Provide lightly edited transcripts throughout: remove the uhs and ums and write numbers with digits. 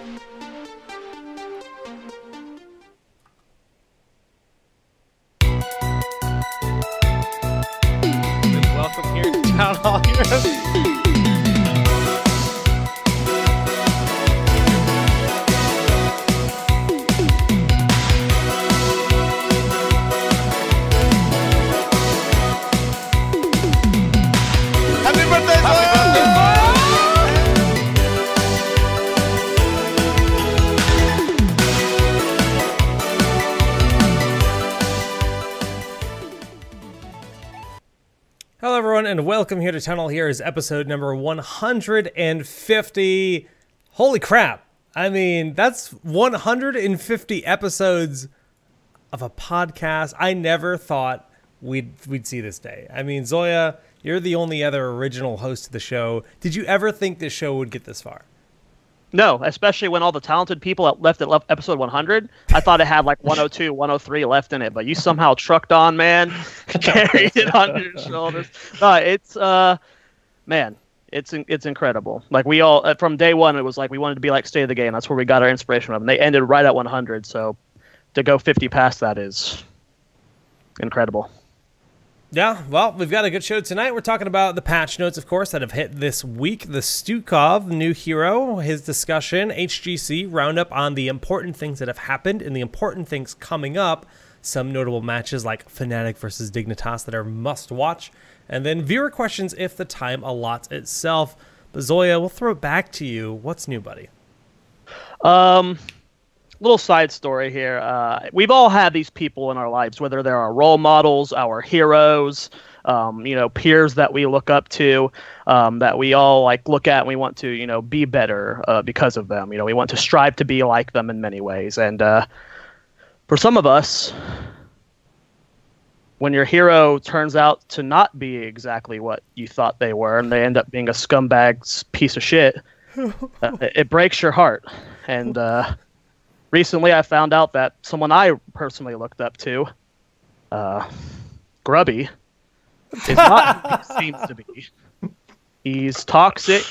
Welcome here to Town Hall Heroes. Hello, everyone, and welcome here to TownHall Heroes, episode number 150. Holy crap. I mean, that's 150 episodes of a podcast. I never thought we'd see this day. I mean, Zoya, you're the only other original host of the show. Did you ever think this show would get this far? No, especially when all the talented people left at episode 100. I thought it had like 102, 103 left in it, but you somehow trucked on, man. Carried it on your shoulders. It's incredible. Like we all from day one, it was like we wanted to be like State of the Game. That's where we got our inspiration from. And they ended right at 100. So to go 50 past that is incredible. Yeah, well, we've got a good show tonight. We're talking about the patch notes, of course, that have hit this week. The Stukov, new hero, his discussion, HGC, roundup on the important things that have happened and the important things coming up. Some notable matches like Fnatic versus Dignitas that are must-watch. And then viewer questions if the time allots itself. But Zoya, we'll throw it back to you. What's new, buddy? Little side story here. We've all had these people in our lives, whether they're our role models, our heroes, peers that we look up to, that we all like look at and we want to, be better because of them. We want to strive to be like them in many ways. And for some of us, when your hero turns out to not be exactly what you thought they were, and they end up being a scumbag piece of shit, it breaks your heart. And recently, I found out that someone I personally looked up to, Grubby, is not who he seems to be. He's toxic.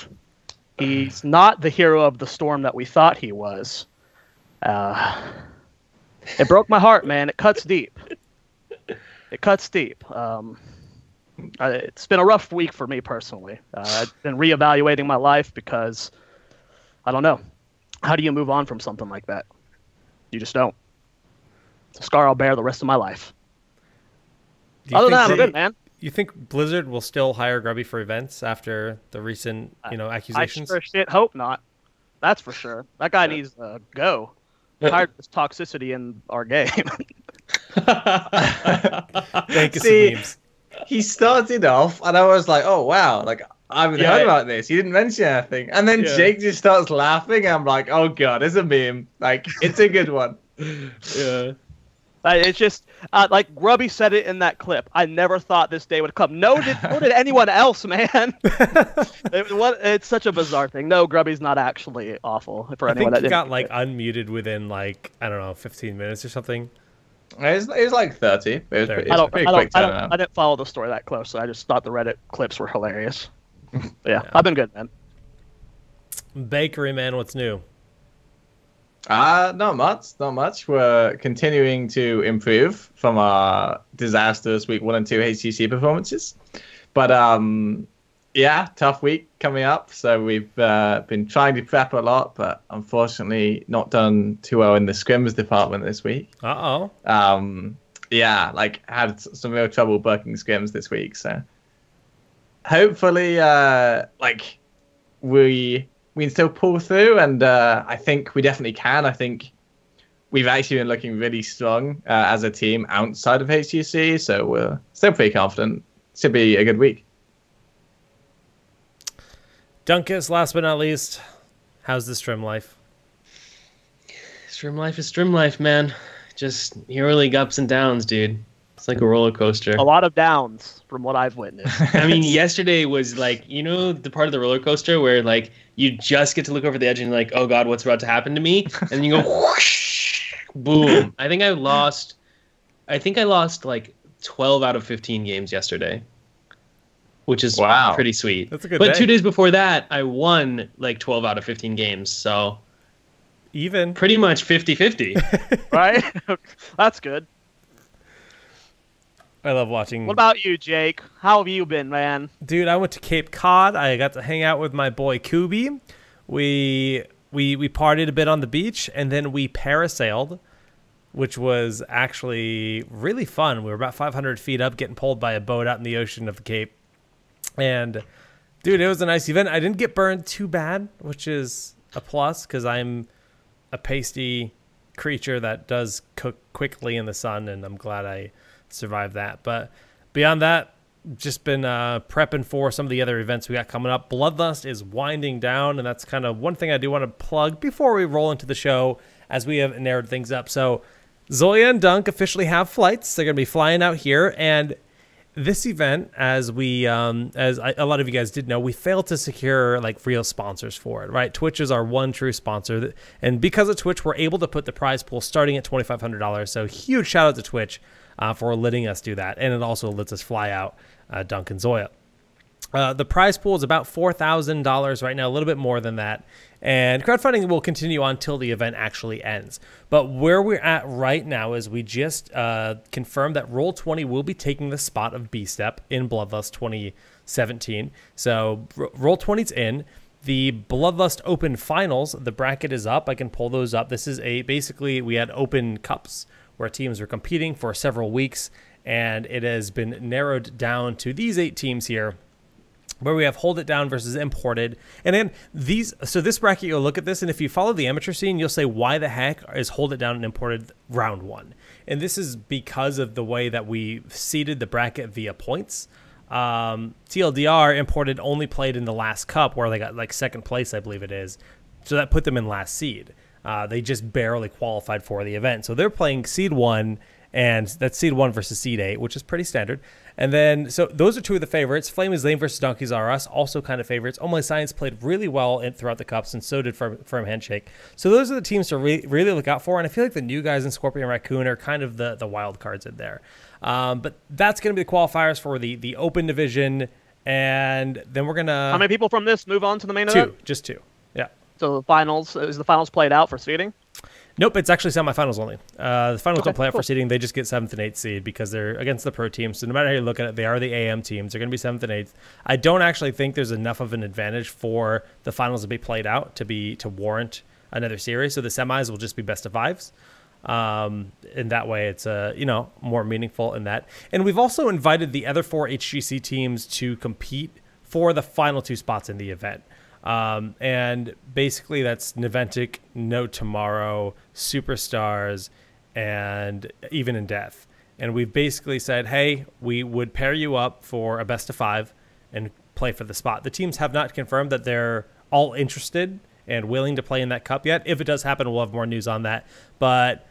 He's not the hero of the storm that we thought he was. It broke my heart, man. It cuts deep. It cuts deep. It's been a rough week for me personally. I've been reevaluating my life because, I don't know. How do you move on from something like that? You just don't. It's a scar I'll bear the rest of my life. Other than that, I'm good, man. You think Blizzard will still hire Grubby for events after the recent, accusations? I sure shit hope not. That's for sure. That guy needs to go. I'm tired of this toxicity in our game. Thank you, see, memes. He started off, and I was like, oh, wow. Like, I haven't heard about this. He didn't mention anything. And then Jake just starts laughing. I'm like, oh, God, it's a meme. Like, it's a good one. Yeah. It's just, like Grubby said it in that clip. I never thought this day would come. Nor did anyone else, man. It's such a bizarre thing. No, Grubby's not actually awful. For anyone that got, unmuted within, 15 minutes or something. It was like 30. It was pretty quick turnaround. I didn't follow the story that close, so I just thought the Reddit clips were hilarious. Yeah, I've been good, man. Bakery, man, what's new? Not much. We're continuing to improve from our disastrous week 1 and 2 HGC performances. But, tough week coming up. So we've been trying to prep a lot, but unfortunately not done too well in the scrims department this week. Uh-oh. Had some real trouble booking scrims this week, so hopefully, we can still pull through, and I think we definitely can. I think we've actually been looking really strong as a team outside of HGC, so we're still pretty confident. Should be a good week. Dunkus, last but not least, how's the stream life? Stream life is stream life, man. Just hero league ups and downs, dude. It's like a roller coaster. A lot of downs from what I've witnessed. I mean, yesterday was the part of the roller coaster where you just get to look over the edge and you're like, oh God, what's about to happen to me? And then you go whoosh, boom. I think I lost 12 out of 15 games yesterday, which is pretty sweet. That's a good But day. 2 days before that, I won 12 out of 15 games. So Even. Pretty much 50-50. Right? That's good. I love watching. What about you, Jake? How have you been, man? Dude, I went to Cape Cod. I got to hang out with my boy Kubi. We partied a bit on the beach, and then we parasailed, which was actually really fun. We were about 500 feet up, getting pulled by a boat out in the ocean of the Cape. And, dude, it was a nice event. I didn't get burned too bad, which is a plus, because I'm a pasty creature that does cook quickly in the sun, and I'm glad I survived that. But beyond that, just been prepping for some of the other events we got coming up. Bloodlust is winding down, and that's kind of one thing I do want to plug before we roll into the show, as we have narrowed things up. So Zoya and Dunk officially have flights. They're going to be flying out here, and this event, as a lot of you guys did know, we failed to secure like real sponsors for it, right? Twitch is our one true sponsor, and because of Twitch, we're able to put the prize pool starting at $2,500. So huge shout out to Twitch for letting us do that, and it also lets us fly out Dunk and Zoya. The prize pool is about $4,000 right now, a little bit more than that. And crowdfunding will continue on until the event actually ends. But where we're at right now is we just confirmed that Roll20 will be taking the spot of B-Step in Bloodlust 2017. So Roll20's in. The Bloodlust Open Finals, the bracket is up. I can pull those up. This is basically we had open cups where teams were competing for several weeks. And it has been narrowed down to these 8 teams here, where we have Hold It Down versus Imported. And then so this bracket, you'll look at this, and if you follow the amateur scene, you'll say, why the heck is Hold It Down and Imported round 1? And this is because of the way that we seeded the bracket via points. TLDR, Imported only played in the last cup, where they got like 2nd place, I believe it is. So that put them in last seed. They just barely qualified for the event. So they're playing seed 1, and that's seed 1 versus seed 8, which is pretty standard. And then, so those are 2 of the favorites. Flame is Lame versus Donkeys R Us, also kind of favorites. Oh My Science played really well throughout the cups, and so did Firm Handshake. So those are the teams to really look out for. And I feel like the new guys in Scorpion Raccoon are kind of the wild cards in there. But that's going to be the qualifiers for the open division. And then we're going to... How many people from this move on to the main event? 2, just 2. Yeah. So the finals, is the finals played out for seeding? Nope, it's actually semifinals only. The finals don't play out for seeding. They just get 7th and 8th seed because they're against the pro teams. So no matter how you look at it, they are the AM teams. They're going to be 7th and 8th. I don't actually think there's enough of an advantage for the finals to be played out to warrant another series. So the semis will just be best of 5s. In that way, it's more meaningful in that. And we've also invited the other 4 HGC teams to compete for the final 2 spots in the event. And basically that's Naventic, No Tomorrow, Superstars, and Even in Death. And we've basically said, hey, we would pair you up for a best of 5 and play for the spot. The teams have not confirmed that they're all interested and willing to play in that cup yet. If it does happen, we'll have more news on that. But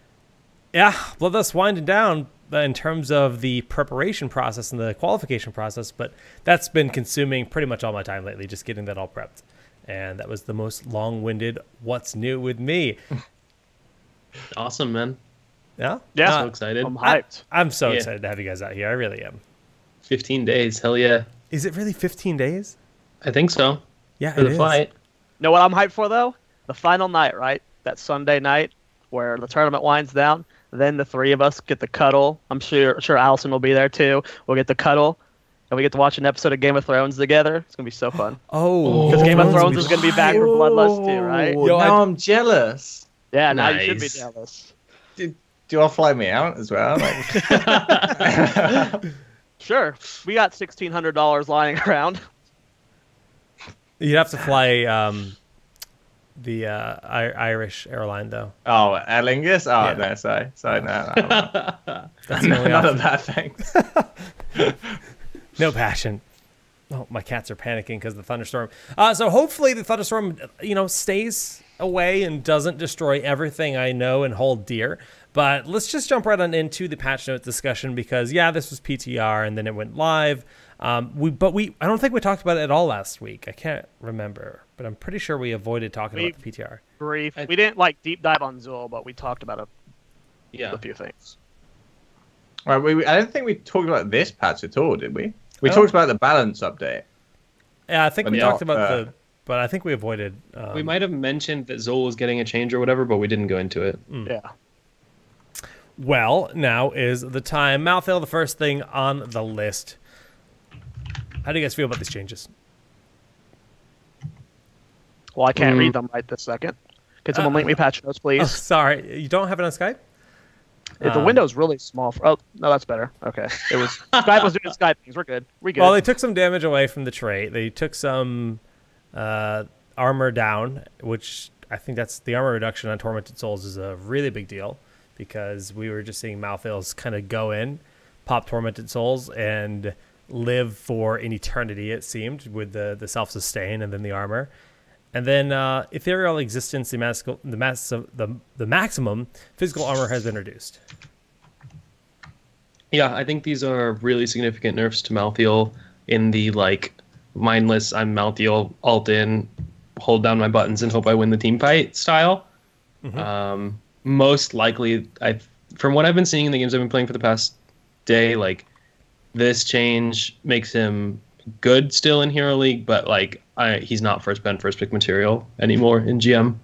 yeah, Bloodlust winding down in terms of the preparation process and the qualification process, but that's been consuming pretty much all my time lately, just getting that all prepped. And that was the most long-winded what's new with me. Awesome, man. Yeah? Yeah. So excited. I'm hyped. I'm so excited to have you guys out here. I really am. 15 days. Hell yeah. Is it really 15 days? I think so. Yeah, for the flight. Know what I'm hyped for, though? The final night, right? That Sunday night where the tournament winds down. Then the 3 of us get the cuddle. I'm sure Allison will be there, too. We'll get the cuddle. And we get to watch an episode of Game of Thrones together. It's going to be so fun. Oh. Because Game of Thrones is going to be back for Bloodlust, too, right? Yo, now I'm jealous. Yeah, now Nice. you should be jealous. Do you want to fly me out as well? Like... Sure. We got $1,600 lying around. You'd have to fly the Irish airline, though. Oh, Aer Lingus? Oh, Yeah. no, sorry. Sorry, no. That's the only Not a option. bad thing. No passion. Oh, my cats are panicking because of the thunderstorm. So hopefully the thunderstorm, stays away and doesn't destroy everything I know and hold dear. But let's just jump right on into the patch notes discussion because, yeah, this was PTR and then it went live. I don't think we talked about it at all last week. I can't remember, but I'm pretty sure we avoided talking about the PTR. Brief. We didn't deep dive on Zul, but we talked about a few things. Right, I don't think we talked about this patch at all, did we? We talked about the balance update. Yeah, I think we talked about the but I think we avoided. We might have mentioned that Zul was getting a change or whatever, but we didn't go into it. Yeah. Well, now is the time. Malthael, the first thing on the list. How do you guys feel about these changes? Well, I can't read them right this second. Can someone link me patch notes, please? Oh, sorry, you don't have it on Skype? The window's really small. Oh, no, that's better. Okay. It was Skype was doing Skype things. We're good. We good. Well, they took some damage away from the trait. They took some armor down, which I think that's the armor reduction on Tormented Souls is a really big deal because we were just seeing Malthael's kind of go in, pop Tormented Souls, and live for an eternity, it seemed, with the self-sustain and then the armor. And then Ethereal Existence, the maximum physical armor has been reduced. Yeah, I think these are really significant nerfs to Malthael in the, like, mindless, I'm Malthael, alt in, hold down my buttons and hope I win the team fight style. Mm-hmm. Most likely, from what I've been seeing in the games I've been playing for the past day, like, this change makes him good still in Hero League, but, like, he's not first pick material anymore in GM.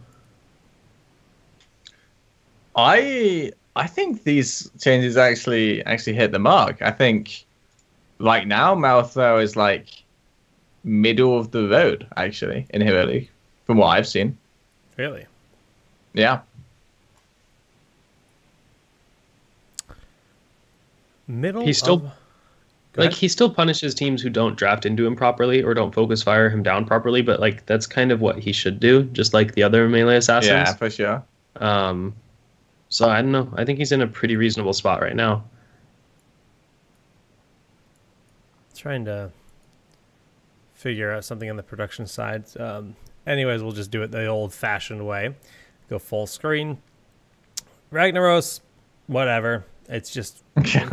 I think these changes actually hit the mark. I think right now Malthael is like middle of the road actually in Hero League, from what I've seen. Really? Yeah. He's still he still punishes teams who don't draft into him properly or don't focus fire him down properly, but like that's kind of what he should do, just like the other melee assassins. Yeah, for sure. So I don't know. I think he's in a pretty reasonable spot right now. Trying to figure out something on the production side. Anyways, we'll just do it the old-fashioned way. Go full screen. Ragnaros, whatever. It's just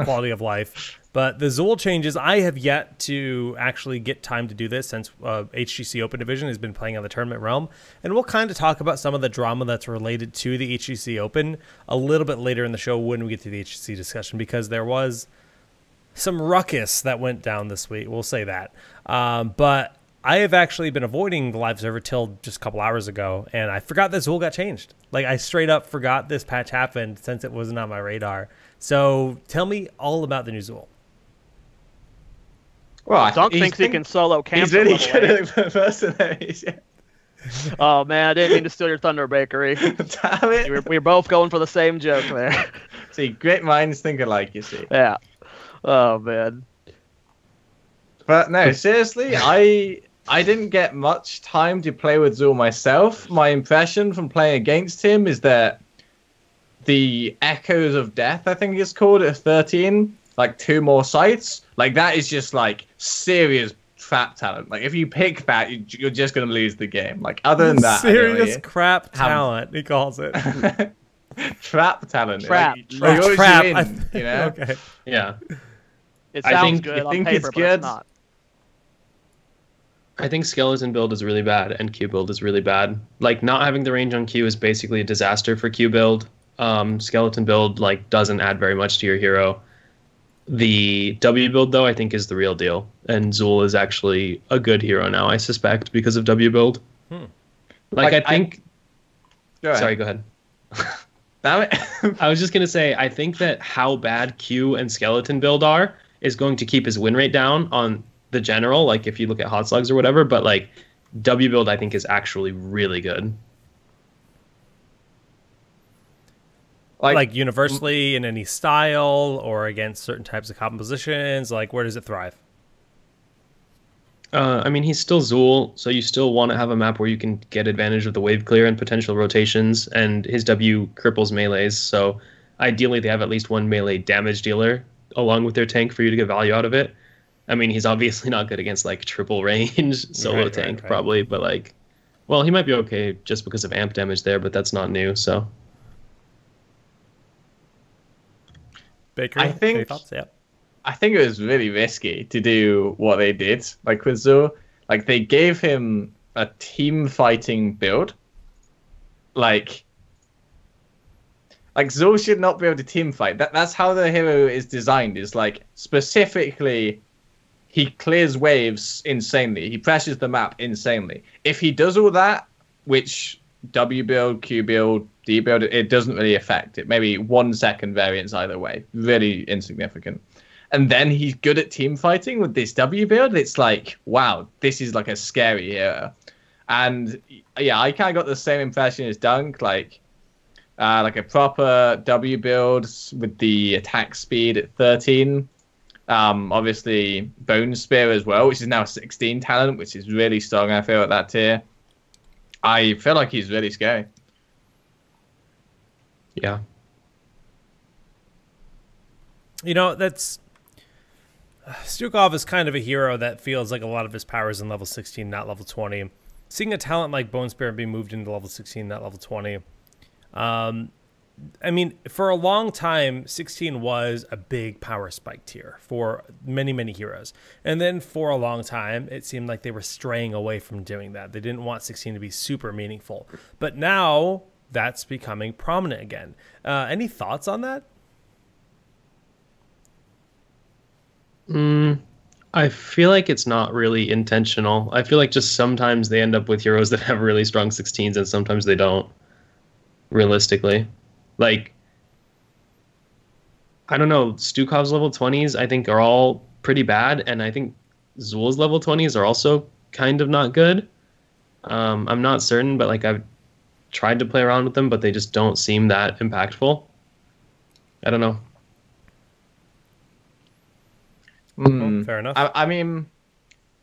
quality of life. But the Zul changes, I have yet to actually get time to do this since HGC Open Division has been playing on the Tournament Realm. And we'll kind of talk about some of the drama that's related to the HGC Open a little bit later in the show when we get to the HGC discussion, because there was some ruckus that went down this week. We'll say that. But I have actually been avoiding the live server till just a couple hours ago, and I forgot that Zul got changed. Like, I straight up forgot this patch happened since it wasn't on my radar. So tell me all about the new Zul. Well, Dunk thinks he can solo camp. He's really good at mercenaries. Oh man, I didn't mean to steal your thunder, Bakery. Damn it! We were both going for the same joke there. See, great minds think alike. You see. Yeah. Oh man. But no, seriously, I didn't get much time to play with Zul myself. My impression from playing against him is that the Echoes of Death, I think it's called, at 13, like 2 more sites, like that is just like serious trap talent. Like if you pick that, you're just gonna lose the game. Like other than that, serious crap talent, he calls it. Trap talent. Trap. Like, trap. You know? Okay. Yeah. It sounds I think, good you on think paper, it's but good? it's not. I think skeleton build is really bad and Q build is really bad. Like not having the range on Q is basically a disaster for Q build. Skeleton build like doesn't add very much to your hero. The W build though I think is the real deal, and Zul is actually a good hero now, I suspect, because of W build. Like I think. Sorry, go ahead. Damn it! I was just gonna say I think that how bad Q and skeleton build are is going to keep his win rate down on the general. Like if you look at hot slugs or whatever, but like W build I think is actually really good. Like universally in any style or against certain types of compositions, like where does it thrive? I mean, he's still Zul, so you still want to have a map where you can get advantage of the wave clear and potential rotations, and his W cripples melees, so ideally they have at least one melee damage dealer along with their tank for you to get value out of it. I mean, he's obviously not good against like triple range solo tank probably, but like, well, he might be okay just because of amp damage there, but that's not new, so... Baker, I think any thoughts? Yeah. I think it was really risky to do what they did. Like with Zul, like they gave him a team fighting build. Like Zul should not be able to team fight. That's how the hero is designed. Is like specifically he clears waves insanely. He pressures the map insanely. If he does all that, which W build, Q build, D build, it doesn't really affect it. Maybe 1 second variance either way. Really insignificant. And then he's good at team fighting with this W build. It's like, wow, this is like a scary hero. And yeah, I kind of got the same impression as Dunk, like a proper W build with the attack speed at 13. Obviously Bone Spear as well, which is now 16 talent, which is really strong, I feel, at that tier. I feel like he's really scary. Yeah. You know, that's... Stukov is kind of a hero that feels like a lot of his power is in level 16, not level 20. Seeing a talent like Bone Spear be moved into level 16, not level 20. I mean, for a long time, 16 was a big power spike tier for many, many heroes. And then for a long time, it seemed like they were straying away from doing that. They didn't want 16 to be super meaningful. But now, that's becoming prominent again. Any thoughts on that? I feel like it's not really intentional. I feel like just sometimes they end up with heroes that have really strong 16s and sometimes they don't, realistically. Like, I don't know, Stukov's level 20s I think are all pretty bad, and I think Zul's level 20s are also kind of not good. I'm not certain, but like I've tried to play around with them, but they just don't seem that impactful. I don't know. Fair enough. I mean,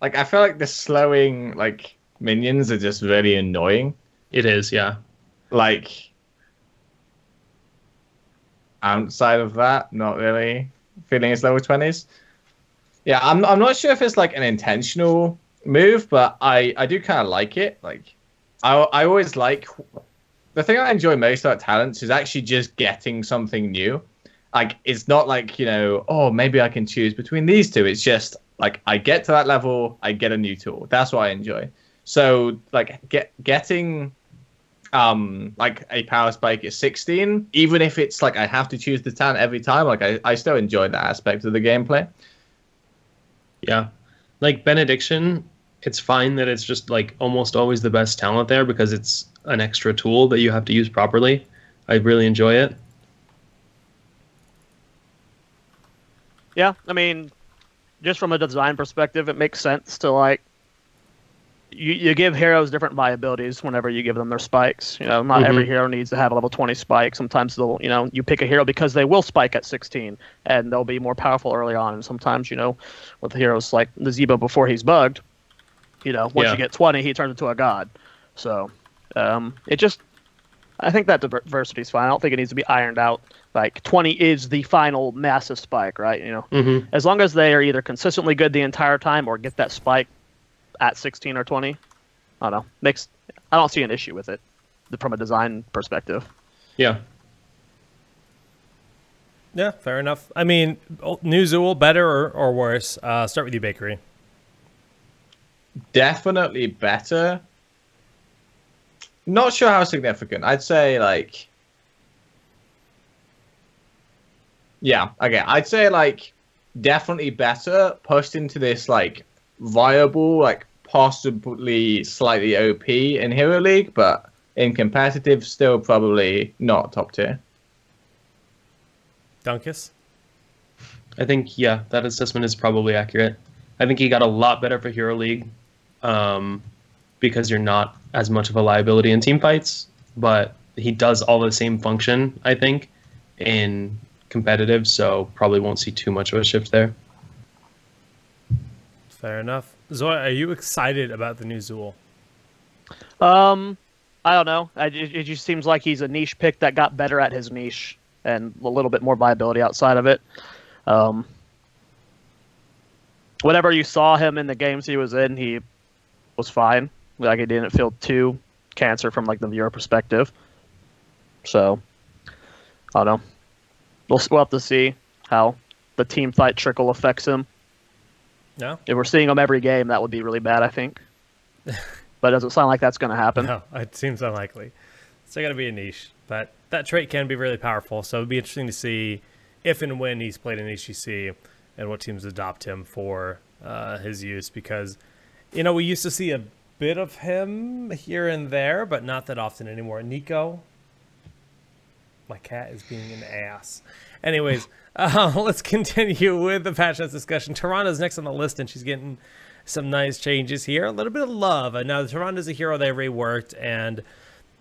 like, I feel like the slowing, like, minions are just really annoying. It is, yeah. Like, outside of that, not really feeling his level 20s. Yeah, I'm not sure if it's like an intentional move, but I do kind of like it. Like, I always like, the thing I enjoy most about talents is actually just getting something new. Like, it's not like, you know, oh, maybe I can choose between these two. It's just like, I get to that level, I get a new tool. That's what I enjoy. So like getting like a power spike at 16, even if it's like I have to choose the talent every time, like I still enjoy that aspect of the gameplay. Yeah. Like Benediction, it's fine that it's just like almost always the best talent there because it's an extra tool that you have to use properly. I really enjoy it. Yeah, I mean, just from a design perspective, it makes sense to like you give heroes different viabilities whenever you give them their spikes. You know, not every hero needs to have a level 20 spike. Sometimes they'll, you know, you pick a hero because they will spike at 16 and they'll be more powerful early on. And sometimes, you know, with heroes like Nazebo before he's bugged, you know, once you get 20, he turns into a god. So it just, I think that diversity is fine. I don't think it needs to be ironed out. Like 20 is the final massive spike, right? You know, as long as they are either consistently good the entire time or get that spike at 16 or 20, I don't know. I don't see an issue with it from a design perspective. Yeah. Yeah, fair enough. I mean, new Zul, better or worse? Start with you, Bakery. Definitely better. Not sure how significant. I'd say like, yeah, okay. I'd say like definitely better, pushed into this like viable, like possibly slightly OP in Hero League, but in competitive still probably not top tier. Dunkus? I think, yeah, that assessment is probably accurate. I think he got a lot better for Hero League because you're not as much of a liability in team fights, but he does all the same function, I think, in competitive, so probably won't see too much of a shift there. Fair enough. Zoya, are you excited about the new Zul? I don't know. It just seems like he's a niche pick that got better at his niche and a little bit more viability outside of it. Whenever you saw him in the games he was in, he was fine. Like, he didn't feel too cancer from like the viewer perspective. So, I don't know. We'll have to see how the team fight trickle affects him. No? If we're seeing him every game, that would be really bad, I think. But it doesn't sound like that's going to happen. No, it seems unlikely. It's still going to be a niche. But that trait can be really powerful, so it'd be interesting to see if and when he's played in HGC and what teams adopt him for his use, because, you know, we used to see a bit of him here and there, but not that often anymore. Nico, my cat is being an ass. Anyways, let's continue with the patch notes discussion. Tyrande's next on the list, and she's getting some nice changes here. A little bit of love. Now, Tyrande's a hero they reworked, and,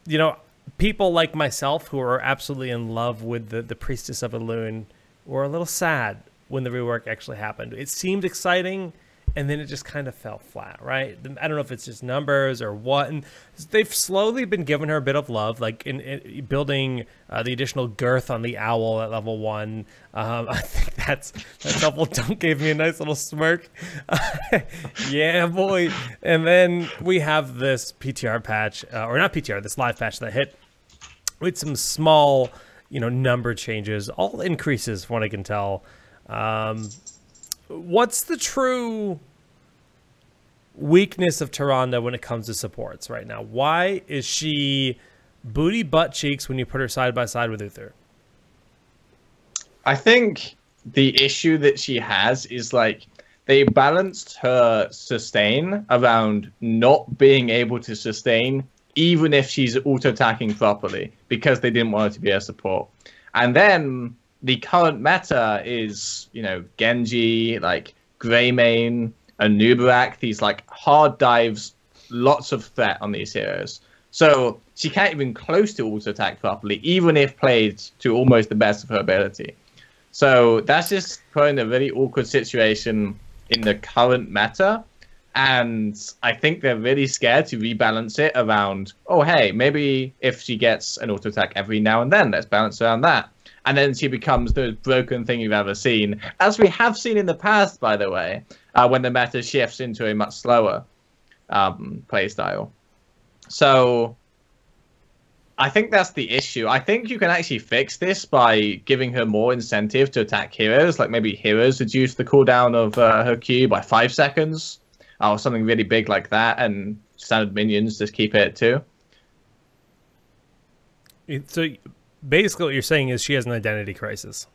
you know, people like myself who are absolutely in love with the Priestess of Elune were a little sad when the rework actually happened. It seemed exciting, and then it just kind of fell flat, right? I don't know if it's just numbers or what. And they've slowly been giving her a bit of love, like in building the additional girth on the owl at level 1. I think that's helpful. Dunk gave me a nice little smirk. Yeah, boy. And then we have this PTR patch, or not PTR, this live patch that hit with some small, you know, number changes, all increases from what I can tell. What's the true weakness of Tyrande when it comes to supports right now? Why is she booty butt cheeks when you put her side by side with Uther? I think the issue that she has is, like, they balanced her sustain around not being able to sustain even if she's auto-attacking properly, because they didn't want her to be a support. And then the current meta is, you know, Genji, like Greymane, Anub'arak, these like hard dives, lots of threat on these heroes. So she can't even close to auto attack properly, even if played to almost the best of her ability. So that's just put in a really awkward situation in the current meta. And I think they're really scared to rebalance it around, oh, hey, maybe if she gets an auto attack every now and then, let's balance around that. And then she becomes the broken thing you've ever seen, as we have seen in the past, by the way, when the meta shifts into a much slower playstyle. So I think that's the issue. I think you can actually fix this by giving her more incentive to attack heroes, like maybe heroes reduce the cooldown of her Q by 5 seconds, or something really big like that, and standard minions just keep it at 2. So basically what you're saying is she has an identity crisis.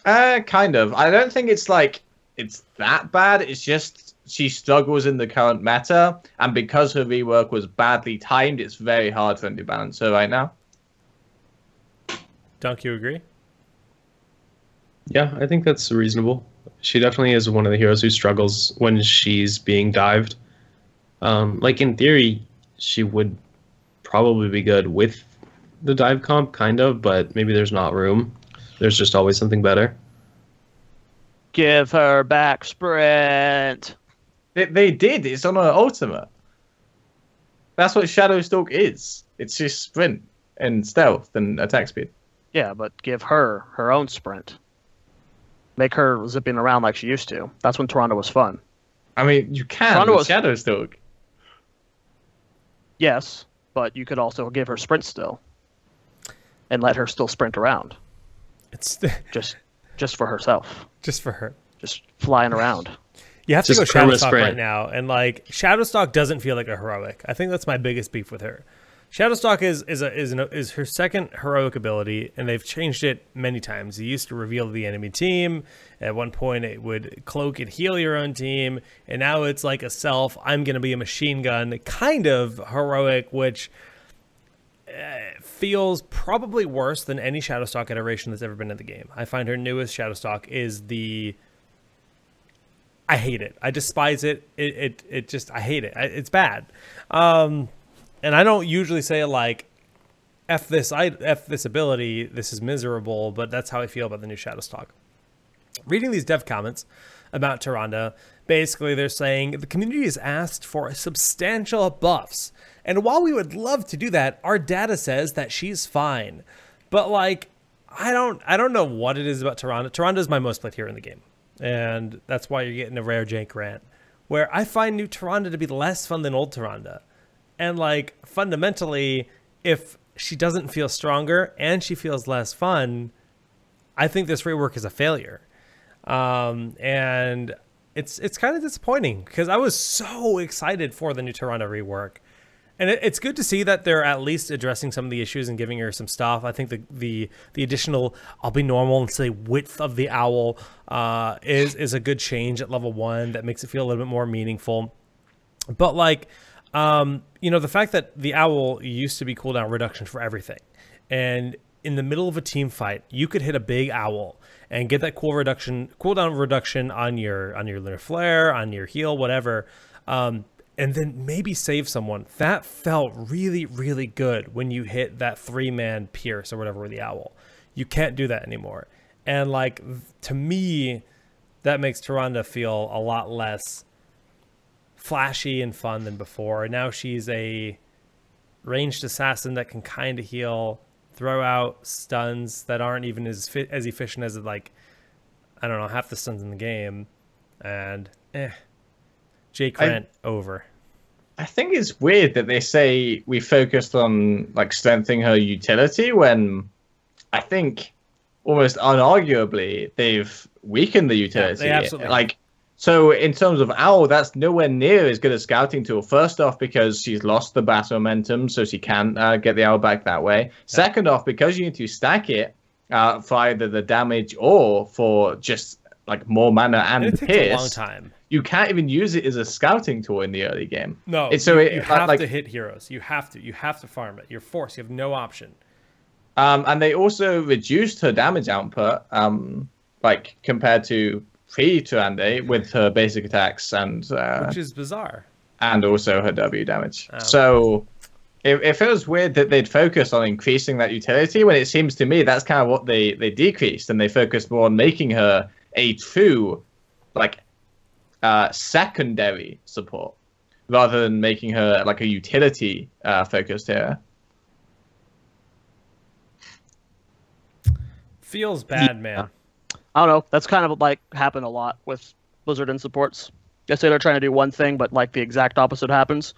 Kind of. I don't think it's like it's that bad. It's just she struggles in the current meta, and because her rework was badly timed, it's very hard for them to balance her right now. Dunk, you agree? Yeah, I think that's reasonable. She definitely is one of the heroes who struggles when she's being dived. Like, in theory, she would probably be good with the dive comp, kind of, but maybe there's not room. There's just always something better. Give her back sprint. They did. It's on her ultimate. That's what Shadowstalk is. It's just sprint and stealth and attack speed. Yeah, but give her her own sprint. Make her zipping around like she used to. That's when Tyrande was fun. I mean, you can Tyrande with Shadowstalk. Yes, but you could also give her sprint still. And let her still sprint around. It's just for herself. just for her. Just flying around. You have to Just go perma Shadowstalk sprint. right now, and like Shadowstalk doesn't feel like a heroic. I think that's my biggest beef with her. Shadowstalk is her second heroic ability, and they've changed it many times. It used to reveal the enemy team. At one point, it would cloak and heal your own team, and now it's like a self. I'm going to be a machine gun kind of heroic, which feels probably worse than any Shadowstalk iteration that's ever been in the game. I find her newest Shadowstalk is I hate it. I despise it. It just, I hate it. It's bad. And I don't usually say like, F this ability, this is miserable, but that's how I feel about the new Shadowstalk. Reading these dev comments about Tyrande, basically they're saying the community has asked for substantial buffs. And while we would love to do that, our data says that she's fine. But like, I don't know what it is about Tyrande. Tyrande is my most played hero in the game. And that's why you're getting a rare jank rant, where I find new Tyrande to be less fun than old Tyrande. And like, fundamentally, if she doesn't feel stronger and she feels less fun, I think this rework is a failure. And it's kind of disappointing because I was so excited for the new Tyrande rework. And it's good to see that they're at least addressing some of the issues and giving her some stuff. I think the additional, I'll be normal and say width of the owl is a good change at level 1 that makes it feel a little bit more meaningful. But like, you know, the fact that the owl used to be cooldown reduction for everything, and in the middle of a team fight, you could hit a big owl and get that cooldown reduction on your lunar flare, on your heal, whatever. And then maybe save someone. That felt really, really good when you hit that 3-man pierce or whatever with the owl. You can't do that anymore. And like, to me, that makes Tyrande feel a lot less flashy and fun than before. And now she's a ranged assassin that can kind of heal, throw out stuns that aren't even as efficient as, like, I don't know, half the stuns in the game. And Jake Rent over. I think it's weird that they say we focused on like strengthening her utility when I think almost unarguably they've weakened the utility. Yeah, they absolutely like, so in terms of Owl, that's nowhere near as good a scouting tool. First off, because she's lost the battle momentum, so she can't get the Owl back that way. Yeah. Second off, because you need to stack it for either the damage or for just like more mana and it the takes pierce. A long time. You can't even use it as a scouting tool in the early game. No, you have to hit heroes. You have to farm it. You're forced. You have no option. And they also reduced her damage output, like compared to pre-Tyrande with her basic attacks and which is bizarre. And also her W damage. Oh. So it feels weird that they'd focus on increasing that utility when it seems to me that's kind of what they decreased, and they focused more on making her a true like secondary support rather than making her like a utility focused hero. Feels bad, man. I don't know. That's kind of like happened a lot with Blizzard and supports. They say they're trying to do one thing, but like the exact opposite happens.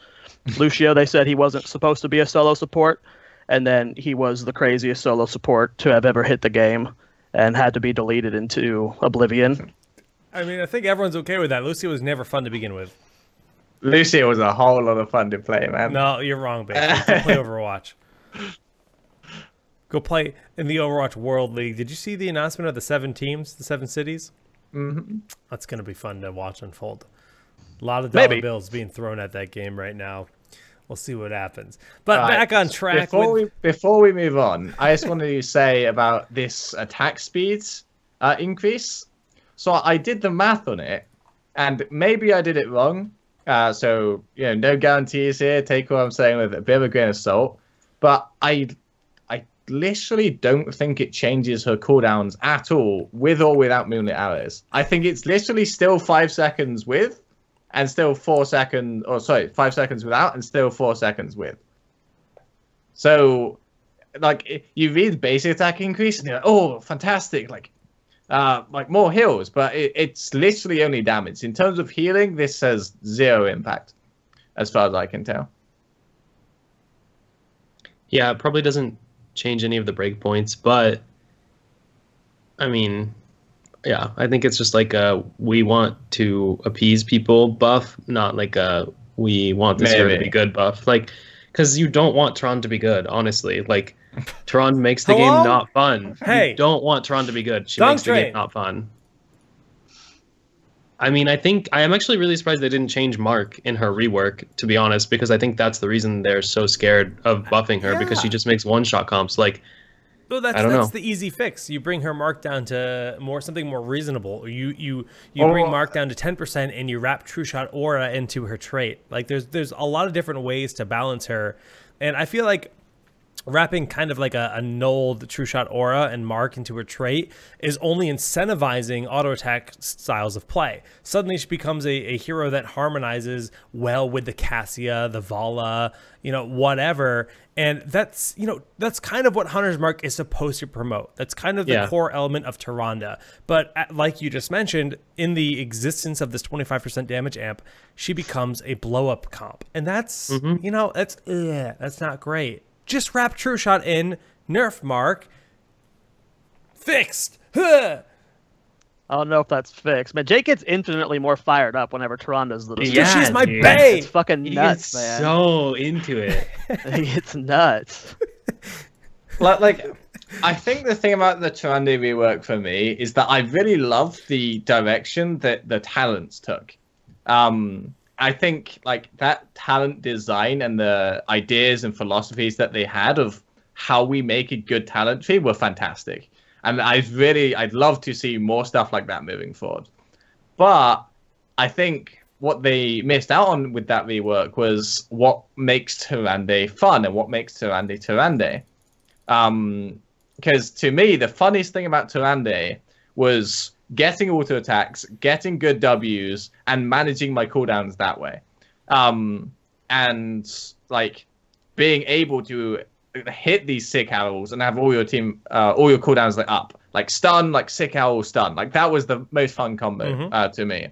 Lucio, they said he wasn't supposed to be a solo support, and then he was the craziest solo support to have ever hit the game and had to be deleted into oblivion. I mean, I think everyone's okay with that. Lucio was never fun to begin with. Lucio was a whole lot of fun to play, man. No, you're wrong, baby. Go play Overwatch. Go play in the Overwatch World League. Did you see the announcement of the 7 teams, the 7 cities? Mm-hmm. That's going to be fun to watch unfold. A lot of dollar bills being thrown at that game right now. We'll see what happens. But back on track. Before we move on, I just wanted to say about this attack speed increase. So I did the math on it, and maybe I did it wrong. So, you know, no guarantees here. Take what I'm saying with a bit of a grain of salt. But I literally don't think it changes her cooldowns at all, with or without Moonlit Arrows. I think it's literally still 5 seconds with, and still 4 seconds, or sorry, 5 seconds without, and still 4 seconds with. So, like, you read basic attack increase, and you're like, oh, fantastic, like more heals, but it's literally only damage. In terms of healing, this has 0 impact, as far as I can tell. Yeah, it probably doesn't change any of the breakpoints, but I mean, yeah, I think it's just like a we want to appease people buff, not like a we want this hero to be good buff. Like, because you don't want Tyrande to be good, honestly. Like, Tyrande makes the game not fun. Hey, you don't want Tyrande to be good. She makes the game not fun. I mean, I am actually really surprised they didn't change Mark in her rework, to be honest, because I think that's the reason they're so scared of buffing her, because she just makes one-shot comps. Like, well, that's the easy fix. You bring her Mark down to something more reasonable. You bring Mark down to 10%, and you wrap True Shot Aura into her trait. Like, there's a lot of different ways to balance her, and I feel like wrapping kind of like a nulled True Shot Aura and Mark into her trait is only incentivizing auto attack styles of play. Suddenly she becomes a hero that harmonizes well with the Cassia, the Vala, you know, whatever. And that's, you know, that's kind of what Hunter's Mark is supposed to promote. That's kind of the core element of Tyrande. But like you just mentioned, in the existence of this 25% damage amp, she becomes a blow up comp. And that's, you know, that's not great. Just wrap True Shot in, nerf Mark, fixed. Huh. I don't know if that's fixed. Man, Jake gets infinitely more fired up whenever Tyrande's the Dude, Yeah, she's my dude. bae. It's fucking He nuts, gets man. so into it. It's nuts. Like, I think the thing about the Tyrande rework for me is that I really love the direction that the talents took. I think like that talent design and the ideas and philosophies that they had of how we make a good talent tree were fantastic. And I'd love to see more stuff like that moving forward. But I think what they missed out on with that rework was what makes Tyrande fun and what makes Tyrande Tyrande. Because to me, the funniest thing about Tyrande was getting auto attacks, getting good Ws, and managing my cooldowns that way. And like being able to hit these sick owls and have all your team, all your cooldowns like up, like stun, like sick owl stun. Like that was the most fun combo to me.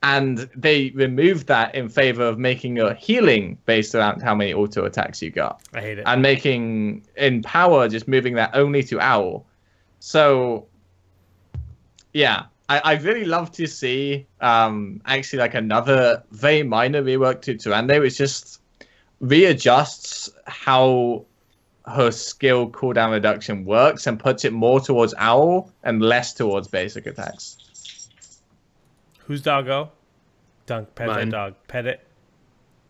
And they removed that in favor of making your healing based around how many auto attacks you got. I hate it. And making in power just moving that only to owl. So yeah, I really love to see actually like another very minor rework to Tyrande, which just readjusts how her skill cooldown reduction works and puts it more towards owl and less towards basic attacks. Who's doggo? Dunk, pet that Mine. dog. Pet it.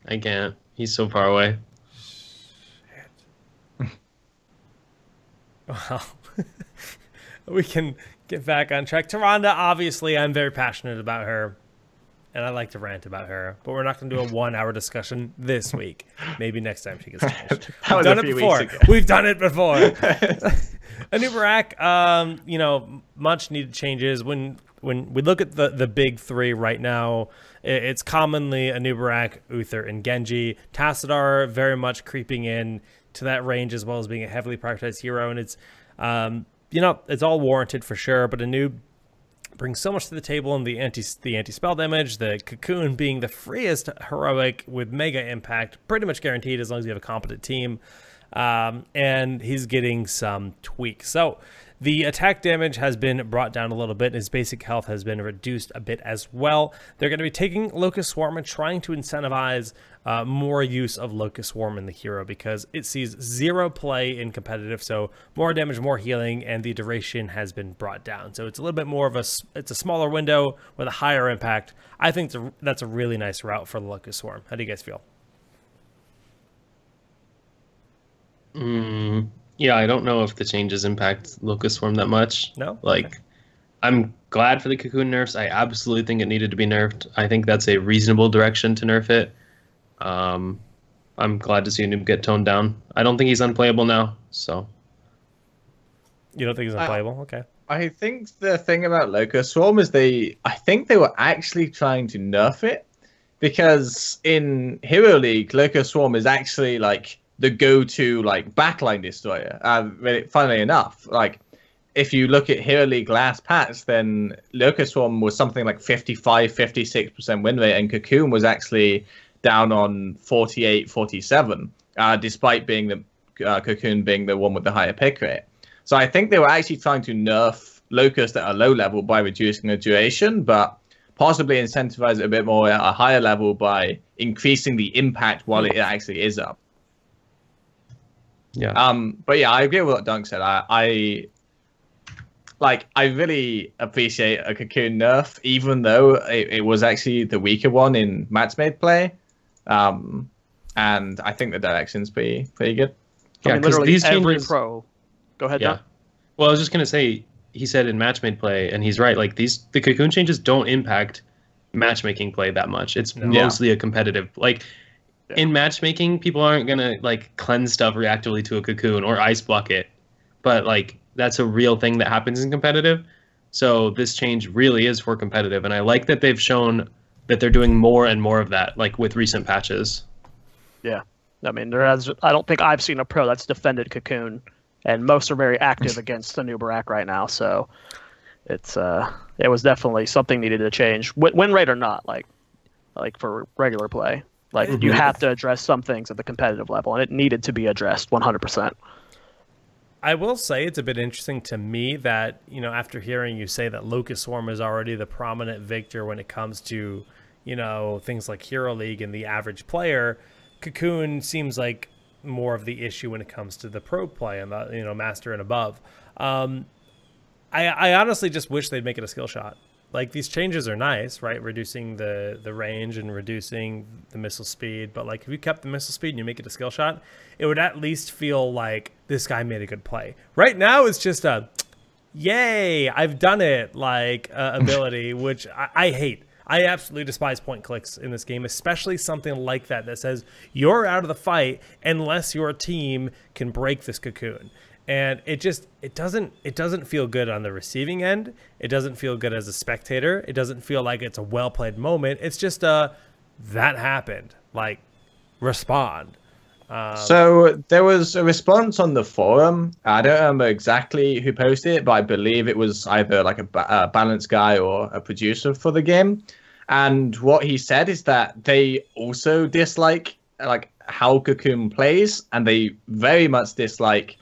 I can't. He's so far away. Well, we can get back on track. Tyrande, obviously, I'm very passionate about her, and I like to rant about her, but we're not going to do a 1-hour discussion this week. Maybe next time she gets finished. We've done it before. We've done it before. Anub'arak, you know, much needed changes. When we look at the big three right now, it's commonly Anub'arak, Uther, and Genji. Tassadar very much creeping in to that range as well as being a heavily prioritized hero, and it's you know, it's all warranted for sure, but Anub brings so much to the table in the anti-spell damage, the cocoon being the freest heroic with mega impact, pretty much guaranteed as long as you have a competent team, and he's getting some tweaks. So the attack damage has been brought down a little bit, and his basic health has been reduced a bit as well. They're going to be taking Locust Swarm and trying to incentivize more use of Locust Swarm in the hero because it sees 0 play in competitive, so more damage, more healing, and the duration has been brought down. So it's a little bit more of it's a smaller window with a higher impact. I think that's a really nice route for the Locust Swarm. How do you guys feel? Yeah, I don't know if the changes impact Locust Swarm that much. No? Like, Okay. I'm glad for the cocoon nerfs. I absolutely think it needed to be nerfed. I think that's a reasonable direction to nerf it. I'm glad to see Anub get toned down. I don't think he's unplayable now, so. You don't think he's unplayable? Okay. I think the thing about Locust Swarm is I think they were actually trying to nerf it because in Hero League, Locust Swarm is actually like the go-to like backline destroyer. Funnily enough, like if you look at Hero League last patch, then Locust Swarm was something like 55-56% win rate, and Cocoon was actually down on 48-47, despite being the Cocoon being the one with the higher pick rate. So I think they were actually trying to nerf Locust at a low level by reducing the duration, but possibly incentivize it a bit more at a higher level by increasing the impact while it actually is up. Yeah. But yeah, I agree with what Dunk said. I really appreciate a Cocoon nerf, even though it was actually the weaker one in match-made play. And I think the direction's pretty good. Yeah, I mean, because literally these every changes. pro. Go ahead, Yeah. John. Well, I was just gonna say, he said in match-made play, and he's right. Like the cocoon changes don't impact matchmaking play that much. It's mostly a competitive. Like in matchmaking, people aren't gonna like cleanse stuff reactively to a cocoon or ice block it, but like that's a real thing that happens in competitive. So this change really is for competitive, and I like that they've shown that they're doing more and more of that, like with recent patches. Yeah. I mean, I don't think I've seen a pro that's defended Cocoon, and most are very active against Anub'arak right now. So it was definitely something needed to change, win rate or not. Like for regular play, like you have to address some things at the competitive level, and it needed to be addressed 100%. I will say it's a bit interesting to me that, you know, after hearing you say that Locust Swarm is already the prominent victor when it comes to, you know, things like Hero League and the average player, Cocoon seems like more of the issue when it comes to the pro play and the, you know, master and above. I honestly just wish they'd make it a skill shot. Like, these changes are nice, right? Reducing the range and reducing the missile speed. But, like, if you kept the missile speed and you make it a skill shot, it would at least feel like this guy made a good play. Right now, it's just a, yay, I've done it, like, ability, which I hate. I absolutely despise point clicks in this game, especially something like that that says you're out of the fight unless your team can break this cocoon. And it doesn't feel good on the receiving end. It doesn't feel good as a spectator. It doesn't feel like it's a well-played moment. It's just that happened. Like, respond. So there was a response on the forum. I don't remember exactly who posted it, but I believe it was either like a balance guy or a producer for the game. And what he said is that they also dislike like how Cocoon plays, and they very much dislike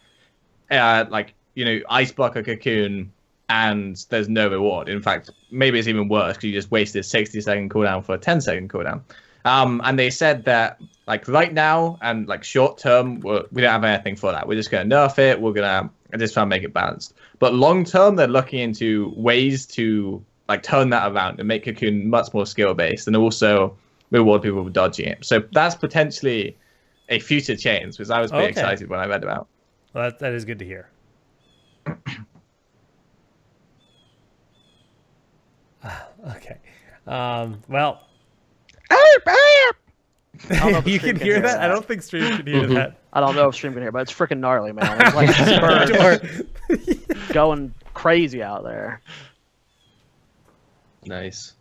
like, you know, ice block a Cocoon and there's no reward. In fact, maybe it's even worse because you just wasted 60-second cooldown for a 10-second cooldown. And they said that, like, right now and like short term, we don't have anything for that. We're just going to nerf it. We're going to just try and make it balanced. But long term, they're looking into ways to like turn that around and make Cocoon much more skill based, and also reward people for dodging it. So that's potentially a future change, which I was pretty excited when I read about. Well, that is good to hear. Okay. Well, you can hear that? I don't think stream can hear that. I don't know if stream can hear, but it's freaking gnarly, man. It's like birds going crazy out there. Nice.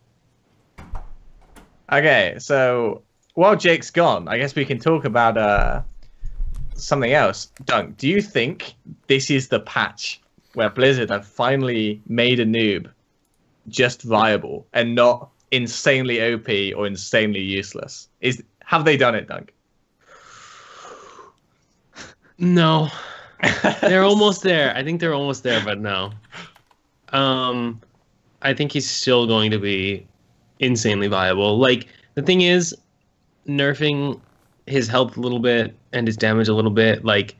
Okay, so while Jake's gone, I guess we can talk about something else. Dunk, do you think this is the patch where Blizzard have finally made a noob just viable and not insanely OP or insanely useless? Have they done it, Dunk? No. They're almost there. I think they're almost there, but no. I think he's still going to be insanely viable. Like, the thing is, nerfing his health a little bit and his damage a little bit, like,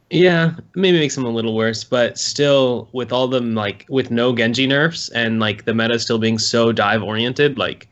yeah, maybe makes him a little worse, but still, with all them, like, with no Genji nerfs and, like, the meta still being so dive-oriented, like,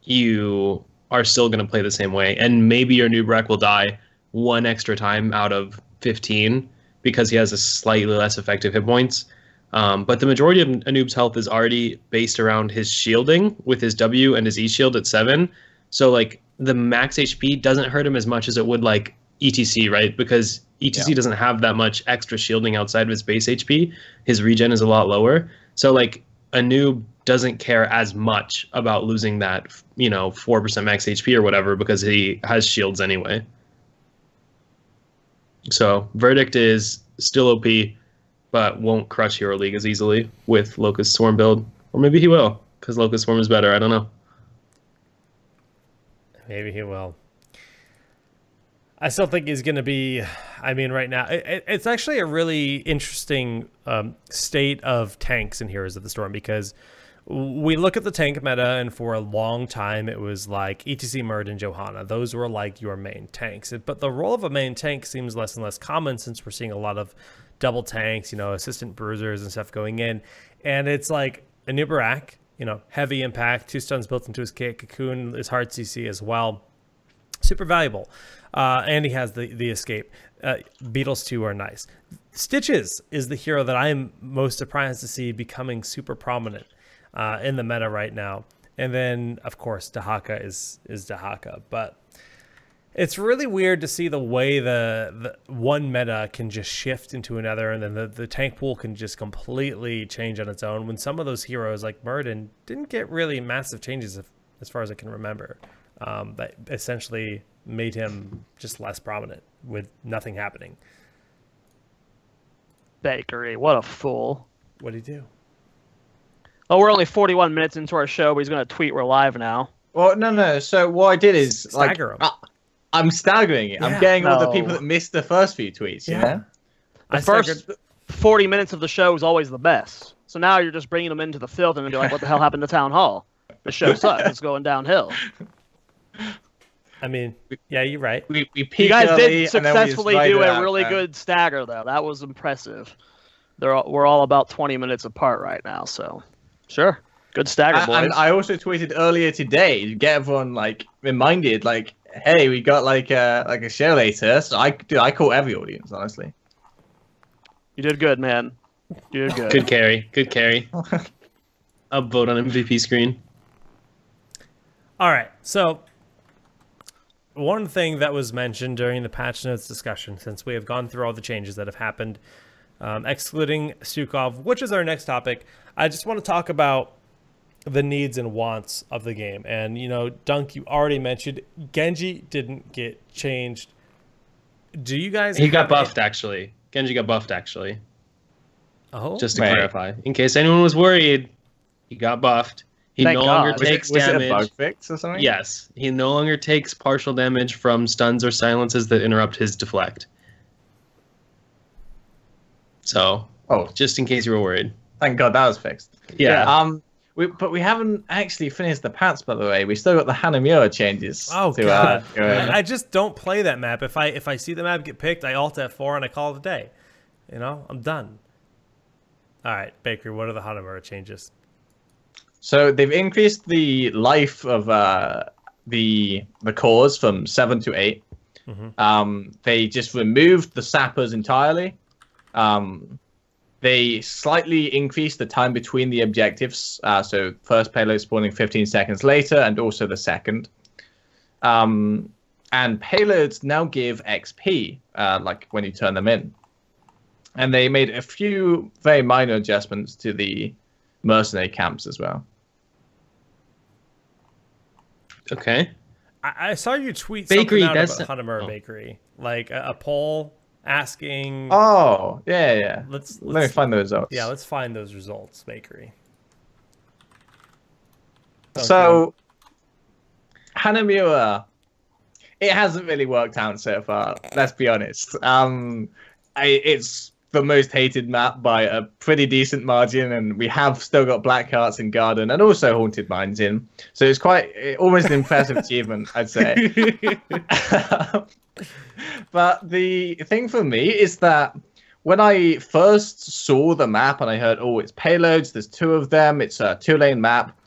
you are still going to play the same way. And maybe your Anub'arak will die one extra time out of 15 because he has a slightly less effective hit points. But the majority of Anub's health is already based around his shielding with his W and his E shield at 7. So, like, the max HP doesn't hurt him as much as it would, like, ETC, right? Because ETC doesn't have that much extra shielding outside of his base HP. His regen is a lot lower. So, like, Anub doesn't care as much about losing that, you know, 4% max HP or whatever because he has shields anyway. So, verdict is still OP, but won't crush Hero League as easily with Locust Swarm build. Or maybe he will, because Locust Swarm is better. I don't know. Maybe he will. I still think he's going to be, I mean, right now, it's actually a really interesting state of tanks in Heroes of the Storm, because we look at the tank meta, and for a long time, it was like ETC, Murd, and Johanna. Those were like your main tanks. But the role of a main tank seems less and less common since we're seeing a lot of double tanks, you know, assistant bruisers and stuff going in. And it's like Anub'arak, you know, heavy impact, 2 stuns built into his kit. Cocoon is hard CC as well. Super valuable. And he has the escape. Beetles too are nice. Stitches is the hero that I'm most surprised to see becoming super prominent in the meta right now. And then, of course, Dahaka is Dahaka. But it's really weird to see the way the one meta can just shift into another, and then the tank pool can just completely change on its own, when some of those heroes like Murden didn't get really massive changes as far as I can remember. That essentially made him just less prominent with nothing happening. Bakery, what a fool. What'd he do? Oh, we're only 41 minutes into our show, but he's going to tweet we're live now. Well, no. So what I did is, stagger like, I'm staggering it. Yeah, I'm getting all the people that missed the first few tweets, you know? The first 40 minutes of the show is always the best. So now you're just bringing them into the filth and you're like, what the hell happened to Town Hall? The show sucks. It's going downhill. I mean, yeah, you're right. We You guys did successfully do a really good stagger, though. That was impressive. We're all about 20 minutes apart right now, so sure. Good stagger, boys. And I also tweeted earlier today to get everyone reminded, hey, we got a show later. So I caught every audience, honestly. You did good, man. You did good. Good carry. Good carry. Upvote on MVP screen. All right, so one thing that was mentioned during the patch notes discussion, since we have gone through all the changes that have happened, excluding Stukov, which is our next topic, I just want to talk about the needs and wants of the game. And, Dunk, you already mentioned Genji didn't get changed. Do you guys... He got buffed, actually. Genji got buffed, actually. Oh? Just to clarify. In case anyone was worried, he got buffed. He no longer takes damage. Was it a bug fix or something? Yes. He no longer takes partial damage from stuns or silences that interrupt his deflect. So, just in case you were worried. Thank God that was fixed. Yeah. But we haven't actually finished the pats, by the way. We still got the Hanamura changes. Oh, God. I just don't play that map. If I see the map get picked, I alt F4 and I call it a day. I'm done. All right, Bakery, what are the Hanamura changes? So they've increased the life of the cores from 7 to 8. Mm-hmm. They just removed the sappers entirely. They slightly increased the time between the objectives. So first payload spawning 15 seconds later, and also the second. And payloads now give XP, when you turn them in. And they made a few very minor adjustments to the mercenary camps as well. Okay. I saw you tweet Bakery, something out about Hanamura Bakery. A poll asking... Oh, yeah. Let me find the results. Yeah, let's find those results, Bakery. So, Hanamura, it hasn't really worked out so far, let's be honest. It's the most hated map by a pretty decent margin, and we have still got Black Hearts in Garden and also Haunted Mines in. So it's almost an impressive achievement, I'd say. But the thing for me is that when I first saw the map and I heard, it's payloads, there's 2 of them, it's a 2-lane map,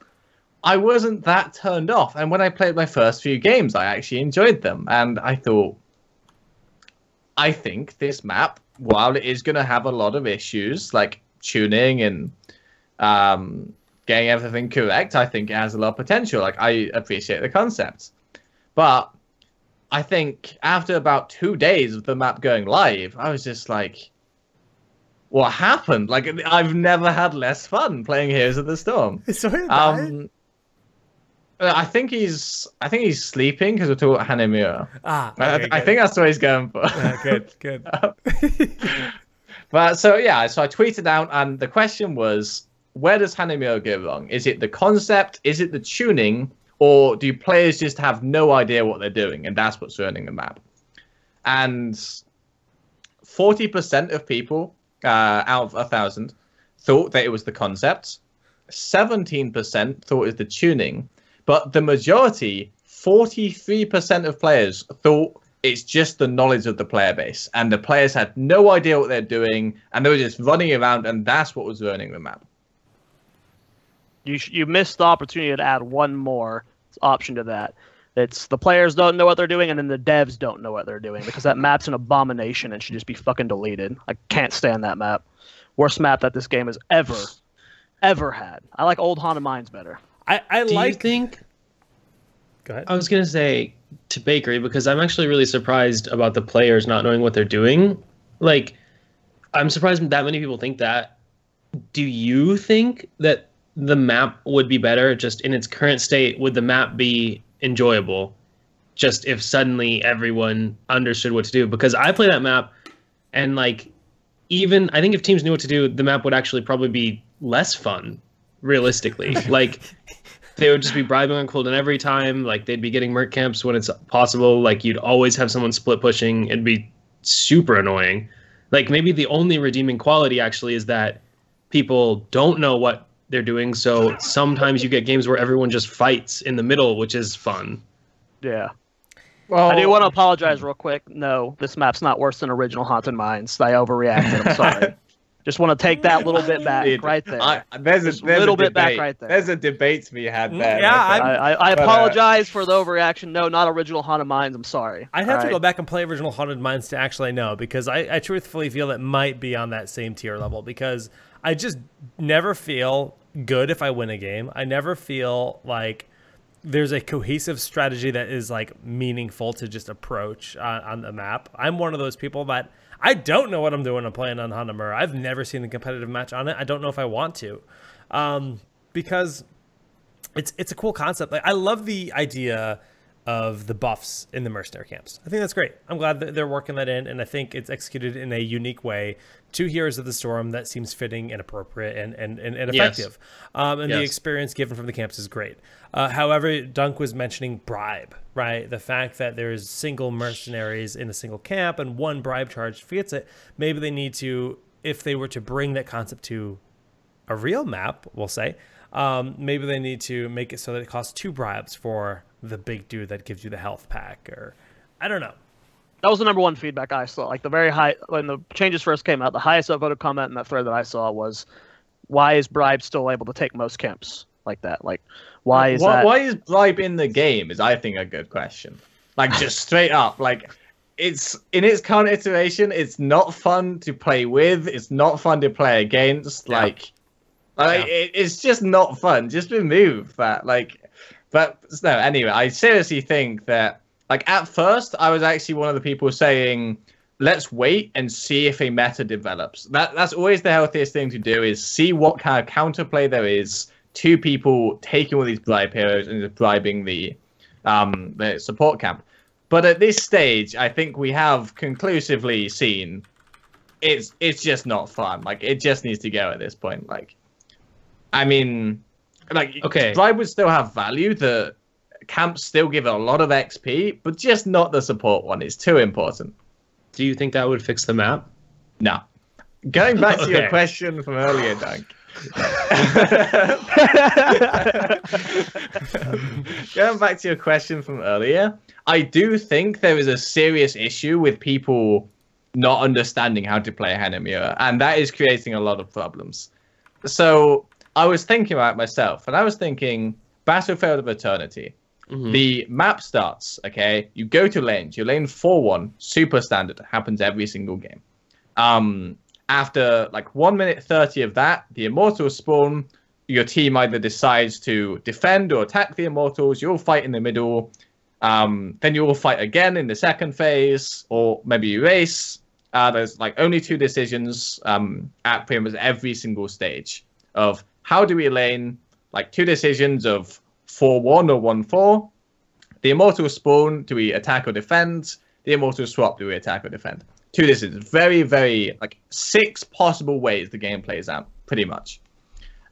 I wasn't that turned off. And when I played my first few games, I actually enjoyed them. And I thought, I think this map, while it is going to have a lot of issues, like tuning and getting everything correct, I think it has a lot of potential. I appreciate the concept. But I think after about 2 days of the map going live, I was just like, what happened? I've never had less fun playing Heroes of the Storm. I think he's sleeping because we're talking about Hanamura. I think that's what he's going for. Good. But so I tweeted out, and the question was, where does Hanamura go wrong? Is it the concept? Is it the tuning? Or do players just have no idea what they're doing, and that's what's ruining the map? And 40% of people out of 1,000 thought that it was the concept. 17% thought it was the tuning. But the majority, 43% of players, thought it's just the knowledge of the player base. And the players had no idea what they're doing, and they were just running around, and that's what was ruining the map. You missed the opportunity to add one more option to that. It's the players don't know what they're doing, and then the devs don't know what they're doing, because that map's an abomination and should just be fucking deleted. I can't stand that map. Worst map that this game has ever had. I like old Haunted Mines better. Do you think... Go ahead. I was going to say to Bakery, because I'm actually really surprised about the players not knowing what they're doing. I'm surprised that many people think that. Do you think that the map would be better just in its current state? Would the map be enjoyable just if suddenly everyone understood what to do? Because I play that map, and even I think if teams knew what to do, the map would actually probably be less fun, realistically. They would just be bribing on cooldown every time. They'd be getting merc camps when it's possible. You'd always have someone split pushing. It'd be super annoying. Like maybe the only redeeming quality actually is that people don't know what they're doing. So sometimes you get games where everyone just fights in the middle, which is fun. Yeah. Well, I do want to apologize real quick. No, this map's not worse than original Haunted Mines. I overreacted. I'm sorry. Just want to take that little bit back right there. There's a little bit debate. back right there. There's a debate to be had there. Yeah, I apologize for the overreaction. No, not original Haunted Mines. I'm sorry. I'd have to go back and play original Haunted Mines to actually know, because I truthfully feel it might be on that same tier level, because I just never feel good if I win a game. I never feel like there's a cohesive strategy that is like meaningful to just approach on the map. I'm one of those people that I don't know what I'm doing when I'm playing on Anub'arak. I've never seen a competitive match on it. I don't know if I want to, because it's a cool concept. Like, I love the idea of the buffs in the mercenary camps. I think that's great. I'm glad that they're working that in, and I think it's executed in a unique way to Heroes of the Storm that seems fitting and appropriate and effective. Yes. The experience given from the camps is great. However, Dunk was mentioning bribe, right? The fact that there's single mercenaries in a single camp and one bribe charge fits it. Maybe they need to, if they were to bring that concept to a real map, we'll say, maybe they need to make it so that it costs 2 bribes for the big dude that gives you the health pack, or I don't know. That was the number one feedback I saw. Like, the very high, when the changes first came out, the highest upvoted comment in that thread that I saw was, why is bribe still able to take most camps like that? Like, why is that? Why is bribe in the game is, I think, a good question. Like, just straight up, like, it's in its current iteration, it's not fun to play with, it's not fun to play against, it's just not fun. Just remove that, like. But no, anyway, I seriously think that, like, at first, I was actually one of the people saying, let's wait and see if a meta develops. That's always the healthiest thing to do, is see what kind of counterplay there is to people taking all these bribe heroes and just bribing the support camp. But at this stage, I think we have conclusively seen it's just not fun. Like, it just needs to go at this point. Like, I mean, like, okay, bribe would still have value. The camps still give it a lot of XP, but just not the support one. It's too important. Do you think that would fix the map? No. Going back to your question from earlier, Dunk. Going back to your question from earlier, I do think there is a serious issue with people not understanding how to play Hanamura, and that is creating a lot of problems. So I was thinking about it myself, and I was thinking Battlefield of Eternity. Mm-hmm. The map starts, okay? You go to lanes. You lane 4-1, super standard. Happens every single game. After like 1 minute 30 of that, the Immortals spawn. Your team either decides to defend or attack the Immortals. You'll fight in the middle. Then you will fight again in the second phase, or maybe you race. There's like only 2 decisions at pretty much every single stage of how do we lane, like 2 decisions of 4-1 or 1-4. The Immortals spawn, do we attack or defend? The Immortals swap, do we attack or defend? 2 decisions. Very, very, like 6 possible ways the game plays out, pretty much.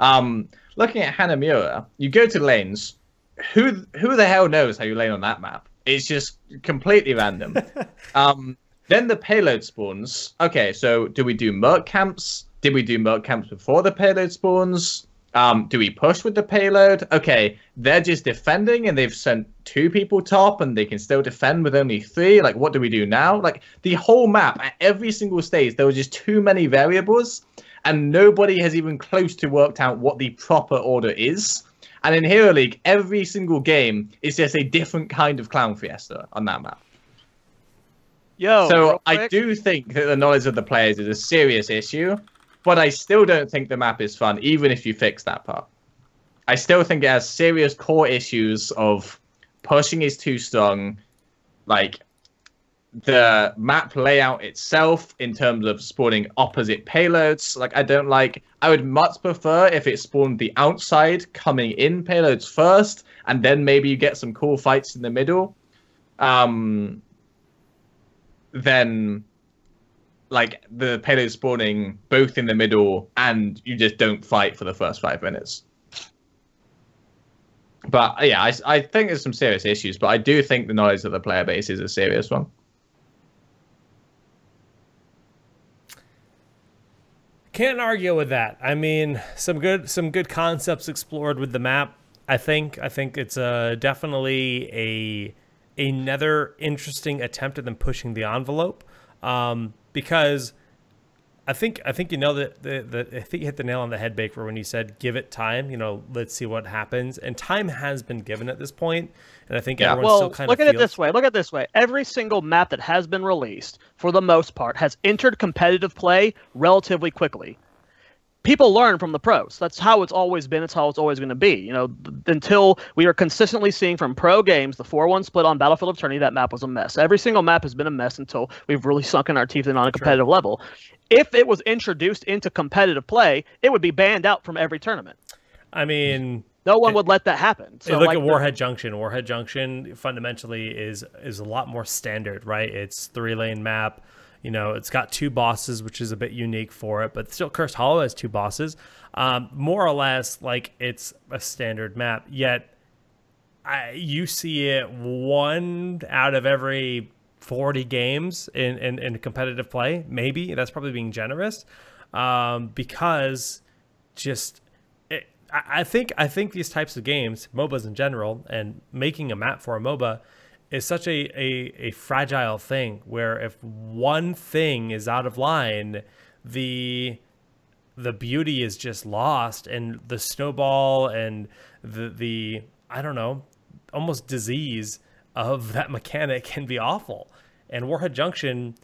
Looking at Hanamura, you go to lanes. Who the hell knows how you lane on that map? It's just completely random. Then the payload spawns. Okay, so do we do Merc camps? Did we do Merc camps before the payload spawns? Do we push with the payload? Okay, they're just defending and they've sent 2 people top and they can still defend with only 3. Like, what do we do now? Like, the whole map, at every single stage, there were just too many variables and nobody has even close to worked out what the proper order is. And in Hero League, every single game is just a different kind of Clown Fiesta on that map. So I do think that the knowledge of the players is a serious issue. But I still don't think the map is fun, even if you fix that part. I still think it has serious core issues of pushing is too strong, like the map layout itself in terms of spawning opposite payloads. Like, I would much prefer if it spawned the outside coming in payloads first, and then maybe you get some cool fights in the middle. Then like the payload spawning both in the middle and you just don't fight for the first 5 minutes. But yeah, I think there's some serious issues, but I do think the knowledge of the player base is a serious one. Can't argue with that. I mean, some good concepts explored with the map. I think it's definitely another interesting attempt at them pushing the envelope, because I think you know that I think you hit the nail on the head, Baker, when you said give it time. You know, let's see what happens, and time has been given at this point, and I think everyone still kind of look at it this way. Look at it this way. Every single map that has been released, for the most part, has entered competitive play relatively quickly. People learn from the pros. That's how it's always been. It's how it's always going to be. You know, until we are consistently seeing from pro games, the 4-1 split on Battlefield of Eternity, that map was a mess. Every single map has been a mess until we've really sunken our teeth in on a competitive level. If it was introduced into competitive play, it would be banned out from every tournament. I mean, no one would let that happen. So look at Warhead Junction. Warhead Junction fundamentally is a lot more standard, right? It's 3-lane map. You know, it's got 2 bosses, which is a bit unique for it, but still Cursed Hollow has 2 bosses. More or less, like, it's a standard map, yet you see it 1 out of every 40 games in competitive play. Maybe. That's probably being generous, because just... I think these types of games, MOBAs in general, and making a map for a MOBA is such a fragile thing, where if one thing is out of line, the beauty is just lost, and the snowball and the I don't know, almost disease of that mechanic can be awful. And Warhead Junction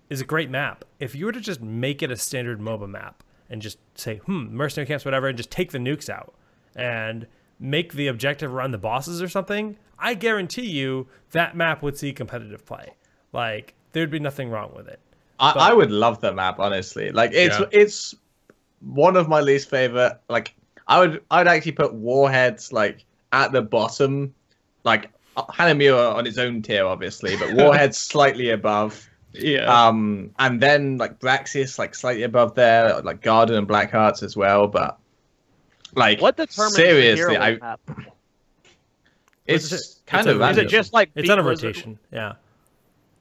is a great map. If you were to just make it a standard MOBA map and just say, mercenary camps, whatever, and just take the nukes out and make the objective around the bosses or something, I guarantee you that map would see competitive play. Like, there'd be nothing wrong with it. I would love that map, honestly. Like, it's one of my least favorite. Like, I'd actually put Warheads like at the bottom, like Hanamura on its own tier, obviously, but Warheads slightly above. Yeah. And then like Braxis like slightly above there, like Garden and Blackhearts as well. But like, what determines seriously, the map? It's kind of random. Is it just like it's on a rotation? Yeah.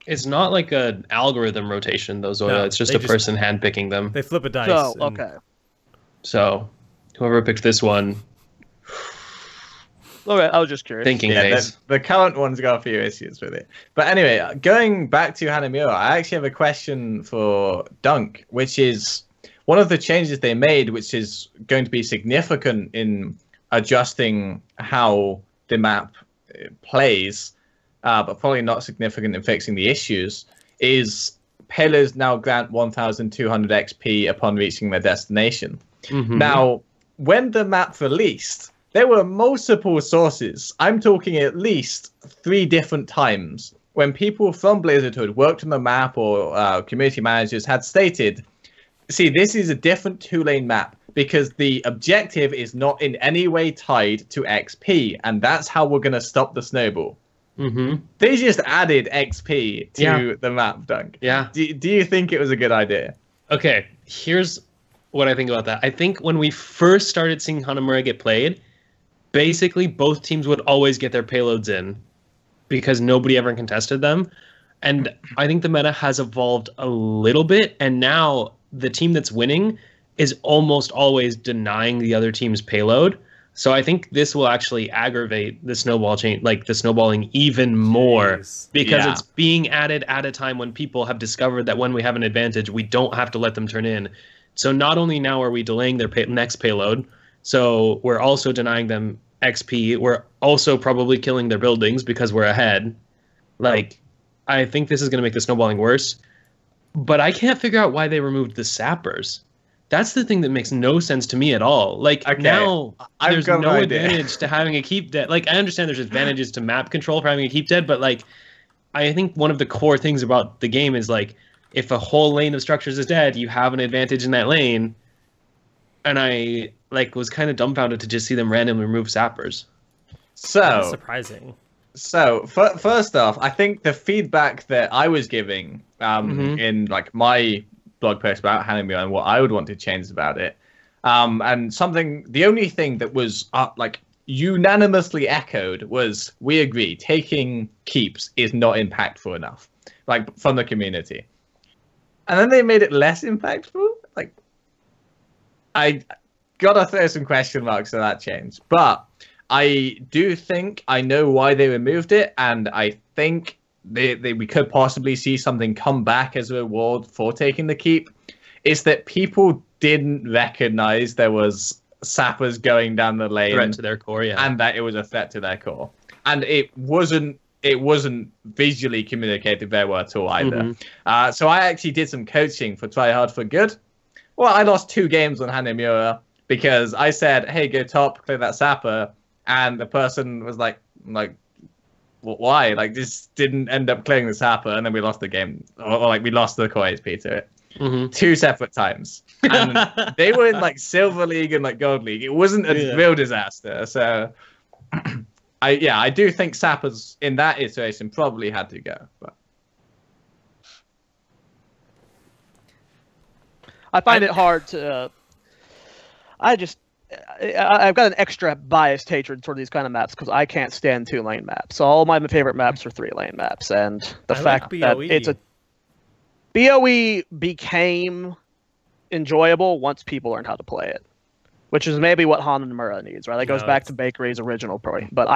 It's not like an algorithm rotation, though, Zoya. No, it's just a person handpicking them. They flip a dice. So, okay. So, whoever picked this one... Okay, I was just curious. Thinking phase. The current one's got a few issues with it. But anyway, going back to Hanamura, I actually have a question for Dunk, which is one of the changes they made, which is going to be significant in adjusting how the map plays, but probably not significant in fixing the issues, is pillars now grant 1,200 XP upon reaching their destination. Mm-hmm. Now, when the map released, there were multiple sources. I'm talking at least 3 different times when people from Blizzard who had worked on the map or community managers had stated, see, this is a different 2-lane map because the objective is not in any way tied to XP, and that's how we're going to stop the snowball. Mm-hmm. They just added XP to the map, Dunk. Yeah. Do you think it was a good idea? Okay, here's what I think about that. I think when we first started seeing Hanamura get played, basically both teams would always get their payloads in because nobody ever contested them. And I think the meta has evolved a little bit, and now the team that's winning is almost always denying the other team's payload. So I think this will actually aggravate the snowball chain, like the snowballing even more, because it's being added at a time when people have discovered that when we have an advantage, we don't have to let them turn in. So not only now are we delaying their next payload, so we're also denying them XP. We're also probably killing their buildings because we're ahead. Like, I think this is going to make the snowballing worse. But I can't figure out why they removed the sappers. That's the thing that makes no sense to me at all. Like, now there's no advantage to having a keep dead. Like, I understand there's advantages to map control for having a keep dead, but, like, I think one of the core things about the game is, like, if a whole lane of structures is dead, you have an advantage in that lane. And I, like, was kind of dumbfounded to just see them randomly remove sappers. So that's surprising. So first off, I think the feedback that I was giving in like my blog post about Hanamura and what I would want to change about it, and something, the only thing that was like unanimously echoed was, we agree, taking keeps is not impactful enough, like from the community. And then they made it less impactful. Like, I gotta throw some question marks on that change, but I do think I know why they removed it, and I think we could possibly see something come back as a reward for taking the keep. It's that people didn't recognize there was sappers going down the lane, threat to their core, yeah, and that it was a threat to their core, and it wasn't visually communicated very well at all either. So I actually did some coaching for Try Hard for Good. Well, I lost 2 games on Hanamura because I said, "Hey, go top, clear that sapper," and the person was like, why? Like, this didn't end up clearing the sapper, and then we lost the game, or like we lost the core HP to it. 2 separate times, and they were in like Silver League and like Gold League. It wasn't a real disaster. So, I do think sappers in that iteration probably had to go, but. I find it hard to. I've got an extra biased hatred toward these kind of maps because I can't stand 2-lane maps. So all my favorite maps are 3-lane maps, and the fact that it's a BOE became enjoyable once people learned how to play it, which is maybe what Hanamura needs, right? That goes back to Bakery's original pro. But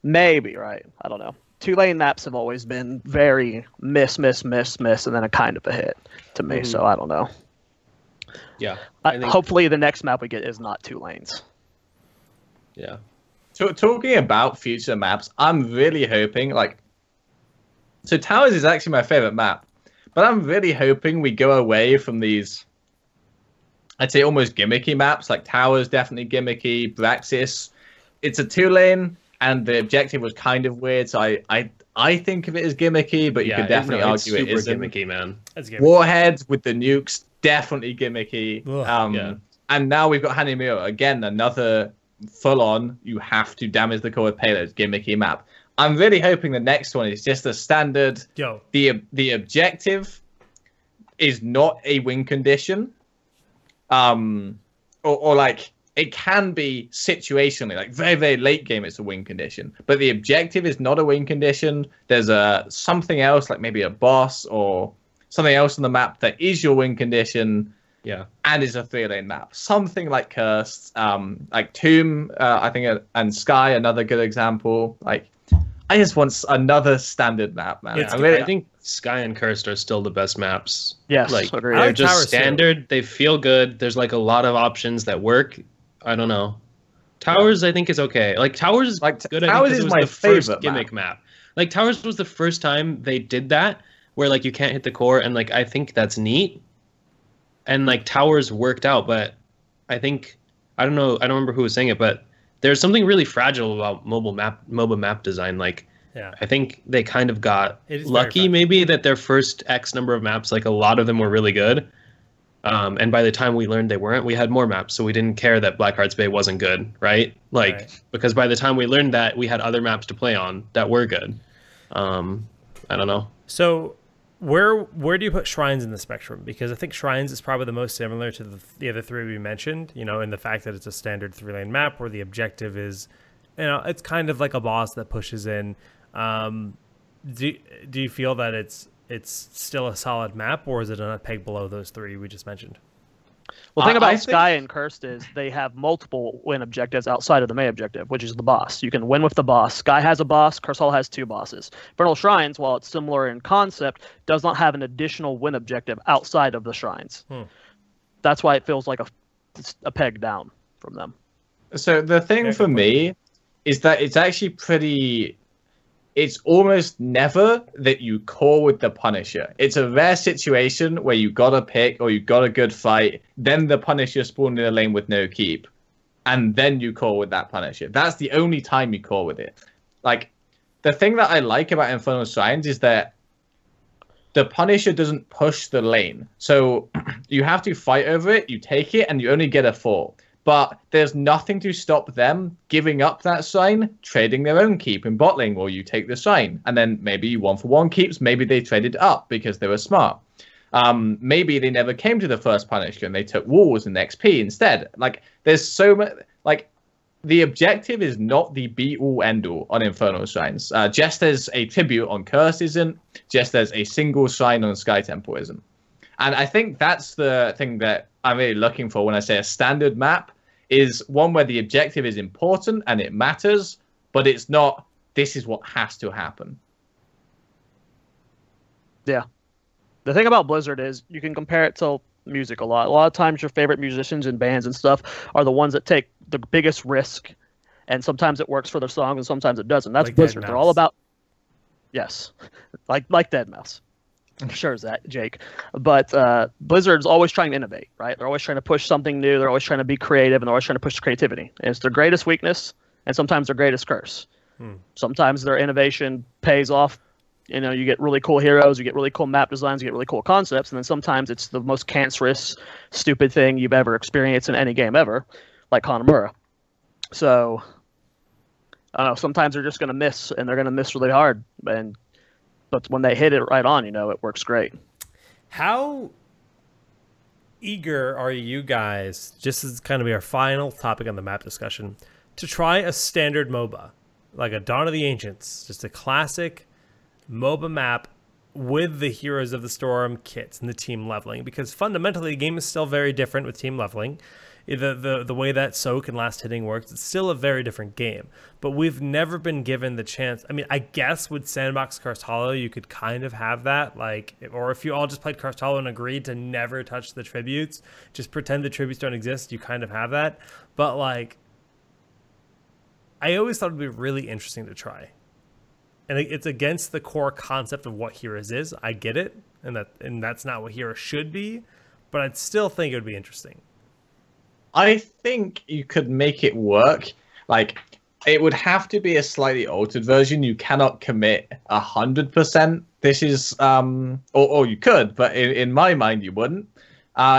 maybe, right? I don't know. 2-lane maps have always been very miss, and then a kind of a hit to me. So I don't know. Yeah. Hopefully the next map we get is not 2 lanes. Yeah. Talking about future maps, I'm really hoping, so Towers is actually my favorite map, but I'm really hoping we go away from these, I'd say almost gimmicky maps, like Towers definitely gimmicky, Braxis. It's a 2-lane, and the objective was kind of weird, so I think of it as gimmicky, but you could definitely argue it isn't. Gimmicky, man. That's gimmicky. Warheads with the nukes, definitely gimmicky. Ugh, And now we've got Hanamura, again, another full-on, you have to damage the core with payloads, gimmicky map. I'm really hoping the next one is just a standard. The objective is not a win condition. Or like, it can be situationally, like very, very late game, it's a win condition. But the objective is not a win condition. There's something else, like maybe a boss or something else on the map that is your win condition. Yeah. And is a 3-lane map. Something like Cursed, like Tomb, I think, and Sky, another good example. Like, I just want another standard map, man. I think Sky and Cursed are still the best maps. Yes, like agreed. they're just standard. Too. They feel good. There's like a lot of options that work. I don't know. Towers, I think, is okay. Like Towers is good. Towers is my favorite gimmick map. Like Towers was the first time they did that, where like you can't hit the core, and like I think that's neat. And like Towers worked out, but I think I don't remember who was saying it, but there's something really fragile about MOBA map design. Like, I think they kind of got lucky, maybe, that their first X number of maps, like a lot of them were really good. And by the time we learned they weren't, we had more maps, so we didn't care that Blackheart's Bay wasn't good, right? Like, because by the time we learned that, we had other maps to play on that were good. I don't know. So where do you put Shrines in the spectrum? Because I think Shrines is probably the most similar to the other 3 we mentioned, you know, in the fact that it's a standard 3-lane map where the objective is, you know, it's kind of like a boss that pushes in. Do you feel that it's still a solid map, or is it a peg below those 3 we just mentioned? Well, the thing about Sky and Cursed is they have multiple win objectives outside of the main objective, which is the boss. You can win with the boss. Sky has a boss. Cursed has 2 bosses. Infernal Shrines, while it's similar in concept, does not have an additional win objective outside of the shrines. That's why it feels like a peg down from them. So the thing for me is that it's actually pretty... It's almost never that you core with the Punisher. It's a rare situation where you got a pick or you got a good fight, then the Punisher spawned in a lane with no keep, and then you core with that Punisher. That's the only time you core with it. Like, the thing that I like about Infernal Shrines is that the Punisher doesn't push the lane. So you have to fight over it, you take it, and you only get a 4. But there's nothing to stop them giving up that sign, trading their own keep in bot lane, or you take the sign. And then maybe 1-for-1 keeps, maybe they traded up because they were smart. Maybe they never came to the first Punisher and they took walls and XP instead. Like, there's so much... Like, the objective is not the be-all, end-all on Infernal Shrines. Just as a tribute on Curse isn't, just as a single shrine on Sky Temple isn't. And I think that's the thing that I'm really looking for when I say a standard map, is one where the objective is important and it matters, but it's not, this is what has to happen. Yeah. The thing about Blizzard is you can compare it to music a lot. A lot of times your favorite musicians and bands and stuff are the ones that take the biggest risk, and sometimes it works for their songs and sometimes it doesn't. That's Like Blizzard. Dead They're all Mouse. about, yes, like Dead Mouse. Sure as that, Jake. But Blizzard's always trying to innovate, right? They're always trying to push something new. They're always trying to be creative, and they're always trying to push creativity. And it's their greatest weakness, and sometimes their greatest curse. Sometimes their innovation pays off. You know, you get really cool heroes, you get really cool map designs, you get really cool concepts, and then sometimes it's the most cancerous, stupid thing you've ever experienced in any game ever, like Anub'arak. So, I don't know, sometimes they're just going to miss, and they're going to miss really hard, but when they hit it right on, you know, it works great. How eager are you guys, just as kind of our final topic on the map discussion, to try a standard MOBA, like a Dawn of the Ancients, just a classic MOBA map with the Heroes of the Storm kits and the team leveling? Because fundamentally the game is still very different with team leveling. The way that soak and last hitting works, it's still a very different game. But we've never been given the chance. I mean, I guess with Sandbox Cursed Hollow you could kind of have that, like, or if you all just played Cursed Hollow and agreed to never touch the tributes, just pretend the tributes don't exist, you kind of have that. But like, I always thought it'd be really interesting to try. And it's against the core concept of what Heroes is. I get it, and that's not what Heroes should be, but I'd still think it would be interesting. I think you could make it work. Like, it would have to be a slightly altered version. You cannot commit 100%. This is, or you could, but in my mind, you wouldn't.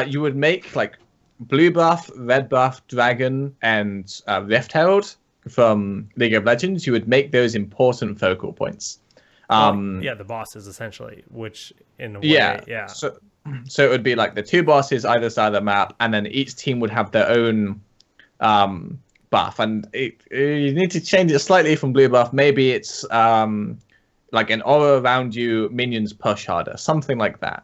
You would make like blue buff, red buff, dragon, and Rift Herald from League of Legends. You would make those important focal points. Yeah, the bosses essentially, which in a way, yeah. So it would be like the two bosses either side of the map, and then each team would have their own buff. And you need to change it slightly from blue buff. Maybe it's like an aura around you, minions push harder, something like that.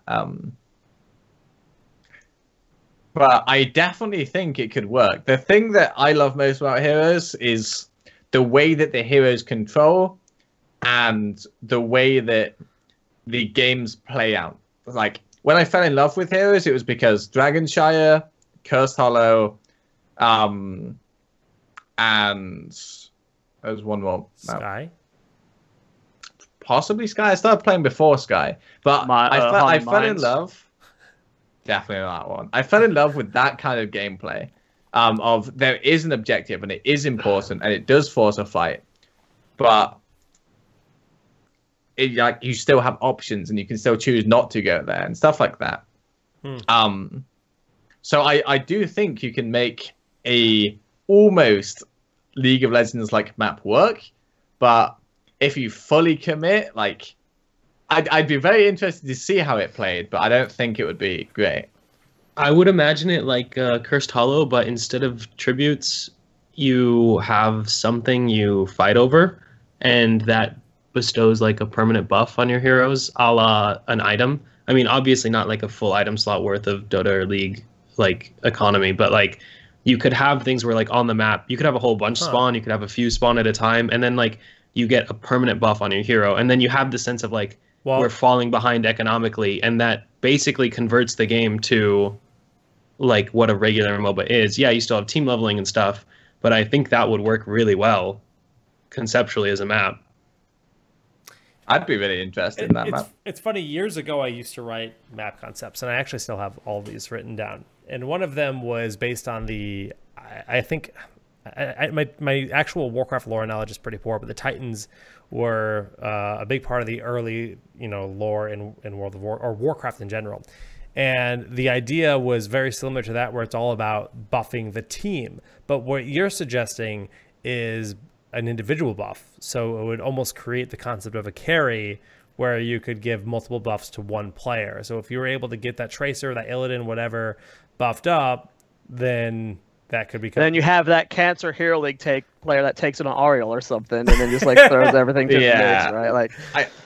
But I definitely think it could work. The thing that I love most about Heroes is the way that the heroes control and the way that the games play out. Like, when I fell in love with Heroes, it was because Dragonshire, Cursed Hollow, and there was one more. Sky? Possibly Sky. I started playing before Sky. But I fell in love. Definitely that one. I fell in love with that kind of gameplay. Of there is an objective and it is important and it does force a fight, but it, like, you still have options and you can still choose not to go there and stuff like that. So I do think you can make a almost League of Legends like map work, but if you fully commit, like, I'd be very interested to see how it played, but I don't think it would be great. I would imagine it like Cursed Hollow, but instead of tributes, you have something you fight over, and that bestows like a permanent buff on your heroes, a la an item. I mean, obviously not like a full item slot worth of Dota or League like economy, but like you could have things where like on the map, you could have a whole bunch spawn, you could have a few spawn at a time, and then like you get a permanent buff on your hero, and then you have the sense of like, we're falling behind economically, and that basically converts the game to like what a regular MOBA is. Yeah, you still have team leveling and stuff, but I think that would work really well conceptually as a map. I'd be really interested in that map. It's funny, years ago I used to write map concepts, and I actually still have all these written down. And one of them was based on the, I think, my actual Warcraft lore knowledge is pretty poor, but the Titans were a big part of the early, lore in World of War, or Warcraft in general. And the idea was very similar to that, where it's all about buffing the team. But what you're suggesting is an individual buff. So it would almost create the concept of a carry, where you could give multiple buffs to one player. So if you were able to get that Tracer, that Illidan, whatever, buffed up, then that could become... Then you have that Cancer Hero League player that takes it on Ariel or something, and then just like throws everything to the base, right? Like,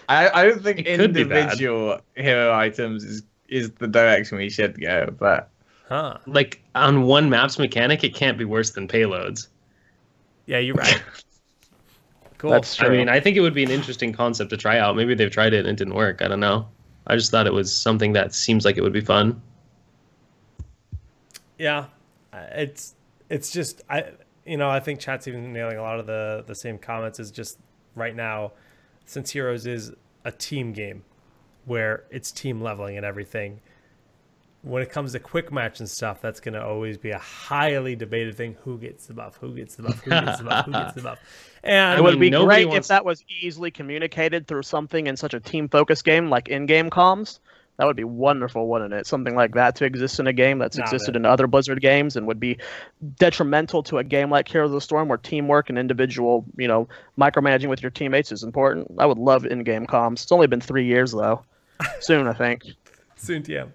I don't think individual hero items is the direction we should go. But Huh. Like on one maps mechanic, it can't be worse than payloads. Yeah, you're right. Cool. That's true. I mean, I think it would be an interesting concept to try out. Maybe they've tried it and it didn't work. I don't know. I just thought it was something that seems like it would be fun. Yeah, it's just I think chat's even nailing a lot of the same comments. Is just right now, since Heroes is a team game where it's team leveling and everything. When it comes to quick match and stuff, that's going to always be a highly debated thing. Who gets the buff? Who gets the buff? Who gets the buff? Who gets the buff? And It would be nobody great wants- if that was easily communicated through something in such a team-focused game like in-game comms. That would be wonderful, wouldn't it? Something like that to exist in a game that's existed in other Blizzard games and would be detrimental to a game like Heroes of the Storm where teamwork and individual, micromanaging with your teammates is important. I would love in-game comms. It's only been 3 years, though. Soon, I think. soon TM.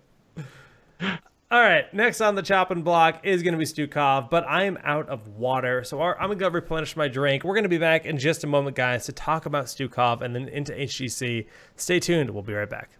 All right, next on the chopping block is going to be Stukov, but I am out of water, so I'm going to go replenish my drink. We're going to be back in just a moment, guys, to talk about Stukov and then into HGC. Stay tuned. We'll be right back.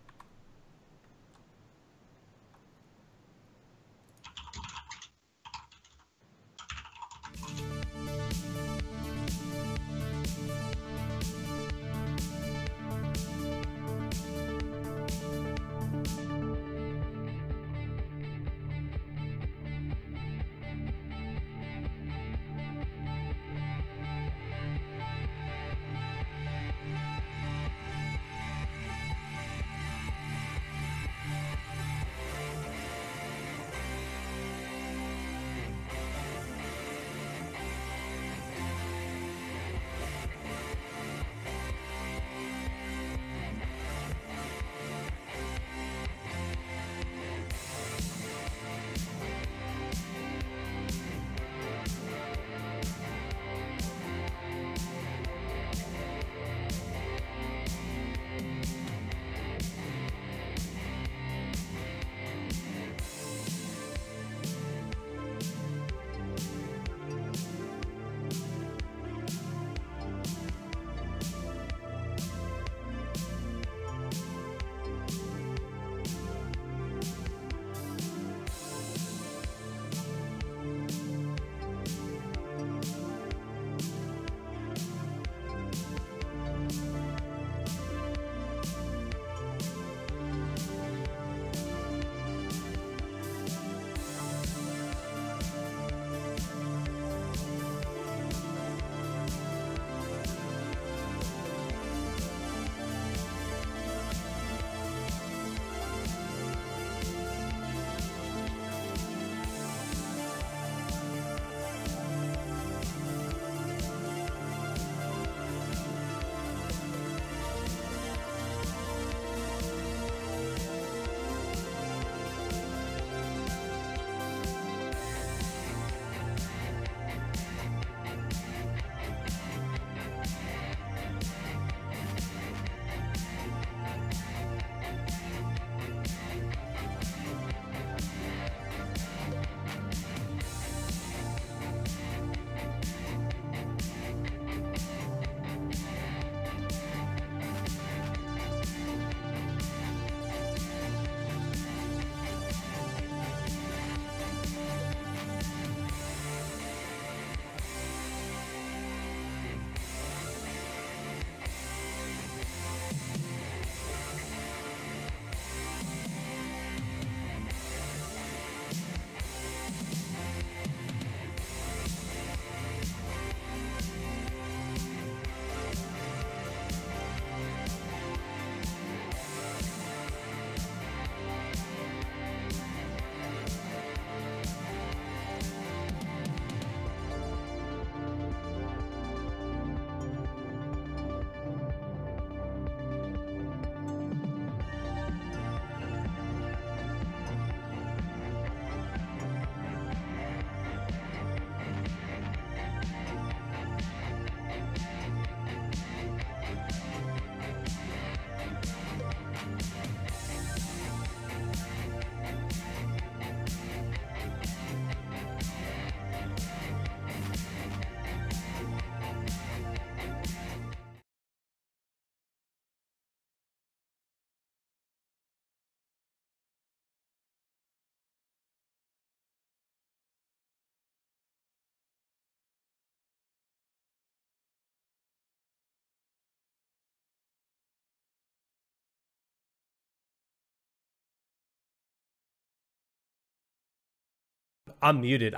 I'm muted.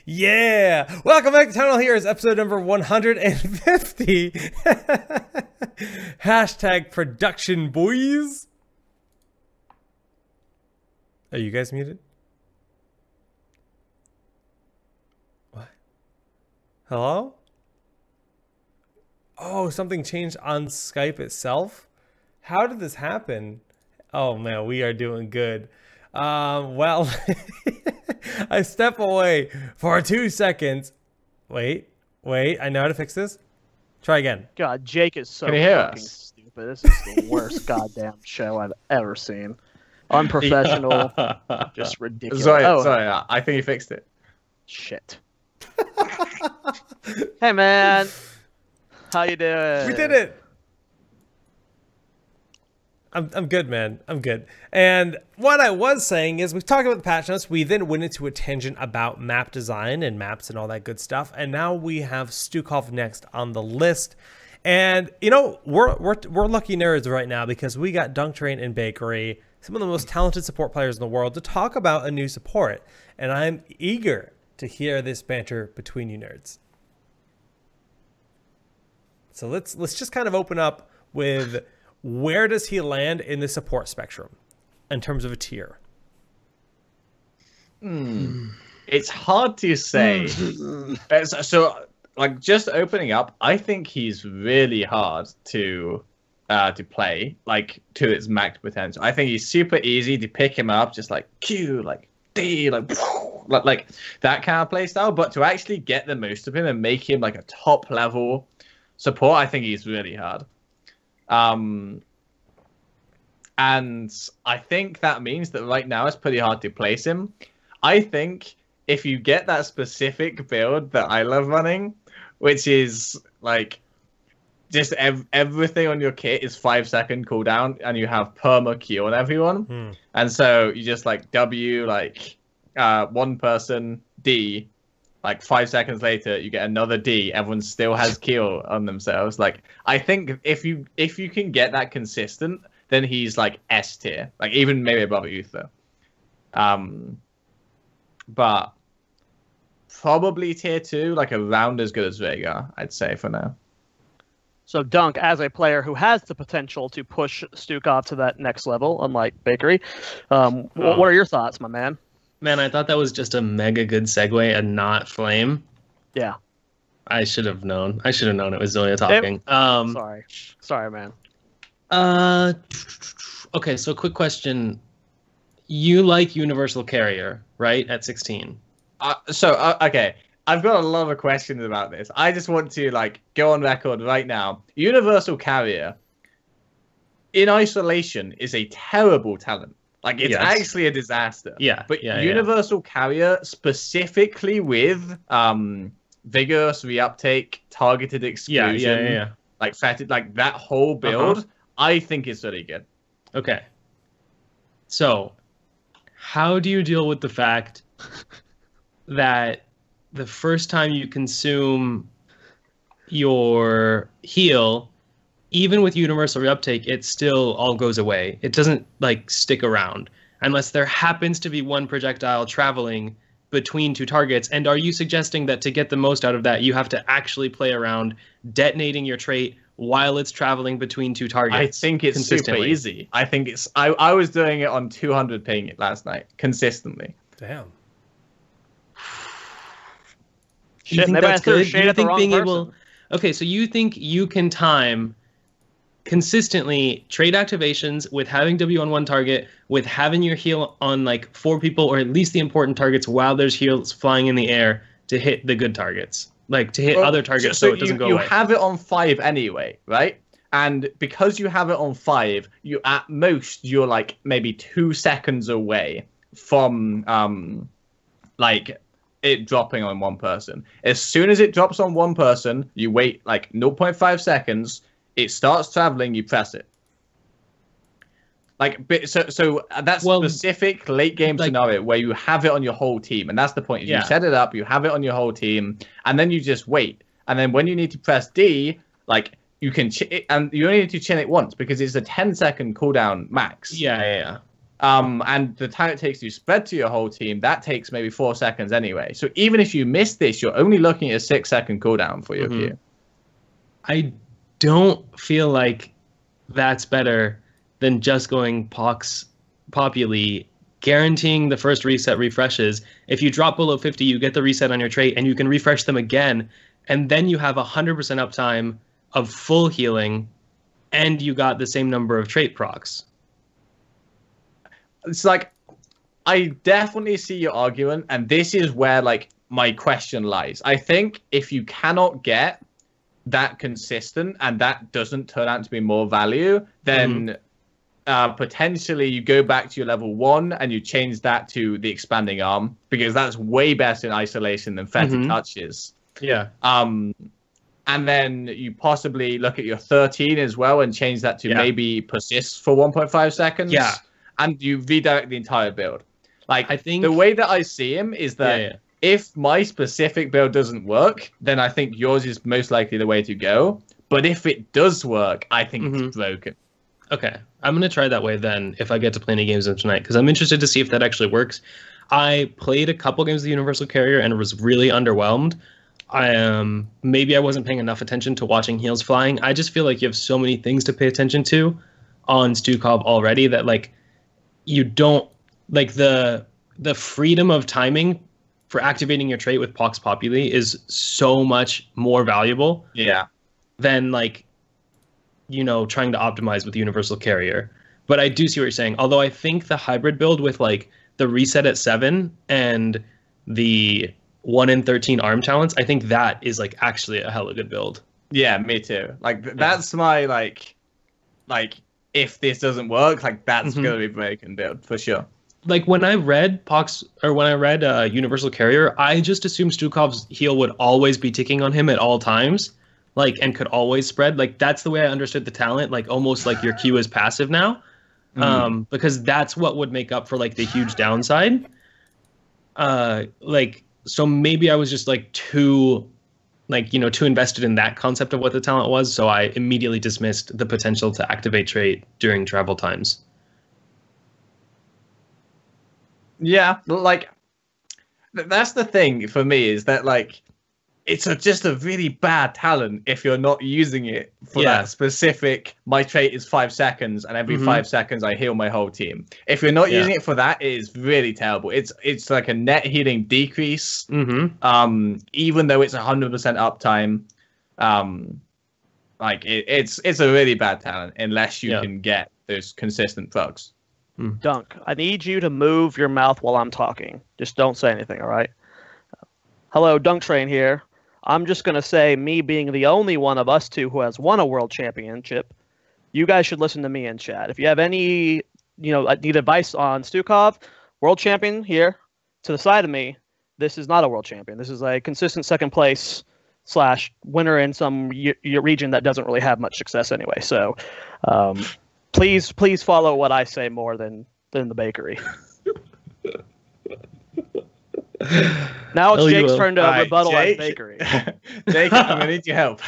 Yeah. Welcome back to TownHall. Here is episode number 150. Hashtag production boys. Are you guys muted? What? Hello? Oh, something changed on Skype itself? How did this happen? Oh man, we are doing good. Well, I step away for 2 seconds. Wait, I know how to fix this. Try again. God, Jake is so Can you hear fucking us? stupid. This is the worst goddamn show I've ever seen. Unprofessional, just ridiculous. Sorry, oh, I think you fixed it. shit. Hey man, how you doing? We did it. I'm good, man. I'm good. And what I was saying is we've talked about the patch notes. We then went into a tangent about map design and maps and all that good stuff. And now we have Stukov next on the list. And, you know, we're lucky nerds right now because we got Dunk Train and Bakery, some of the most talented support players in the world, to talk about a new support. And I'm eager to hear this banter between you nerds. So let's just kind of open up with... where does he land in the support spectrum in terms of a tier? It's hard to say. So, like, just opening up, I think he's really hard to play, like, to its max potential. I think he's super easy to pick him up, just like Q, like D, like that kind of play style. But to actually get the most of him and make him like a top level support, I think he's really hard. And I think that means that right now it's pretty hard to place him. I think if you get that specific build that I love running, which is like just everything on your kit is 5-second cooldown and you have perma Q on everyone. And so you just like W, like one person, D, like 5 seconds later, you get another D. Everyone still has Q on themselves. Like, I think if you can get that consistent, then he's like S tier, like even maybe above Uther. But probably tier 2, like around as good as Vega, I'd say for now. So Dunk, as a player who has the potential to push Stukov to that next level, unlike Bakery, what are your thoughts, my man? Man, I thought that was just a mega good segue and not Flame. Yeah. I should have known. I should have known it was Zoya talking. Sorry, man. Okay, so quick question. You like Universal Carrier, right? At 16. Okay. I've got a lot of questions about this. I just want to like go on record right now. Universal Carrier, in isolation, is a terrible talent. Like, it's actually a disaster. Yeah. But Universal Carrier, specifically with vigorous reuptake, targeted exclusion, like fatted, like that whole build, I think is really good. Okay. So, how do you deal with the fact that the first time you consume your heal, even with universal reuptake, it still all goes away. It doesn't like stick around unless there happens to be one projectile traveling between two targets. And are you suggesting that to get the most out of that, you have to actually play around detonating your trait while it's traveling between two targets? I think it's super easy. I think it's. I was doing it on 200 ping it last night consistently. Damn. Shit, maybe I threw shade at the wrong person. Okay, so you think you can time consistently trade activations with having W on one target, with having your heal on like 4 people or at least the important targets while there's heals flying in the air to hit the good targets, like to hit other targets so it doesn't go away. You have it on 5 anyway, right? And because you have it on 5, you at most you're like maybe 2 seconds away from like it dropping on one person. As soon as it drops on one person, you wait like 0.5 seconds. It starts traveling, you press it. Like, so that's specific late game scenario where you have it on your whole team, and that's the point. You set it up, you have it on your whole team, and then you just wait. And then when you need to press D, like you can, and you only need to chin it once because it's a 10-second cooldown max. Yeah. And the time it takes to spread to your whole team, that takes maybe 4 seconds anyway. So even if you miss this, you're only looking at a 6-second cooldown for your Q. I don't feel like that's better than just going Pox Populi, guaranteeing the first reset refreshes. If you drop below 50, you get the reset on your trait, and you can refresh them again, and then you have 100% uptime of full healing, and you got the same number of trait procs. It's like, I definitely see your argument, and this is where like my question lies. I think if you cannot get that consistent and that doesn't turn out to be more value, then potentially you go back to your level 1 and you change that to the expanding arm, because that's way better in isolation than fetid touches. Yeah. And then you possibly look at your 13 as well and change that to maybe persist for 1.5 seconds. Yeah. And you redirect the entire build. Like, I think the way that I see him is that if my specific build doesn't work, then I think yours is most likely the way to go. But if it does work, I think it's broken. Okay, I'm going to try that way then if I get to play any games tonight, because I'm interested to see if that actually works. I played a couple games of the Universal Carrier and was really underwhelmed. Maybe I wasn't paying enough attention to watching heals flying. I just feel like you have so many things to pay attention to on Stukov already that like you don't like the freedom of timing for activating your trait with Pox Populi is so much more valuable than like, you know, trying to optimize with Universal Carrier. But I do see what you're saying. Although I think the hybrid build with like the reset at 7 and the 1 in 13 arm talents, I think that is like actually a hella good build. Yeah, me too. Like that's my like if this doesn't work, like that's gonna be broken build for sure. Like when I read Universal Carrier, I just assumed Stukov's heal would always be ticking on him at all times, like, and could always spread. Like that's the way I understood the talent, like almost like your Q is passive now, because that's what would make up for like the huge downside. Like so maybe I was just like too invested in that concept of what the talent was, so I immediately dismissed the potential to activate trait during travel times. Yeah, like that's the thing for me is that like it's just a really bad talent if you're not using it for that specific. My trait is 5 seconds, and every 5 seconds I heal my whole team. If you're not using it for that, it is really terrible. It's like a net healing decrease. Even though it's 100% uptime, like it's a really bad talent unless you can get those consistent thugs. Dunk, I need you to move your mouth while I'm talking. Just don't say anything, all right? Hello, Dunk Train here. I'm just going to say, me being the only one of us two who has won a world championship, you guys should listen to me in chat. If you have any, need advice on Stukov, world champion here, to the side of me, this is not a world champion. This is a consistent second place / winner in some region that doesn't really have much success anyway. So, please follow what I say more than the bakery. Now it's Jake's turn to rebuttal on bakery. Jake, I'm gonna need your help.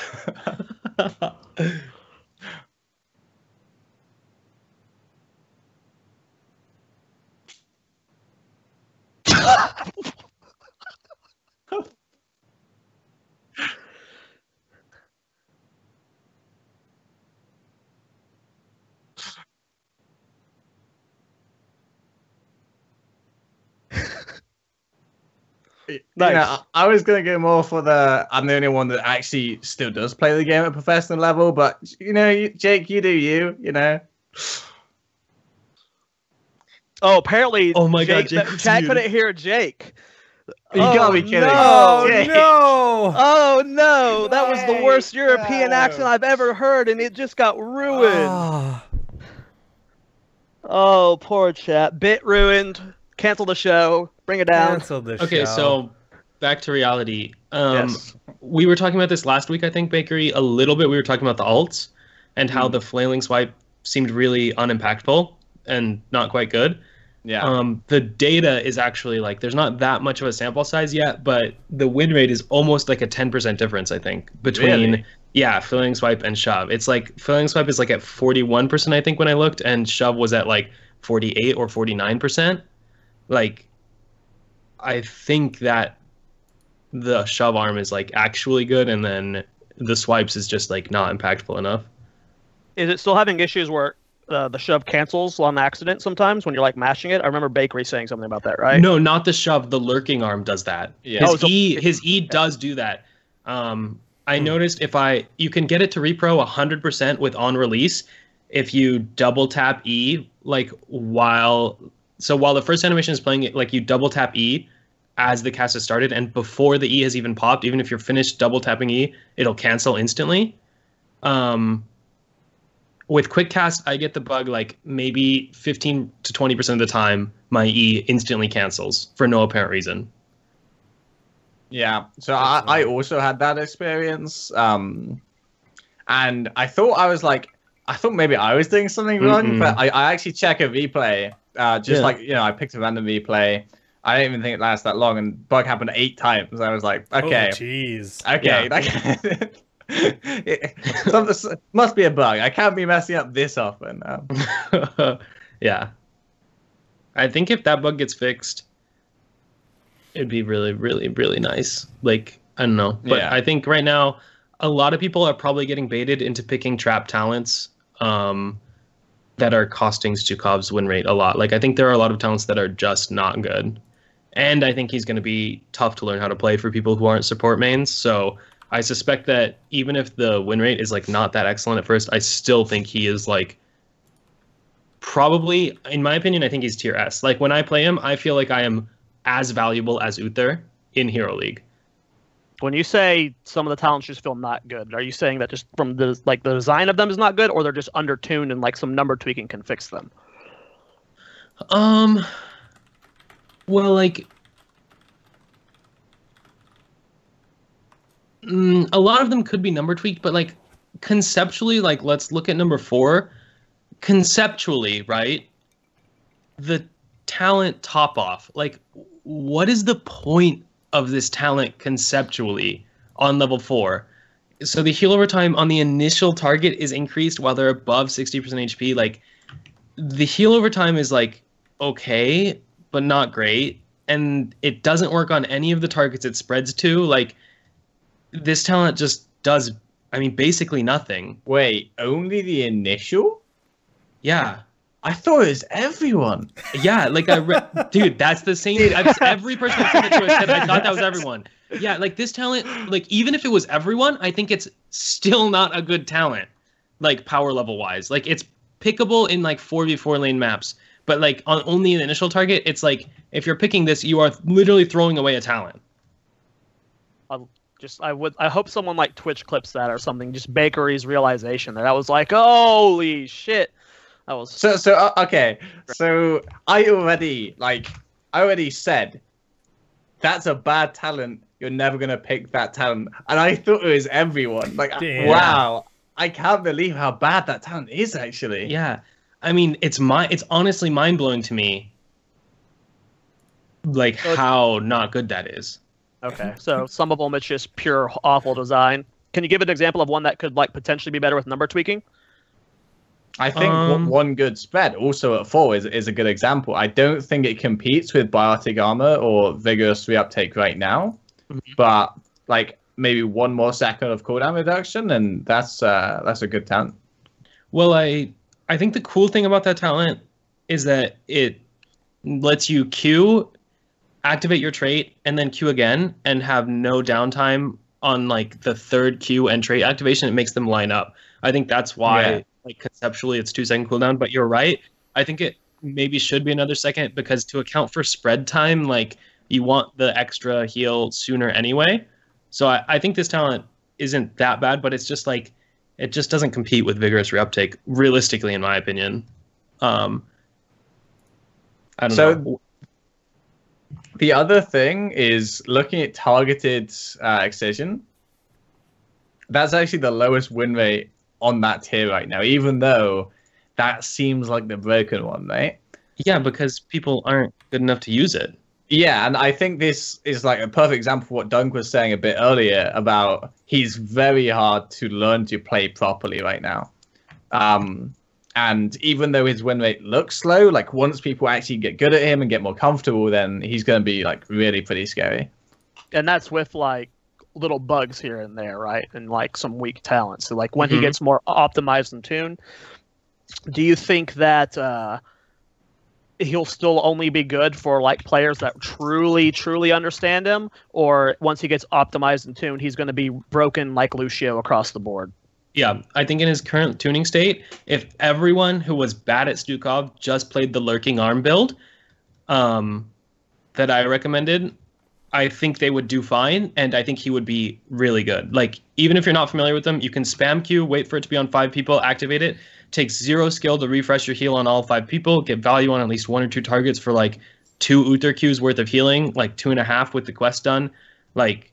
Nice. I was going to go more for I'm the only one that actually still does play the game at professional level, but, Jake, you do you. Oh, apparently. Oh my God, Chad couldn't hear Jake. You gotta be kidding. No, Jake. no. Oh, no. That was the worst European accent I've ever heard, and it just got ruined. Oh, poor Chad. Bit ruined. Cancel the show. Bring it down. Cancel the Okay, show. so back to reality. Yes. We were talking about this last week, I think, Bakery, a little bit. We were talking about the alts and how the flailing swipe seemed really unimpactful and not quite good. Yeah. The data is actually like, there's not that much of a sample size yet, but the win rate is almost like a 10% difference, I think, between flailing swipe and shove. It's like flailing swipe is like at 41%, I think, when I looked, and shove was at like 48 or 49%. Like, I think that the shove arm is like actually good, and then the swipes is just like not impactful enough. Is it still having issues where the shove cancels on accident sometimes when you're like mashing it? I remember Bakery saying something about that, right? No, not the shove. The lurking arm does that. Yeah. His E does do that. I noticed you can get it to repro 100% with on release if you double tap E, like while the first animation is playing, it like you double tap E as the cast has started, and before the E has even popped, even if you're finished double tapping E, it'll cancel instantly. With quick cast, I get the bug like maybe 15 to 20% of the time, my E instantly cancels for no apparent reason. Yeah, so I also had that experience, and I thought maybe I was doing something wrong, but I actually check a replay, I picked a random replay. I didn't even think it lasted that long, and bug happened 8 times. I was like, okay, jeez, okay, yeah. Must be a bug. I can't be messing up this often. Yeah, I think if that bug gets fixed, it'd be really, really, really nice. Like, I don't know, but yeah. I think right now a lot of people are probably getting baited into picking trap talents that are costing Stukov's win rate a lot. Like, I think there are a lot of talents that are just not good, and I think he's going to be tough to learn how to play for people who aren't support mains. So I suspect that even if the win rate is like not that excellent at first, I still think he is like probably, in my opinion, I think he's tier S. Like, when I play him, I feel like I am as valuable as Uther in Hero League. When you say some of the talents just feel not good, are you saying that just from the design of them is not good, or they're just undertuned and like some number tweaking can fix them? Well, like, a lot of them could be number tweaked, but like conceptually, like, let's look at number 4. Conceptually, right? The talent top off, like, what is the point of this talent conceptually on level 4? So the heal over time on the initial target is increased while they're above 60% HP. Like, the heal over time is like okay, but not great, and it doesn't work on any of the targets it spreads to. Like, this talent just does, I mean, basically nothing. Wait, only the initial? Yeah. I thought it was everyone. Yeah, like dude, that's the same. Every person who said it to us said I thought that was everyone. Yeah, like, this talent, like, even if it was everyone, I think it's still not a good talent, like, power level wise. Like, it's pickable in like 4v4 lane maps, but like on only an initial target, it's like if you're picking this, you are literally throwing away a talent. I hope someone like Twitch clips that or something. Just Bakery's realization that was like, holy shit. That was okay. So I already said that's a bad talent. You're never gonna pick that talent, and I thought it was everyone. Like, damn. Wow, I can't believe how bad that talent is actually. Yeah, I mean, it's honestly mind blowing to me. Like, how not good that is. Okay, so some of them it's just pure awful design. Can you give an example of one that could like potentially be better with number tweaking? I think one good spread also at 4 is a good example. I don't think it competes with Biotic Armor or Vigorous Reuptake right now, but like maybe 1 more second of cooldown reduction, and that's a good talent. Well, I think the cool thing about that talent is that it lets you Q, activate your trait, and then Q again, and have no downtime on like the 3rd Q and trait activation. It makes them line up. I think that's why, like, conceptually it's 2-second cooldown, but you're right. I think it maybe should be another second, because to account for spread time, like, you want the extra heal sooner anyway. So I think this talent isn't that bad, but it's just like, it just doesn't compete with Vigorous Reuptake, realistically, in my opinion. I don't know. The other thing is looking at targeted excision. That's actually the lowest win rate on that tier right now, even though that seems like the broken one, right? Yeah, because people aren't good enough to use it. Yeah, and I think this is like a perfect example of what Dunk was saying a bit earlier about he's very hard to learn to play properly right now. And even though his win rate looks slow, like once people actually get good at him and get more comfortable, then he's going to be like really pretty scary. And that's with like little bugs here and there, right? And like some weak talents. So like when he gets more optimized and tuned, do you think that he'll still only be good for like players that truly understand him, or once he gets optimized and tuned, he's going to be broken like Lucio across the board? Yeah, I think in his current tuning state, if everyone who was bad at Stukov just played the lurking arm build that I recommended, I think they would do fine, and I think he would be really good. Like, even if you're not familiar with them, you can spam Q, wait for it to be on 5 people, activate it. Takes 0 skill to refresh your heal on all 5 people, get value on at least 1 or 2 targets for like 2 Uther Qs worth of healing, like 2.5 with the quest done. Like,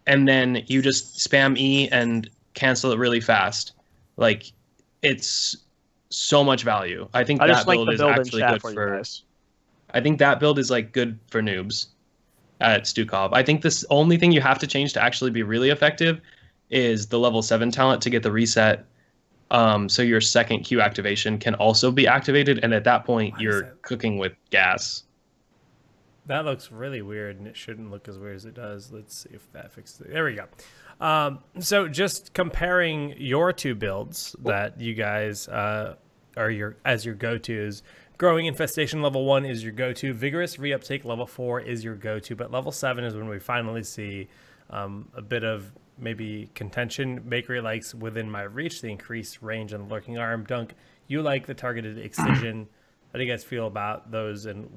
and then you just spam E and cancel it really fast. Like, it's so much value. I think that build is actually good for. I think that build is like good for noobs at Stukov. I think this only thing you have to change to actually be really effective is the level 7 talent to get the reset. So your second Q activation can also be activated, and at that point you're cooking with gas. That looks really weird, and it shouldn't look as weird as it does. Let's see if that fixes it. There we go. So just comparing your 2 builds that you guys are your go-tos. Growing Infestation level 1 is your go-to. Vigorous Reuptake level 4 is your go-to. But level 7 is when we finally see a bit of maybe contention. Bakery likes Within My Reach, the increased range and lurking arm. Dunk, you like the targeted excision. How do you guys feel about those, and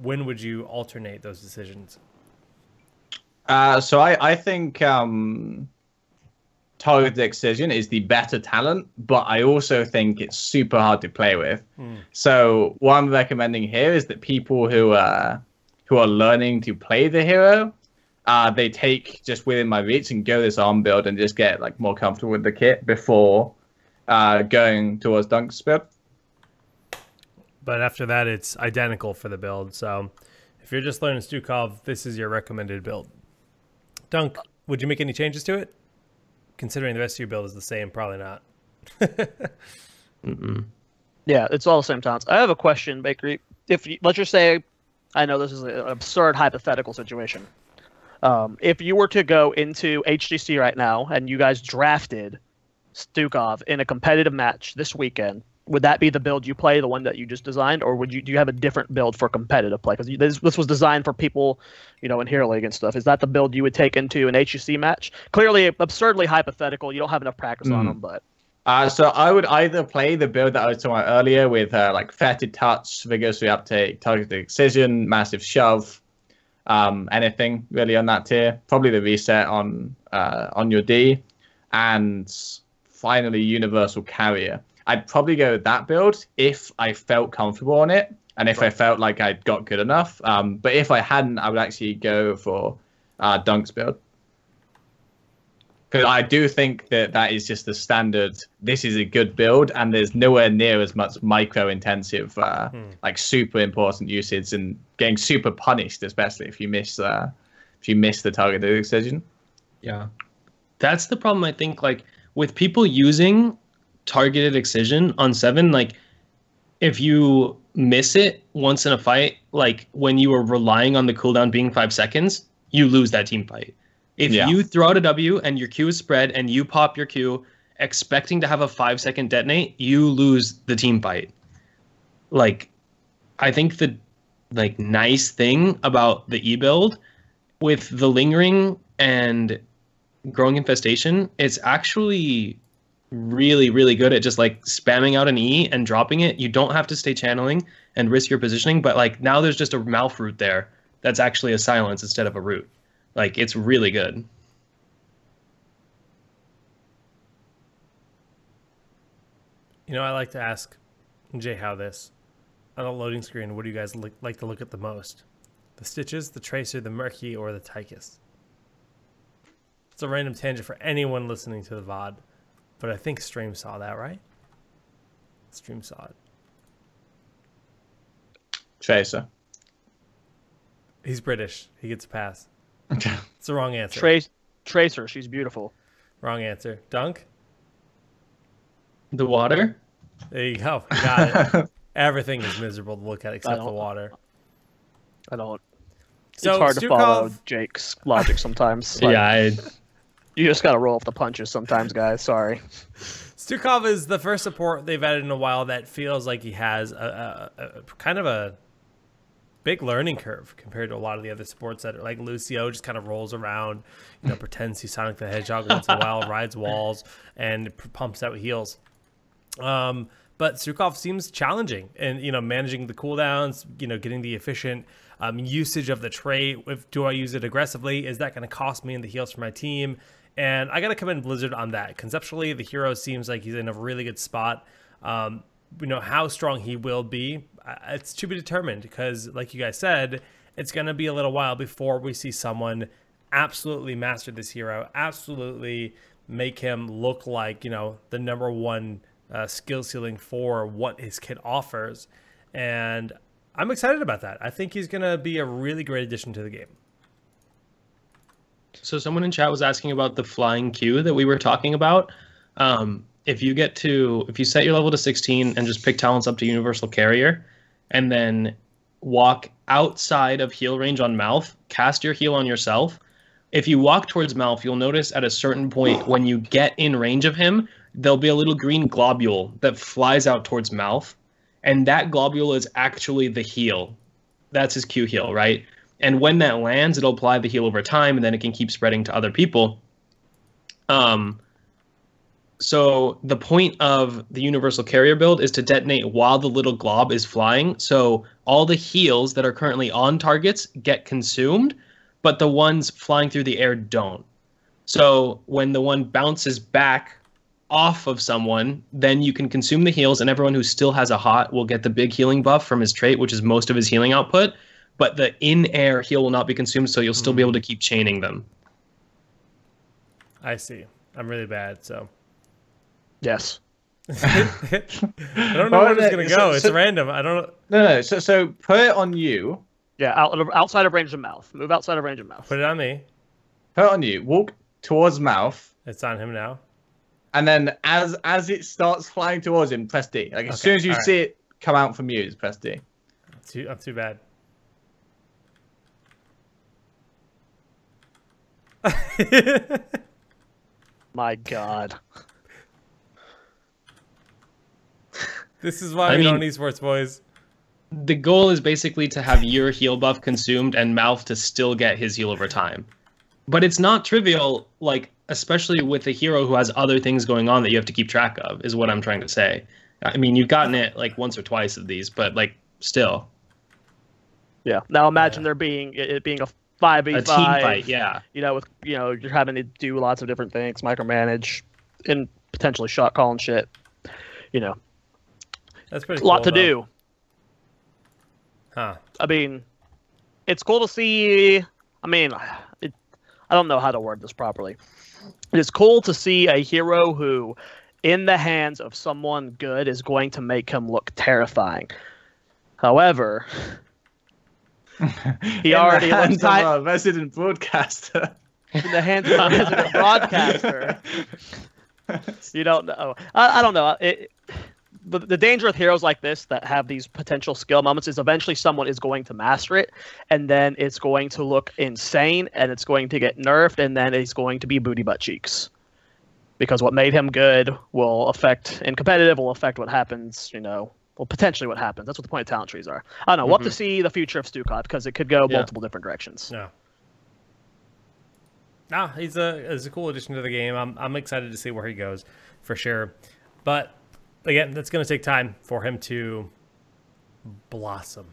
when would you alternate those decisions? So I think targeted excision is the better talent, but I also think it's super hard to play with. So what I'm recommending here is that people who are learning to play the hero, they take just Within My Reach and go this arm build and just get like more comfortable with the kit before going towards Dunk's build. But after that, it's identical for the build. So if you're just learning Stukov, this is your recommended build. Dunk, would you make any changes to it? Considering the rest of your build is the same, probably not. Yeah, it's all the same talents. I have a question, Bakery. Let's just say, I know this is an absurd hypothetical situation. If you were to go into HGC right now and you guys drafted Stukov in a competitive match this weekend, would that be the build you play, the one that you just designed, or do you have a different build for competitive play? Because this was designed for people, in Hero League and stuff. Is that the build you would take into an HGC match? Clearly, absurdly hypothetical. You don't have enough practice on them, but. So I would either play the build that I was talking about earlier with like Fetid Touch, Vigorous Reuptake, Targeted Excision, Massive Shove, anything really on that tier. Probably the reset on your D, and finally Universal Carrier. I'd probably go with that build if I felt comfortable on it, and if I felt like I'd got good enough. But if I hadn't, I would actually go for Dunk's build. Because I do think that is just the standard. This is a good build, and there's nowhere near as much micro-intensive, like super important usage, and getting super punished, especially if you miss the targeted excision. Yeah, that's the problem. I think like with people using targeted excision on 7, like if you miss it once in a fight, like when you are relying on the cooldown being 5 seconds, you lose that team fight. If you throw out a W and your Q is spread and you pop your Q expecting to have a 5-second detonate, you lose the team fight. Like, I think the like nice thing about the E build with the lingering and growing infestation, it's actually really, really good at just like spamming out an E and dropping it. You don't have to stay channeling and risk your positioning, but like now there's just a Malf root there that's actually a silence instead of a root. Like, it's really good. I like to ask Jay how this. On a loading screen, what do you guys like to look at the most? The Stitches, the Tracer, the Murky, or the Tychus? It's a random tangent for anyone listening to the VOD, but I think Stream saw that, right? Stream saw it. Tracer. He's British. He gets a pass. It's the wrong answer. Tracer, she's beautiful. Wrong answer. Dunk? The water? There you go. You got it. Everything is miserable to look at except the water. I don't. So it's hard Stukov, to follow Jake's logic sometimes. Like, Yeah, you just gotta roll off the punches sometimes, guys. Sorry. Stukov is the first support they've added in a while that feels like he has a kind of a big learning curve compared to a lot of the other supports that are like Lucio just kind of rolls around, pretends he's Sonic the Hedgehog once in a while, rides walls, and pumps out heals. But Stukov seems challenging and, managing the cooldowns, getting the efficient usage of the trait. Do I use it aggressively? Is that going to cost me in the heals for my team? And I got to commend Blizzard on that. Conceptually, the hero seems like he's in a really good spot. How strong he will be, it's to be determined because, like you guys said, it's going to be a little while before we see someone absolutely master this hero, absolutely make him look like, the #1 skill ceiling for what his kit offers. And I'm excited about that. I think he's going to be a really great addition to the game. So someone in chat was asking about the flying Q that we were talking about. If you set your level to 16 and just pick talents up to Universal Carrier, and then walk outside of heal range on Malth, cast your heal on yourself. If you walk towards Malth, you'll notice at a certain point when you get in range of him, there'll be a little green globule that flies out towards Malth, and that globule is actually the heal. That's his Q heal, right? And when that lands, it'll apply the heal over time, and then it can keep spreading to other people. So the point of the Universal Carrier build is to detonate while the little glob is flying. So all the heals that are currently on targets get consumed, but the ones flying through the air don't. So when the one bounces back off of someone, then you can consume the heals, and everyone who still has a hot will get the big healing buff from his trait, which is most of his healing output. But the in-air heal will not be consumed, so you'll still be able to keep chaining them. I see. I'm really bad, so... Yes. I don't know where it's going to go. It's random. I don't know. No. So put it on you. Yeah, outside of range of Malth. Move outside of range of Malth. Put it on me. Put it on you. Walk towards Malth. It's on him now. And then as it starts flying towards him, press D. Like as soon as you see it come out from you, just press D. I'm too bad. My God. This is why we don't esports, boys. The goal is basically to have your heal buff consumed and Malth to still get his heal over time. But it's not trivial, like, especially with a hero who has other things going on that you have to keep track of, is what I'm trying to say. I mean, you've gotten it, like, once or twice of these, but, like, still. Yeah. Now imagine it being a 5v5. A team fight, yeah. With you're having to do lots of different things, micromanage, and potentially shot call and shit. That's pretty cool, a lot to though. do. Huh. I mean, it's cool to see. I don't know how to word this properly. It's cool to see a hero who, in the hands of someone good, is going to make him look terrifying. However, he already looks like a resident broadcaster. In the hands of a resident broadcaster. You don't know. I don't know. The danger with heroes like this that have these potential skill moments is eventually someone is going to master it, and then it's going to look insane, and it's going to get nerfed, and then it's going to be booty butt cheeks. Because what made him good will affect, in competitive, will affect what happens, potentially what happens. That's what the point of talent trees are. I don't know. We'll have to see the future of Stukov, because it could go multiple different directions. Yeah. No, he's a cool addition to the game. I'm excited to see where he goes, for sure. But again, that's going to take time for him to blossom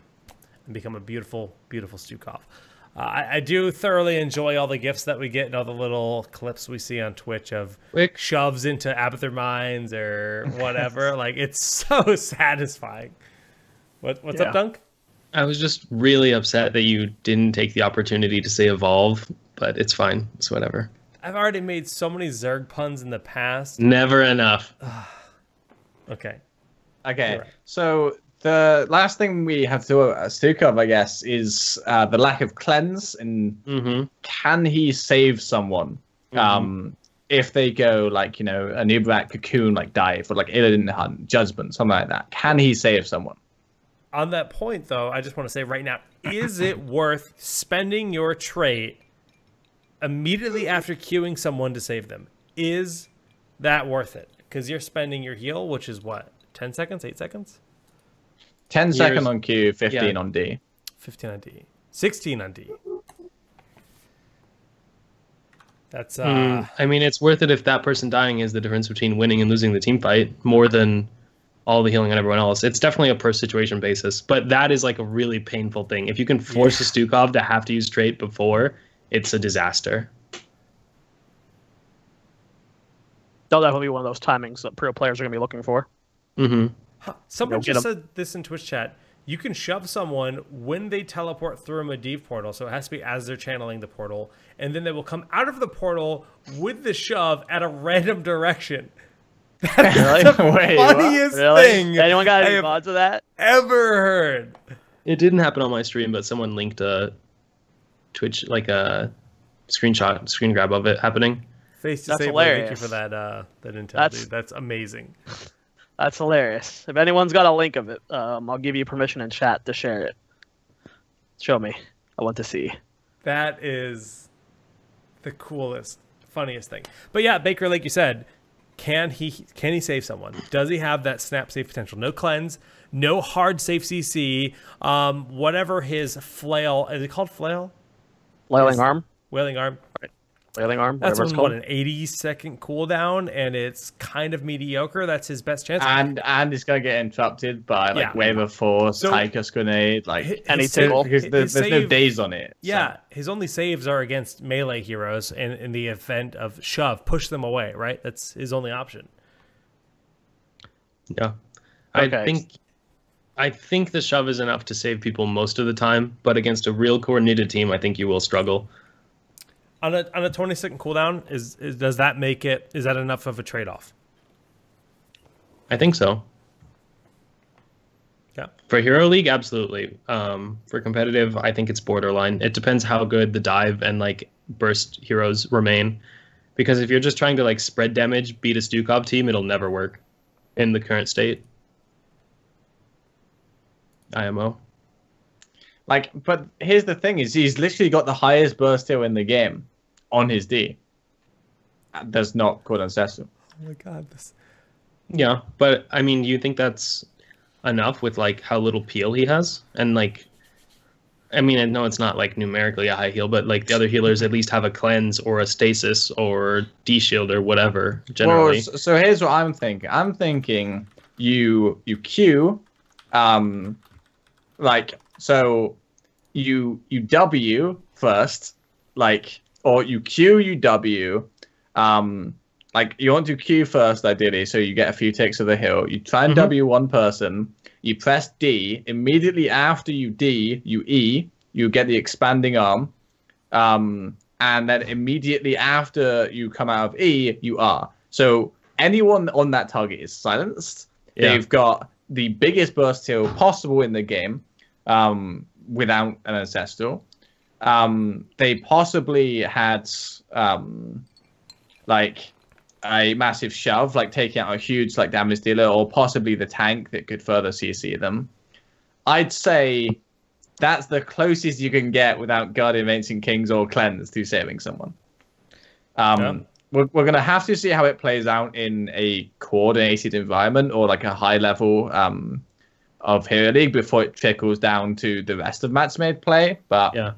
and become a beautiful, beautiful Stukov. I do thoroughly enjoy all the gifts that we get and all the little clips we see on Twitch of shoves into Abathur mines or whatever. Like, it's so satisfying. What's up, Dunk? I was just really upset that you didn't take the opportunity to say evolve, but it's fine. It's whatever. I've already made so many Zerg puns in the past. Never enough. Okay. Okay. Right. So the last thing we have to speak of, I guess, is the lack of cleanse. And can he save someone if they go like, you know, Anub'arak, Cocoon, like Dive, or like Illidan Hunt, Judgment, something like that, can he save someone? On that point, though, I just want to say right now, is it worth spending your trait immediately after queuing someone to save them? Is that worth it? Because you're spending your heal, which is what, 10 seconds, 8 seconds? 10 second on Q, 15 on D. 15 on D. 16 on D. That's I mean, it's worth it if that person dying is the difference between winning and losing the team fight, more than all the healing on everyone else. It's definitely a per situation basis, but that is like a really painful thing. If you can force a Stukov to have to use trait before, it's a disaster. That'll definitely be one of those timings that pro players are going to be looking for. Someone just said this in Twitch chat. You can shove someone when they teleport through a Medivh portal, so it has to be as they're channeling the portal, and then they will come out of the portal with the shove at a random direction. That's the funniest thing Anyone got any thoughts of that? Ever heard. It didn't happen on my stream, but someone linked a Twitch, like a screen grab of it happening. Face to Saber, thank you for that intel, dude. That's amazing. That's hilarious. If anyone's got a link of it, I'll give you permission in chat to share it. Show me. I want to see. That is the coolest, funniest thing. But yeah, Baker, like you said, can he save someone? Does he have that snap save potential? No cleanse, no hard safe CC. Whatever his flail, is it called flail? Wailing arm. Wailing arm. Right. Wailing arm. That's it's called. An 80-second cooldown, and it's kind of mediocre. That's his best chance. And it's gonna get interrupted by like Wave of Force, Tychus Grenade, like any tickle. Because there's no days on it. Yeah, so. His only saves are against melee heroes, and in the event of shove, push them away. Right, that's his only option. Yeah, okay. I think the shove is enough to save people most of the time, but against a real coordinated team, I think you will struggle. On a 20-second cooldown, does that make it? Is that enough of a trade-off? I think so. Yeah. For Hero League, absolutely. For competitive, I think it's borderline. It depends how good the dive and like burst heroes remain. Because if you're just trying to like spread damage, beat a Stukov team, it'll never work in the current state. IMO. Like, but here's the thing: is he's literally got the highest burst heal in the game on his D. That's not good ancestral. Oh my god! Yeah, but I mean, you think that's enough with like how little peel he has, and like, I mean, I know it's not like numerically a high heal, but like the other healers at least have a cleanse or a stasis or D shield or whatever. Generally. Well, so here's what I'm thinking. I'm thinking you Q, like. So you W first, like, or you Q, you W, like you want to Q first ideally, so you get a few ticks of the hill. You try and W one person, you press D, immediately after you D, you E, you get the expanding arm, and then immediately after you come out of E, you R. So anyone on that target is silenced. Yeah. They've got the biggest burst heal possible in the game. Without an ancestral, they possibly had like a massive shove, like taking out a huge like damage dealer, or possibly the tank that could further CC them. I'd say that's the closest you can get without Guardian of Ancient Kings or Cleanse to saving someone. We're gonna have to see how it plays out in a coordinated environment or like a high level of Hero League before it trickles down to the rest of match-made play. But yeah,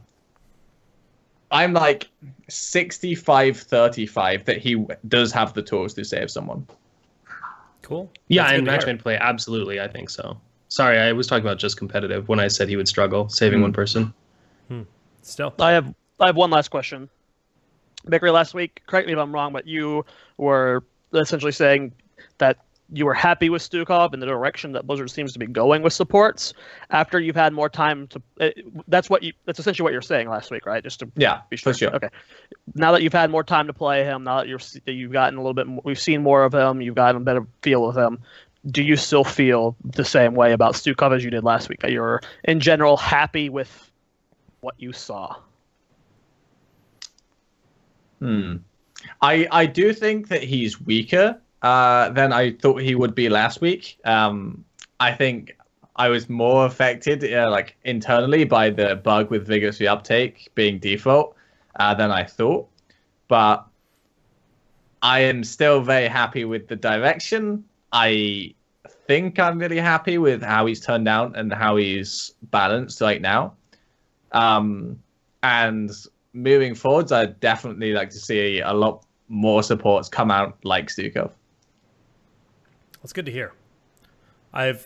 I'm like 65-35 that he does have the tools to save someone. Cool. Yeah, and match-made play, absolutely, I think so. Sorry, I was talking about just competitive when I said he would struggle saving one person. Still, I have one last question. Bakery, last week, correct me if I'm wrong, but you were essentially saying that you were happy with Stukov and the direction that Blizzard seems to be going with supports after you've had more time to. That's essentially what you're saying last week, right? Just to be sure. For sure. Okay. Now that you've had more time to play him, now that you've gotten a little bit, we've seen more of him, you've gotten a better feel of him. Do you still feel the same way about Stukov as you did last week? That you're in general happy with what you saw? I do think that he's weaker than I thought he would be last week. I think I was more affected, like internally, by the bug with vigorous reuptake being default than I thought. But I am still very happy with the direction. I think I'm really happy with how he's turned out and how he's balanced right now. And moving forwards, I'd definitely like to see a lot more supports come out like Stukov. That's good to hear. I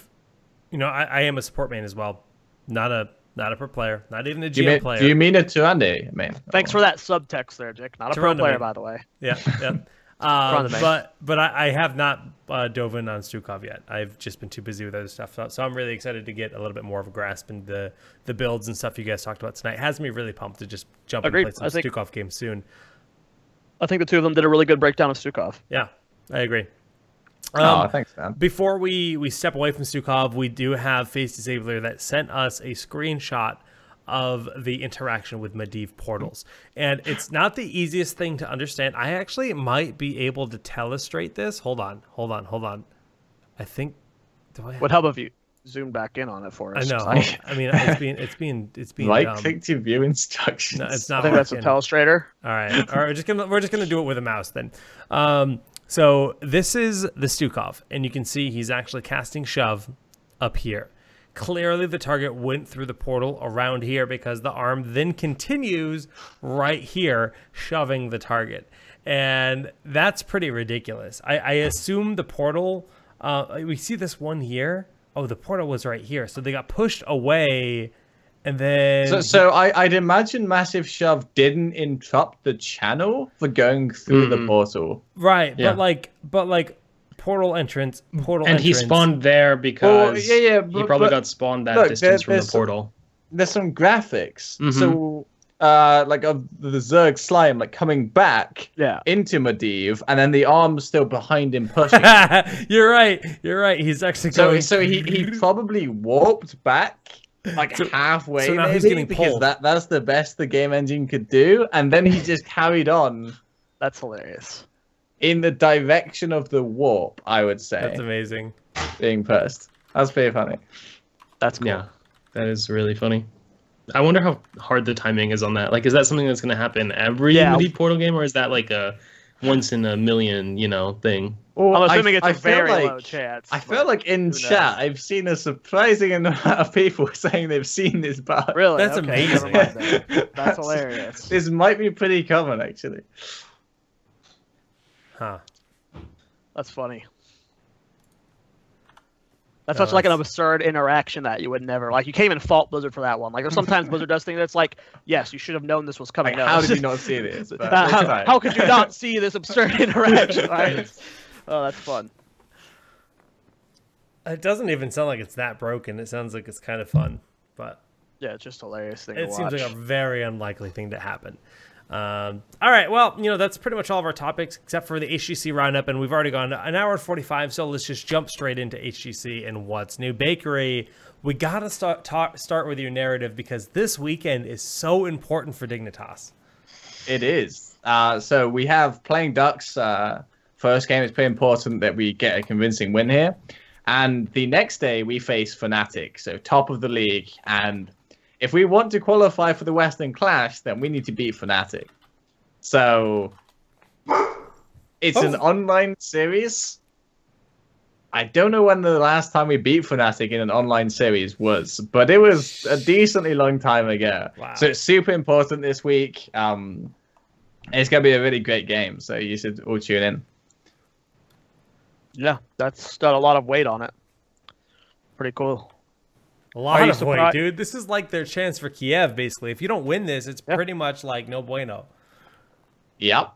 am a support main as well. Not a pro player, not even a GM player. Do you mean a Tyrande main? Thanks for that subtext there, Jake. Not a pro player, by the way. Yeah, yeah. But I have not dove in on Stukov yet. I've just been too busy with other stuff. So I'm really excited to get a little bit more of a grasp in the builds and stuff you guys talked about tonight. It has me really pumped to just jump and play some Stukov games soon. I think the two of them did a really good breakdown of Stukov. Yeah, I agree. Thanks, man. Before we step away from Stukov, we do have Face Disabler that sent us a screenshot of the interaction with Medivh portals. And it's not the easiest thing to understand. I actually might be able to telestrate this. Hold on. I think... What help if you zoom back in on it for us? I know. I mean, it's being click to view instructions. No, it's not. I think that's a telestrator. All right. We're just gonna do it with a mouse then. So this is the Stukov, and you can see he's actually casting shove up here. Clearly, the target went through the portal around here because the arm then continues right here, shoving the target. And that's pretty ridiculous. I assume the portal, we see this one here. Oh, the portal was right here. So they got pushed away, and then... So I'd imagine Massive Shove didn't interrupt the channel for going through the portal. Right, yeah. but like... Portal entrance. And he spawned there because he probably got spawned that distance from the portal. There's some graphics. So, like of the Zerg slime, like coming back into Medivh, and then the arm's still behind him pushing. You're right. He's actually going. So he probably warped back like halfway. So now maybe, he's getting because pulled. that's the best the game engine could do, and then he just carried on. That's hilarious. In the direction of the warp, I would say. That's amazing. Being pushed. That's pretty funny. That's cool. Yeah, that is really funny. I wonder how hard the timing is on that. Like, is that something that's going to happen every Medivh portal game, or is that like a once in a million, thing? Well, I'm assuming it's a very low chance. I feel like in chat, I've seen a surprising amount of people saying they've seen this bug. Really? That's amazing. That's hilarious. This might be pretty common, actually. Huh. That's funny. That's such like an absurd interaction that you would never like. You can't even fault Blizzard for that one. Like, there's sometimes Blizzard does things that's like, yes, you should have known this was coming. Like, how did you not see this? How could you not see this absurd interaction? Right? Oh, that's fun. It doesn't even sound like it's that broken. It sounds like it's kind of fun, but yeah, it's just a hilarious thing. It seems like a very unlikely thing to happen. All right, well, that's pretty much all of our topics except for the HGC roundup, and we've already gone an hour and 45, so let's just jump straight into HGC and what's new. Bakery, we gotta start with your narrative because this weekend is so important for Dignitas. It is. So we have playing Ducks. First game, it's pretty important that we get a convincing win here, and the next day we face Fnatic, so top of the league, and if we want to qualify for the Western Clash, then we need to beat Fnatic. So it's an online series. I don't know when the last time we beat Fnatic in an online series was, but it was a decently long time ago. Wow. So it's super important this week. It's going to be a really great game, so you should all tune in. Yeah, that's got a lot of weight on it. Pretty cool. A lot of weight, dude. This is like their chance for Kiev, basically. If you don't win this, it's pretty much like no bueno. Yep.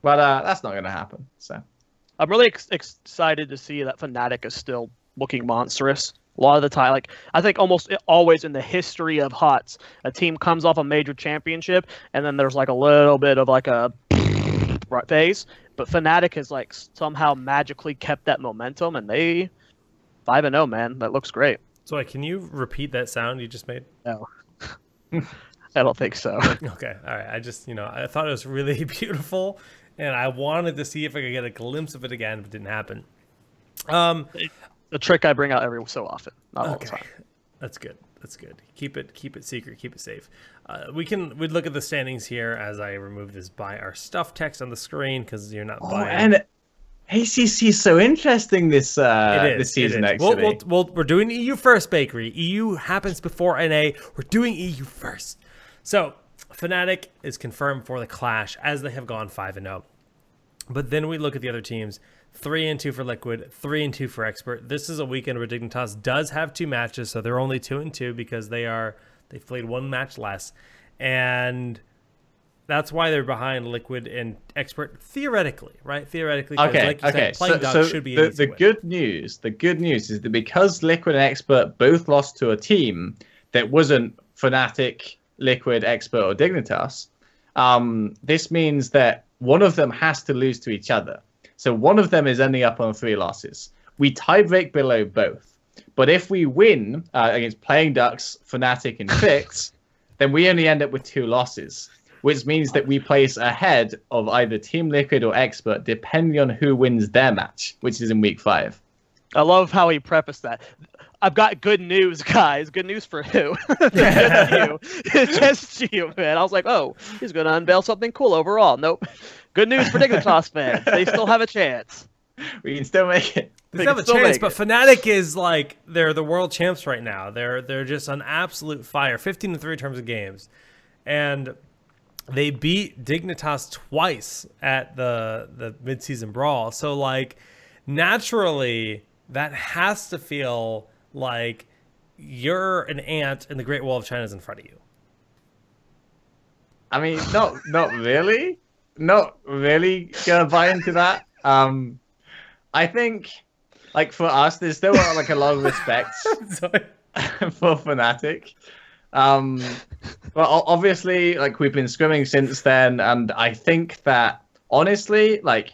But that's not going to happen. So I'm really excited to see that Fnatic is still looking monstrous. A lot of the time, like I think almost always in the history of HOTS, a team comes off a major championship, and then there's like a little bit of like a phase. But Fnatic has like somehow magically kept that momentum, and they 5-0, man. That looks great. So, can you repeat that sound you just made? No. I don't think so. Okay, all right. I just, I thought it was really beautiful, and I wanted to see if I could get a glimpse of it again, but it didn't happen. A trick I bring out every so often, not all the time. That's good. That's good. Keep it secret. Keep it safe. We'd look at the standings here as I remove this "buy our stuff" text on the screen because you're not buying. And ACC is so interesting this season. Actually, we're doing EU first, Bakery. EU happens before NA. We're doing EU first. So Fnatic is confirmed for the Clash as they have gone 5-0. But then we look at the other teams. 3-2 for Liquid, 3-2 for Expert. This is a weekend where Dignitas does have 2 matches, so they're only 2-2 because they've played 1 match less, and that's why they're behind Liquid and Expert theoretically, right? Theoretically, okay. So should be the good news. The good news is that because Liquid and Expert both lost to a team that wasn't Fnatic, Liquid, Expert, or Dignitas, this means that one of them has to lose to each other. So one of them is ending up on 3 losses. We tiebreak below both. But if we win against Playing Ducks, Fnatic, and Fix, then we only end up with 2 losses, which means that we place ahead of either Team Liquid or Expert, depending on who wins their match, which is in week 5. I love how he prefaced that. I've got good news, guys. Good news for who? It's just you, man. I was like, oh, he's going to unveil something cool overall. Nope. Good news for Dignitas fans. They still have a chance. We can still make it. They have a chance, but Fnatic is like, they're the world champs right now. They're just on absolute fire. 15-3 in terms of games. And they beat Dignitas twice at the mid-season brawl. So, like, naturally, that has to feel like you're an ant and the Great Wall of China is in front of you. I mean, not really. Not really gonna buy into that. I think, like, for us, there's still like a lot of respect for Fnatic. But obviously, like, we've been scrimming since then, and I think that honestly, like,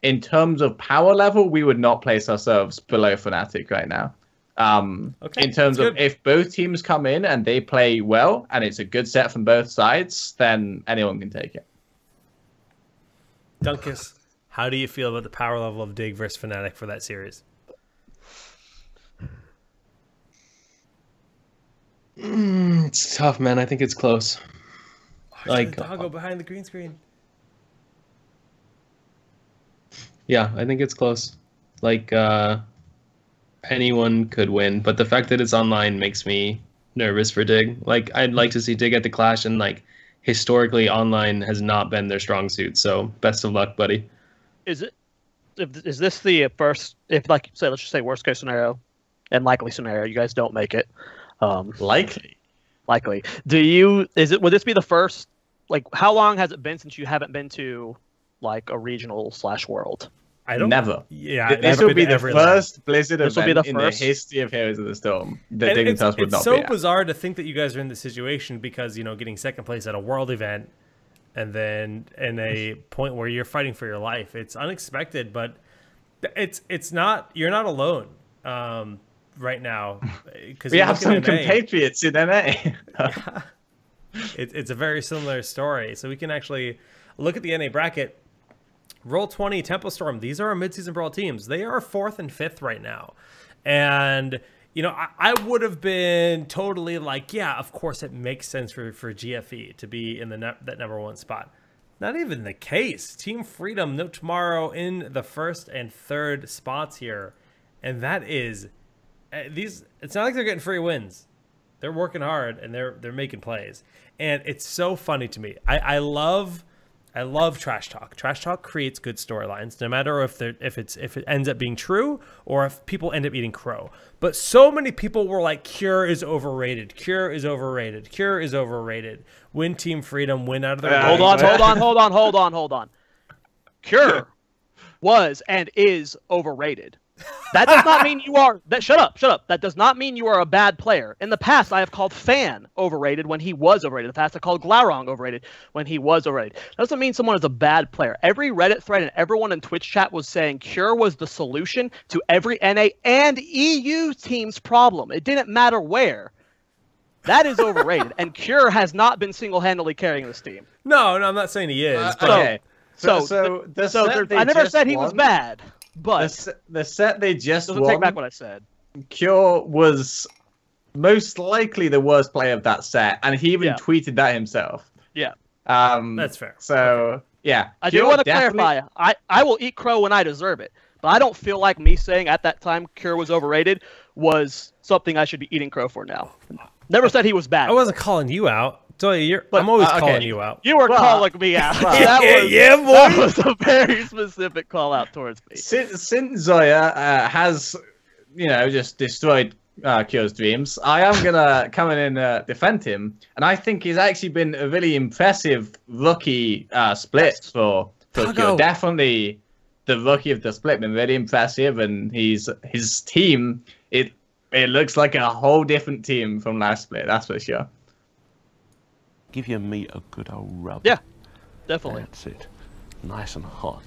in terms of power level, we would not place ourselves below Fnatic right now. In terms of if both teams come in and they play well and it's a good set from both sides, then anyone can take it. Dunkus, how do you feel about the power level of Dig versus Fnatic for that series? It's tough, man. I think it's close. Like doggo behind the green screen. Yeah, I think it's close. Like, anyone could win, but the fact that it's online makes me nervous for Dig. Like, I'd like to see Dig at the Clash, and like, historically, online has not been their strong suit. So, best of luck, buddy. Is this the first? If, like, say, let's just say worst case scenario and likely scenario, you guys don't make it. Likely. Would this be the first? Like, how long has it been since you haven't been to like a regional / world? Never. Yeah, this will be the first Blizzard event in the history of Heroes of the Storm that Dignitas would not be at. It's so bizarre to think that you guys are in this situation because, getting second place at a world event and then in a point where you're fighting for your life. It's unexpected, but it's not. You're not alone right now. We have some compatriots in NA. Yeah. It's a very similar story. So we can actually look at the NA bracket. Roll20, Tempo Storm, these are our midseason brawl teams. They are 4th and 5th right now. And, I would have been totally like, yeah, of course it makes sense for GFE to be in that #1 spot. Not even the case. Team Freedom, No Tomorrow in the 1st and 3rd spots here. And that is, it's not like they're getting free wins. They're working hard and they're making plays. And it's so funny to me. I love trash talk. Trash talk creates good storylines, no matter if it ends up being true or if people end up eating crow. But so many people were like, Cure is overrated. Cure is overrated. Cure is overrated. When Team Freedom win out of their hold on. Cure was and is overrated. That does not mean you are. Shut up. That does not mean you are a bad player. In the past, I have called Fan overrated when he was overrated. In the past, I called Glaurung overrated when he was overrated. That doesn't mean someone is a bad player. Every Reddit thread and everyone in Twitch chat was saying Cure was the solution to every NA and EU team's problem. It didn't matter where. That is overrated. And Cure has not been single-handedly carrying this team. No, I'm not saying he is. But okay. I never said he was bad, but the set they just doesn't won, take back what I said. Cure was most likely the worst player of that set, and he even tweeted that himself. Yeah. That's fair. So, yeah. I do want to clarify. I will eat crow when I deserve it, but I don't feel like me saying at that time Cure was overrated was something I should be eating crow for now. Never said he was bad. I wasn't calling you out. I'm always calling you out. You were calling me out. Boy. That was a very specific call out towards me. Since Zoya has, just destroyed Cure's dreams, I am going to come in and defend him. And I think he's actually been a really impressive rookie split for Cure. Definitely the rookie of the split, been really impressive. And his team, it looks like a whole different team from last split, that's for sure. Give your meat a good old rub. Yeah, definitely. That's it. Nice and hot.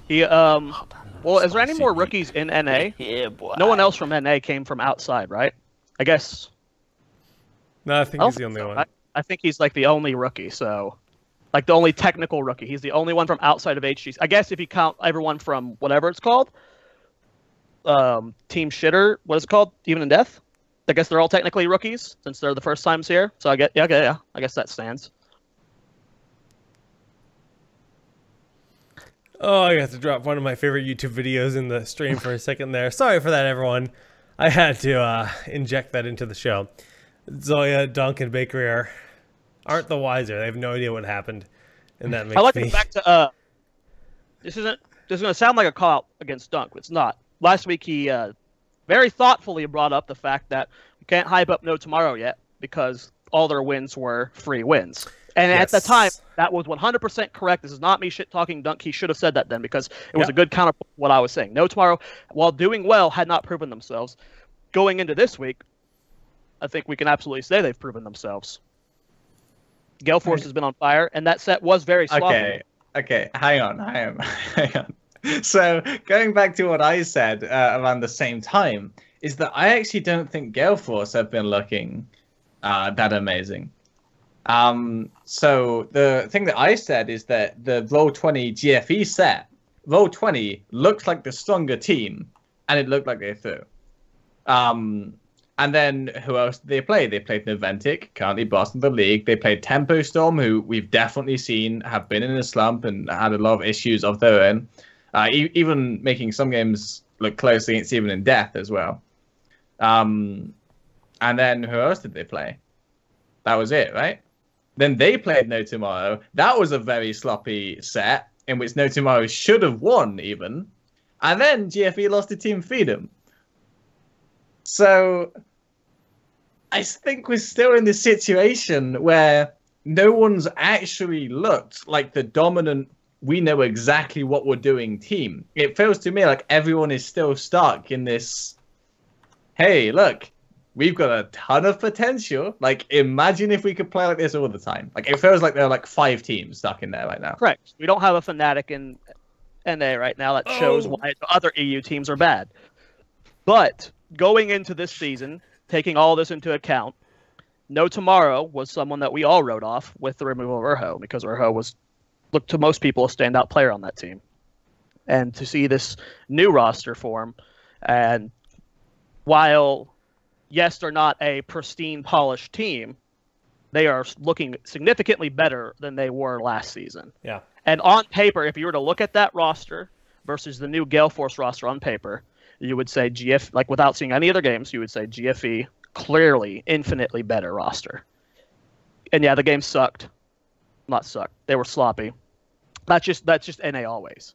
Well, is there any more rookies in NA? Yeah, boy. No one else from NA came from outside, right? I guess. No, I think he's the only one. I think he's like the only rookie, so like the only technical rookie. He's the only one from outside of HGC. I guess if you count everyone from whatever it's called, Team Shitter, what is it called? Even in Death? I guess they're all technically rookies since they're the first times here. So I guess I guess that stands. Oh, I got to drop one of my favorite YouTube videos in the stream for a second there. Sorry for that, everyone. I had to inject that into the show. Zoya, Dunk, and Bakery aren't the wiser. They have no idea what happened, and that makes I like me... to go back to this is going to sound like a call out against Dunk, but it's not. Last week he very thoughtfully brought up the fact that we can't hype up No Tomorrow yet because all their wins were free wins. And at the time, that was 100% correct. This is not me shit-talking Dunk. He should have said that then because it was a good counter to what I was saying. No Tomorrow, while doing well, had not proven themselves. Going into this week, I think we can absolutely say they've proven themselves. Gale Force has been on fire, and that set was very sloppy. Okay, hang on. So, going back to what I said around the same time, is that I actually don't think Gale Force have been looking that amazing. So the thing that I said is that the Roll20 GFE set, Roll20 looked like the stronger team, and it looked like they threw. And then who else did they play? They played Noventic, currently boss of the league. They played Tempo Storm, who we've definitely seen have been in a slump and had a lot of issues of their own, even making some games look close against even in Death as well. And then who else did they play? That was it, right? Then they played No Tomorrow. That was a very sloppy set in which No Tomorrow should have won even. And then GFE lost to Team Freedom. So I think we're still in this situation where no one's actually looked like the dominant, we know exactly what we're doing team. It feels to me like everyone is still stuck in this, hey, look, we've got a ton of potential. Like, imagine if we could play like this all the time. Like, it feels like there are like 5 teams stuck in there right now. Correct. We don't have a Fnatic in NA right now that shows why other EU teams are bad. But going into this season, taking all this into account, No Tomorrow was someone that we all wrote off with the removal of Urho because Urho looked to most people a standout player on that team. And to see this new roster form, and while yes, they're not a pristine, polished team, they are looking significantly better than they were last season. Yeah. And on paper, if you were to look at that roster versus the new Gale Force roster on paper, you would say like without seeing any other games, you would say GFE clearly infinitely better roster. And yeah, the game sucked. Not sucked. They were sloppy. That's just NA always.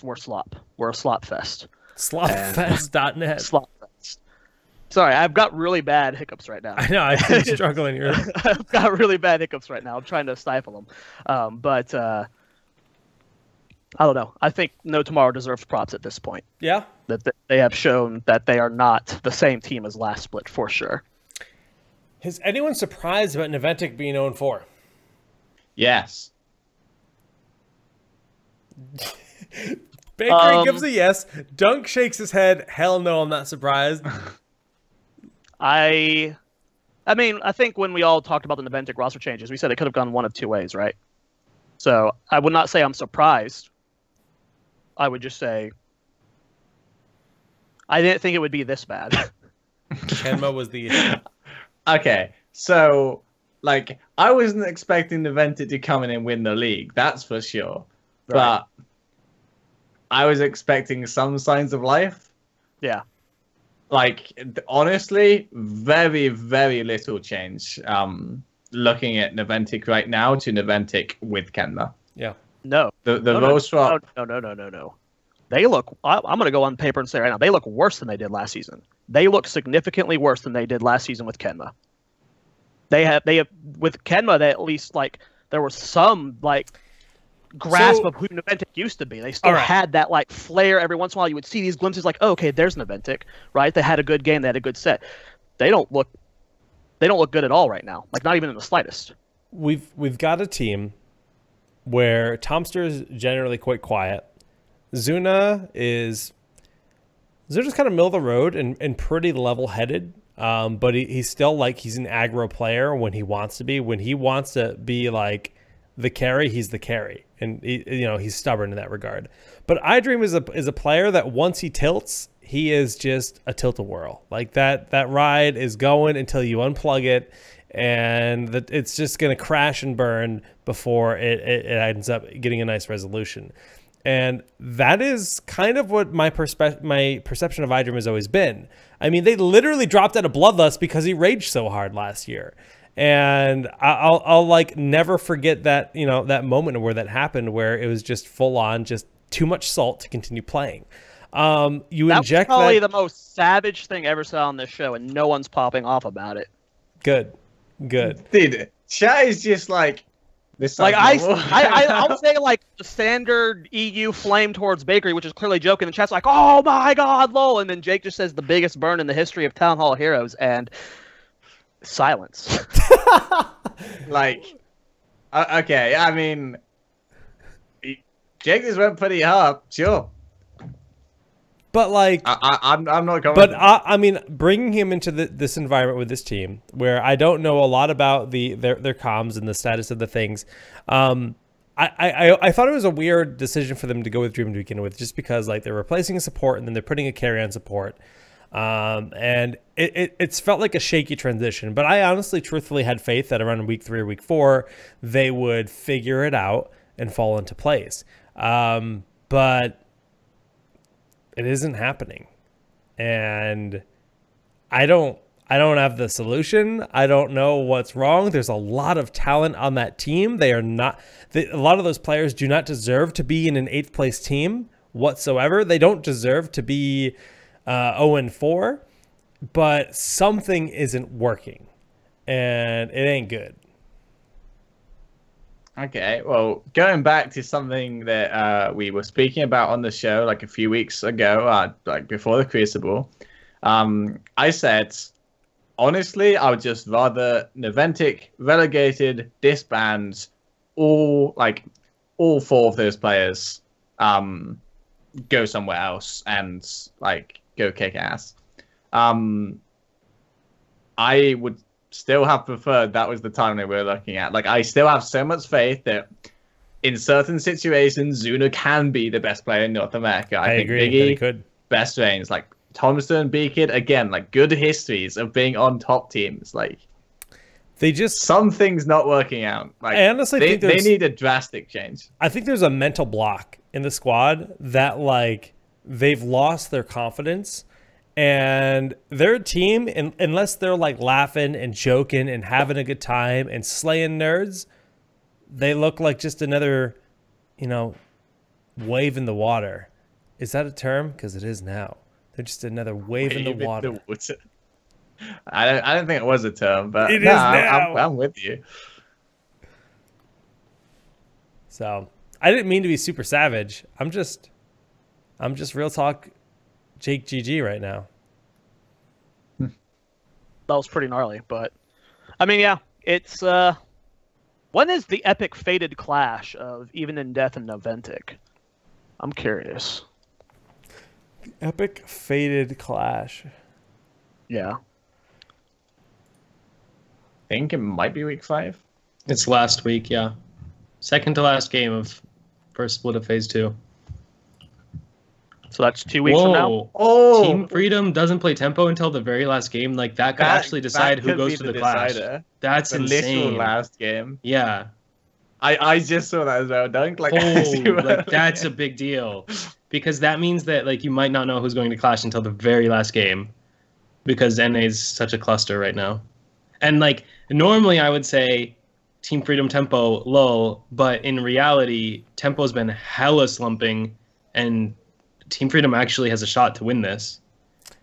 We're slop. We're a slop fest. Slopfest.net. Slop fest. Sorry, I've got really bad hiccups right now. I know, I'm struggling here. I've got really bad hiccups right now. I'm trying to stifle them. But I don't know. I think No Tomorrow deserves props at this point. Yeah? That they have shown that they are not the same team as last split, for sure. Is anyone surprised about Noventic being 0-4? Yes. Bakery gives a yes. Dunk shakes his head. Hell no, I'm not surprised. I I mean, I think when we all talked about the Naventic roster changes, we said it could have gone one of two ways, right? So I would not say I'm surprised. I would just say I didn't think it would be this bad. Kenma was the issue. Okay, so like I wasn't expecting Naventic to come in and win the league, that's for sure. Right. But I was expecting some signs of life. Yeah. Like honestly, very, very little change. Looking at Naventic right now to Naventic with Kenma. Yeah. No. The No, roll swap. No. They look. I'm going to go on paper and say right now they look worse than they did last season. They look significantly worse than they did last season with Kenma. They have with Kenma. They at least like there was some like grasp of who Naventic used to be. They still had that like flair. Every once in a while, you would see these glimpses like, oh, okay, there's Naventic, right? They had a good game. They had a good set. They don't look good at all right now. Like not even in the slightest. We've got a team where Tomster is generally quite quiet. Zuna's kind of middle of the road and pretty level-headed, but he's still like he's an aggro player when he wants to be. When he wants to be like the carry, he's the carry, and he's stubborn in that regard. But iDream is a player that once he tilts, he is just a tilt-a-whirl. Like that ride is going until you unplug it, and it's just going to crash and burn before it ends up getting a nice resolution. And that is kind of what my perception of iDream has always been. I mean, they literally dropped out of Bloodlust because he raged so hard last year. And I'll like never forget that, that moment where that happened, where it was just full on, just too much salt to continue playing. That was probably the most savage thing I ever saw on this show, and no one's popping off about it. Good. Dude, chat is just like this. Like I'll say like the standard EU flame towards Bakery, which is clearly joking. The chat's like, "Oh my God, lol!" And then Jake just says the biggest burn in the history of TownHall Heroes, and silence. Like, okay, I mean, Jake just went pretty hard, sure. But like, I'm not going. But I mean, bringing him into this environment with this team, where I don't know a lot about their comms and the status of the things, I thought it was a weird decision for them to go with Dream to begin with, just because like they're replacing a support and then they're putting a carry on support, and it's felt like a shaky transition. But I honestly, truthfully, had faith that around week 3 or week 4 they would figure it out and fall into place. But it isn't happening, and I don't have the solution. I don't know what's wrong. There's a lot of talent on that team. They are not. A lot of those players do not deserve to be in an 8th place team whatsoever. They don't deserve to be 0-4, but something isn't working, and it ain't good. Okay, well, going back to something that we were speaking about on the show like a few weeks ago, like before the Crucible, I said, honestly, I would just rather Naventic relegated, disband, all 4 of those players go somewhere else and like go kick ass. I would still have preferred that was the timeline we were looking at. Like, I still have so much faith that in certain situations, Zuna can be the best player in North America. I think agree. Biggie, Could. best range. Like, Thompson, B-Kid, again, like, good histories of being on top teams. Like, something's not working out. Like, I honestly think they need a drastic change. I think there's a mental block in the squad that, like, they've lost their confidence. And their team, unless they're like laughing and joking and having a good time and slaying nerds, they look like just another, wave in the water. Is that a term? Because it is now. They're just another wave in the water. I don't think it was a term, but it is now. I'm with you. So I didn't mean to be super savage. I'm just real talk. Jake GG right now. That was pretty gnarly, but I mean, yeah, it's when is the epic fated clash of Even in Death and Naventic? I'm curious. Epic fated clash. Yeah. think it might be week 5. It's last week, yeah. Second to last game of first split of phase 2. So that's 2 weeks from now. Oh, Team Freedom doesn't play tempo until the very last game. Like that could actually decide who could goes be to the clash. decider. That's The insane. literal last game. Yeah. I just saw that as well, Dunk. Like, Like that's a big deal. Because that means that like you might not know who's going to clash until the very last game. Because NA is such a cluster right now. And like normally I would say Team Freedom tempo low, but in reality, tempo's been hella slumping, and Team Freedom actually has a shot to win this.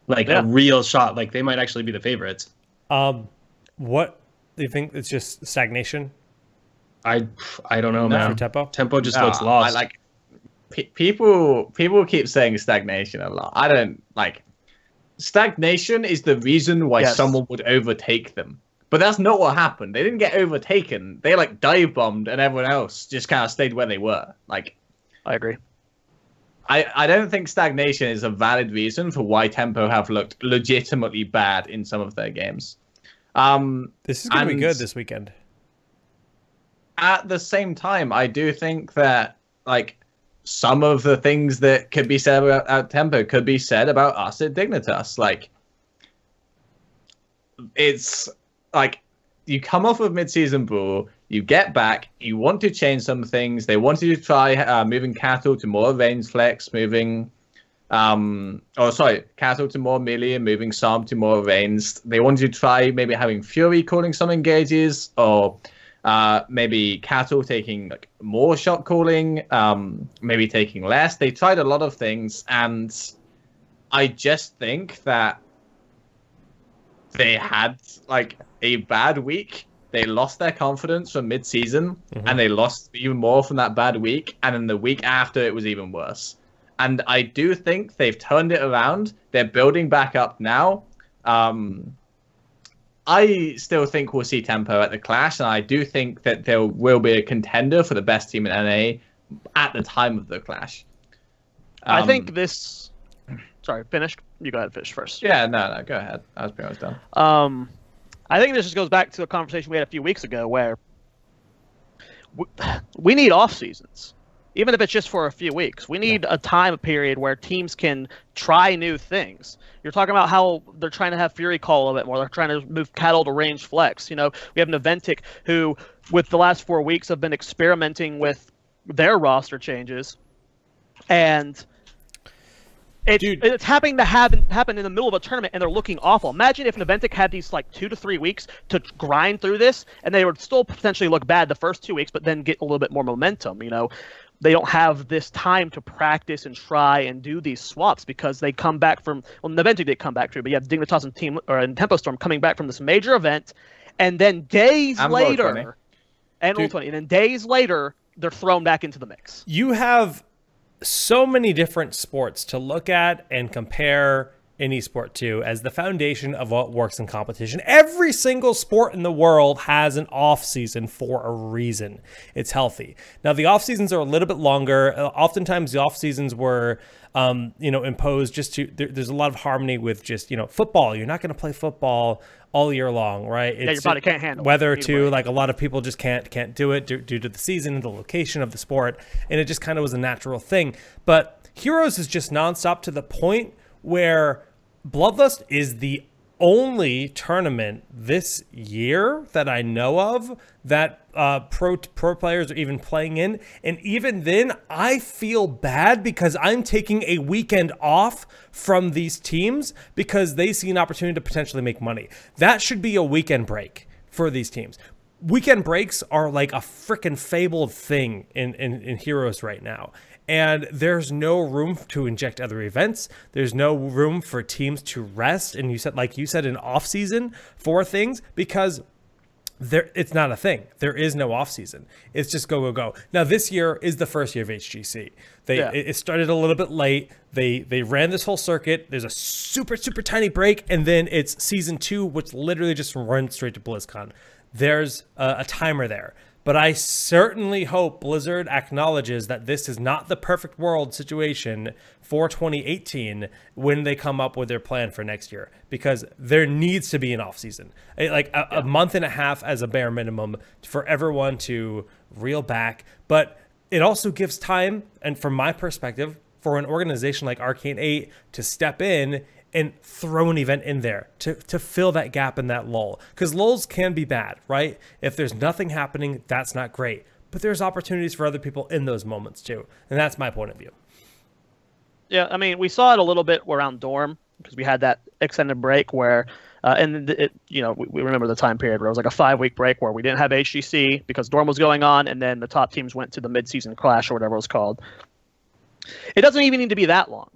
Like a real shot. Like they might actually be the favorites. What do you think? It's just stagnation? I don't know, man. For Tempo just looks lost. I like people keep saying stagnation a lot. I don't like stagnation is the reason why someone would overtake them. But that's not what happened. They didn't get overtaken. They like dive bombed and everyone else just kind of stayed where they were. Like I agree. I don't think stagnation is a valid reason for why Tempo have looked legitimately bad in some of their games. This is going to be good this weekend. At the same time, I do think that like some of the things that could be said about Tempo could be said about us at Dignitas. Like it's like you come off of mid-season brawl, you get back, you want to change some things. They wanted to try moving Cattle to more range flex, moving Cattle to more melee and moving Psalm to more ranged. They wanted to try maybe having Fury calling some engages, or maybe Cattle taking like more shot calling, maybe taking less. They tried a lot of things, and I just think that they had like a bad week. They lost their confidence from mid-season, and they lost even more from that bad week. And then the week after, it was even worse. And I do think they've turned it around. They're building back up now. I still think we'll see Tempo at the Clash, and I do think that there will be a contender for the best team in NA at the time of the Clash. I think this... Sorry, finished? You go ahead and finish first. Yeah, no, go ahead. I was pretty much done. I think this just goes back to a conversation we had a few weeks ago where we need off seasons, even if it's just for a few weeks. We need a time period where teams can try new things. You're talking about how they're trying to have Fury call a little bit more. They're trying to move Cattle to range flex. You know, we have Naventic who, with the last 4 weeks, have been experimenting with their roster changes, and it's happening to happen in the middle of a tournament, and they're looking awful. Imagine if Naventic had these like 2 to 3 weeks to grind through this, and they would still potentially look bad the first 2 weeks, but then get a little bit more momentum. You know, they don't have this time to practice and try and do these swaps because they come back from Naventic did come back through, but you have Dignitas and Tempo Storm coming back from this major event, and then days later, and then days later they're thrown back into the mix. You have so many different sports to look at and compare in esport to as the foundation of what works in competition. Every single sport in the world has an off season for a reason. It's healthy. Now the off seasons are a little bit longer. Oftentimes the off seasons were imposed just to there's a lot of harmony with just football. You're not going to play football all year long, right? Your body can't handle weather too. Like a lot of people just can't do it due to the season and the location of the sport, and it just kind of was a natural thing. But Heroes is just nonstop to the point where Bloodlust is the only tournament this year that I know of that pro players are even playing in. And even then, I feel bad because I'm taking a weekend off from these teams because they see an opportunity to potentially make money. That should be a weekend break for these teams. Weekend breaks are like a freaking fabled thing in Heroes right now. And there's no room to inject other events. There's no room for teams to rest. And you said, an off season for things because it's not a thing. There is no off season. It's just go, go, go. Now this year is the first year of HGC. It started a little bit late. They ran this whole circuit. There's a super, super tiny break. And then it's season 2, which literally just runs straight to BlizzCon. There's a timer there. But I certainly hope Blizzard acknowledges that this is not the perfect world situation for 2018 when they come up with their plan for next year, because there needs to be an off season, like a month and a half as a bare minimum for everyone to reel back. But it also gives time, and from my perspective, for an organization like Arcane 8 to step in and throw an event in there to fill that gap and that lull. Because lulls can be bad, right? If there's nothing happening, that's not great. But there's opportunities for other people in those moments too. And that's my point of view. Yeah, I mean, we saw it a little bit around Dorm, because we had that extended break where, we remember the time period where it was like a 5-week break where we didn't have HGC because Dorm was going on, and then the top teams went to the mid-season clash or whatever it was called. It doesn't even need to be that long,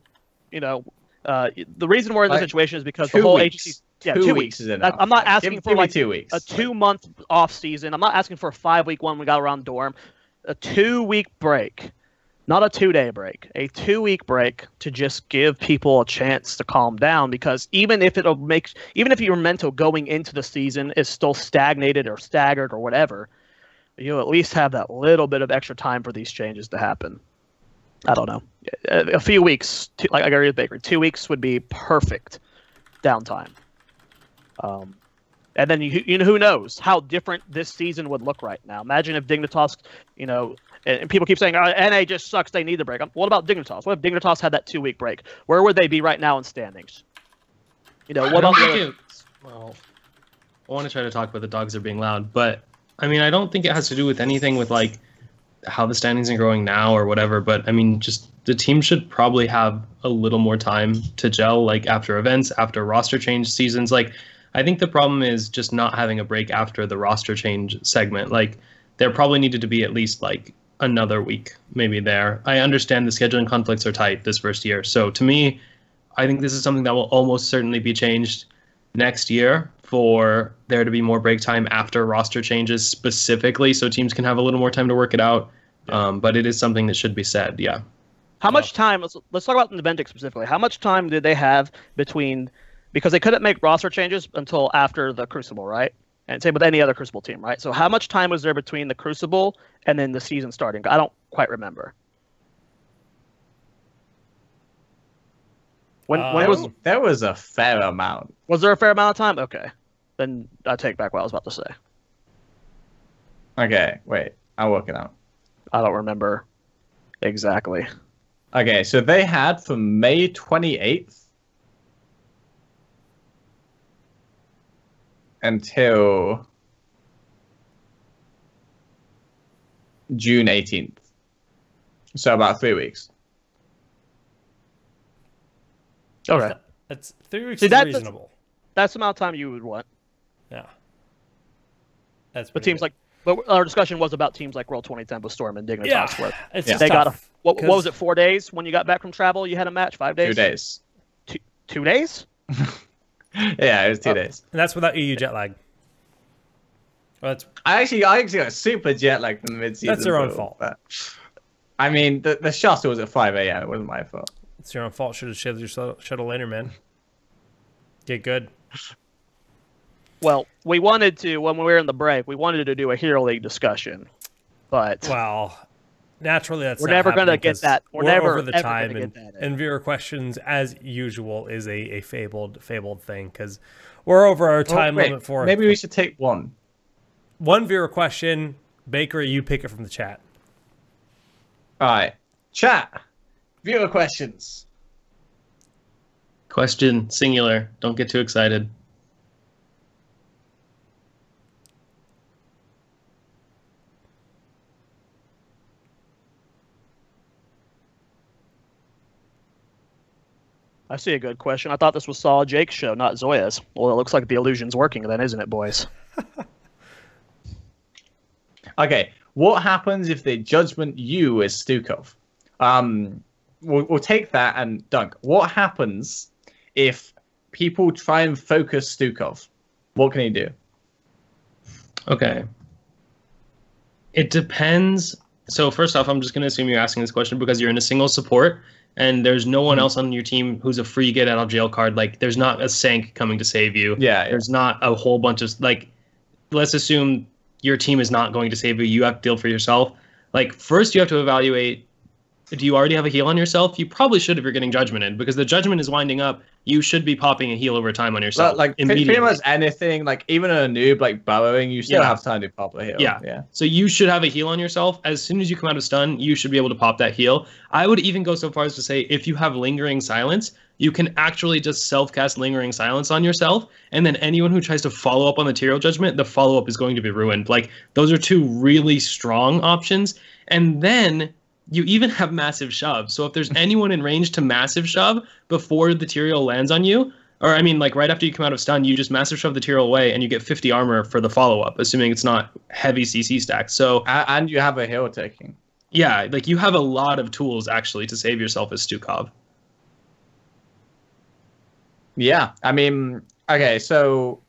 the reason we're in this situation is because the whole HGC. Yeah, 2 weeks is enough. I'm not asking for like 2 weeks. A 2-month off season. I'm not asking for a 5-week one we got around Dorm. A 2-week break, not a 2-day break. A 2-week break to just give people a chance to calm down. Because even if your mental going into the season is still stagnated or staggered or whatever, you'll at least have that little bit of extra time for these changes to happen. I don't know. A few weeks, like I agree with Baker, 2 weeks would be perfect downtime. And then who knows how different this season would look right now. Imagine if Dignitas, and people keep saying, NA just sucks, they need the break. What about Dignitas? What if Dignitas had that 2-week break? Where would they be right now in standings? What about well, I want to try to talk about the dogs are being loud, but I mean, I don't think it has to do with anything with like how the standings are growing now or whatever, but I mean, just the team should probably have a little more time to gel, like after events, after roster change seasons. Like, I think the problem is just not having a break after the roster change segment. Like, there probably needed to be at least like another week maybe there. I understand the scheduling conflicts are tight this first year. So to me, I think this is something that will almost certainly be changed next year for there to be more break time after roster changes specifically, so teams can have a little more time to work it out. But it is something that should be said, yeah. How much time, let's talk about Niantic specifically. How much time did they have between, because they couldn't make roster changes until after the Crucible, right? And same with any other Crucible team, right? So how much time was there between the Crucible and then the season starting? I don't quite remember. There was a fair amount. Was there a fair amount of time? Okay. Then I take back what I was about to say. Okay, wait. I'll work it out. I don't remember exactly. Okay, so they had from May 28th until June 18th. So about 3 weeks. Okay. That's 3 weeks is reasonable. That's the amount of time you would want. Yeah. That's but teams good. But our discussion was about teams like World 2010 with Storm and Dignitas. Yeah, it's they got what was it? 4 days when you got back from travel? You had a match. 5 days. 2 days. 2 days? Yeah, it was 2 days. And that's without EU jet lag. Well, I actually got super jet lag from the mid-season. That's their own fault. But, I mean, the shuttle was at 5 a.m. It wasn't my fault. It's your own fault. Should have scheduled your shuttle later, man. Get good. Well, we wanted to, when we were in the break, we wanted to do a Hero League discussion, but naturally that's we're never going to get that. We're never over the time, and viewer questions, as usual, is a fabled thing because we're over our time limit for. Maybe we should take one viewer question. Baker, you pick it from the chat. All right, chat. Viewer questions. Question singular. Don't get too excited. I see a good question. I thought this was Saw Jake's show, not Zoya's. Well, it looks like the illusion's working then, isn't it, boys? Okay, what happens if they judgment you as Stukov? We'll take that and Dunk. What happens if people try and focus Stukov? What can he do? Okay. It depends. So first off, I'm just going to assume you're asking this question because you're in a single support and there's no one else on your team who's a free get out of jail card. Like, there's not a Sank coming to save you. Yeah. There's not a whole bunch of, like, let's assume your team is not going to save you. You have to deal for yourself. Like, first you have to evaluate, do you already have a heal on yourself? You probably should if you're getting Judgmented, because the Judgment is winding up. You should be popping a heal over time on yourself. Like pretty much anything, like even a noob like burrowing, you still have time to pop a heal. Yeah. So you should have a heal on yourself. As soon as you come out of stun, you should be able to pop that heal. I would even go so far as to say, if you have Lingering Silence, you can actually just self-cast Lingering Silence on yourself, and then anyone who tries to follow up on the Tyrael Judgment, the follow-up is going to be ruined. Like, those are two really strong options. And then you even have Massive Shove. So if there's anyone in range to Massive Shove before the Tyrael lands on you, or I mean, like right after you come out of stun, you just Massive Shove the Tyrael away and you get 50 armor for the follow-up, assuming it's not heavy CC stack. So and you have a heal taking. Yeah, like you have a lot of tools actually to save yourself as Stukov. Yeah, I mean, okay, so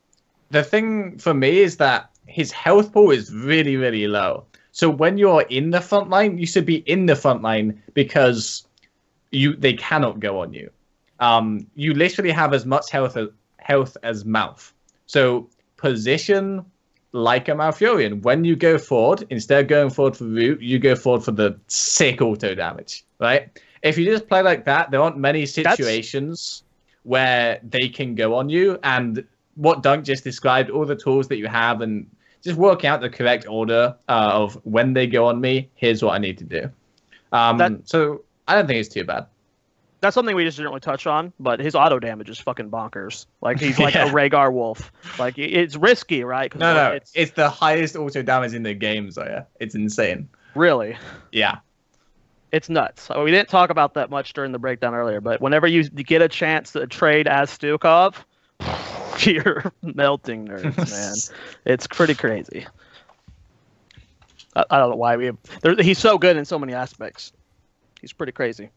the thing for me is that his health pool is really, really low. So when you're in the front line, you should be in the front line because they cannot go on you. You literally have as much health as Mouth. So position like a Malthaelian. When you go forward, instead of going forward for root, you go forward for the sick auto damage, right? If you just play like that, there aren't many situations where they can go on you. And what Dunk just described, all the tools that you have, and just working out the correct order of when they go on me, here's what I need to do. So I don't think it's too bad. That's something we just didn't really touch on, but his auto damage is fucking bonkers. Like, he's like a Rhaegar wolf. Like, it's risky, right? No, it's the highest auto damage in the game, Zoya. It's insane. Really? Yeah. It's nuts. We didn't talk about that much during the breakdown earlier, but whenever you get a chance to trade as Stukov, you're melting nerds, man. It's pretty crazy. I don't know why he's so good in so many aspects. He's pretty crazy.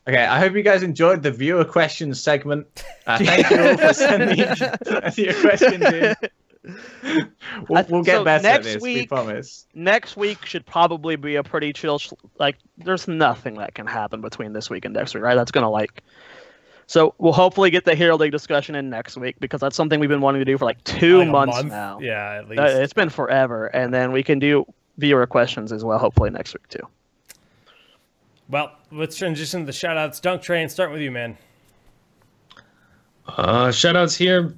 Okay, I hope you guys enjoyed the viewer questions segment. Thank you all for sending your questions in. We'll get better at this, we promise. Next week should probably be a pretty chill. There's nothing that can happen between this week and next week, right? That's gonna So we'll hopefully get the Hero League discussion in next week, because that's something we've been wanting to do for like 2 months now. Yeah, at least. It's been forever, and then we can do viewer questions as well, hopefully next week too. Well, let's transition to the shout-outs. Dunk Train, start with you, man. Shout-outs here.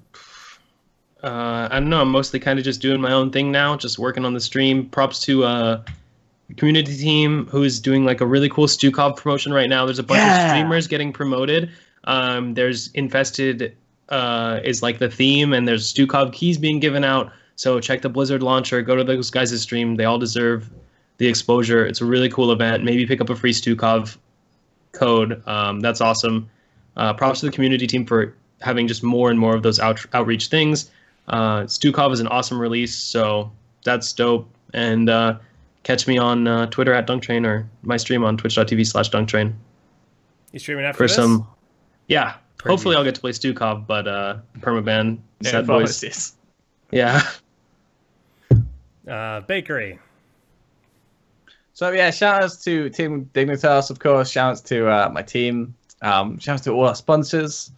I don't know, I'm mostly kind of just doing my own thing now, just working on the stream. Props to the community team who's doing like a really cool Stukov promotion right now. There's a bunch of streamers getting promoted. There's Infested is like the theme, and there's Stukov keys being given out. So check the Blizzard launcher, go to those guys' stream. They all deserve the exposure. It's a really cool event. Maybe pick up a free Stukov code. That's awesome. Props to the community team for having just more and more of those outreach things. Stukov is an awesome release, so that's dope. And catch me on Twitter at DunkTrain, or my stream on twitch.tv/DunkTrain. You streaming after this? Yeah. Hopefully I'll get to play Stukov, but permaban. Sad boys. Yeah. Bakery. So yeah, shout outs to Team Dignitas, of course. Shout outs to my team. Shout outs to all our sponsors,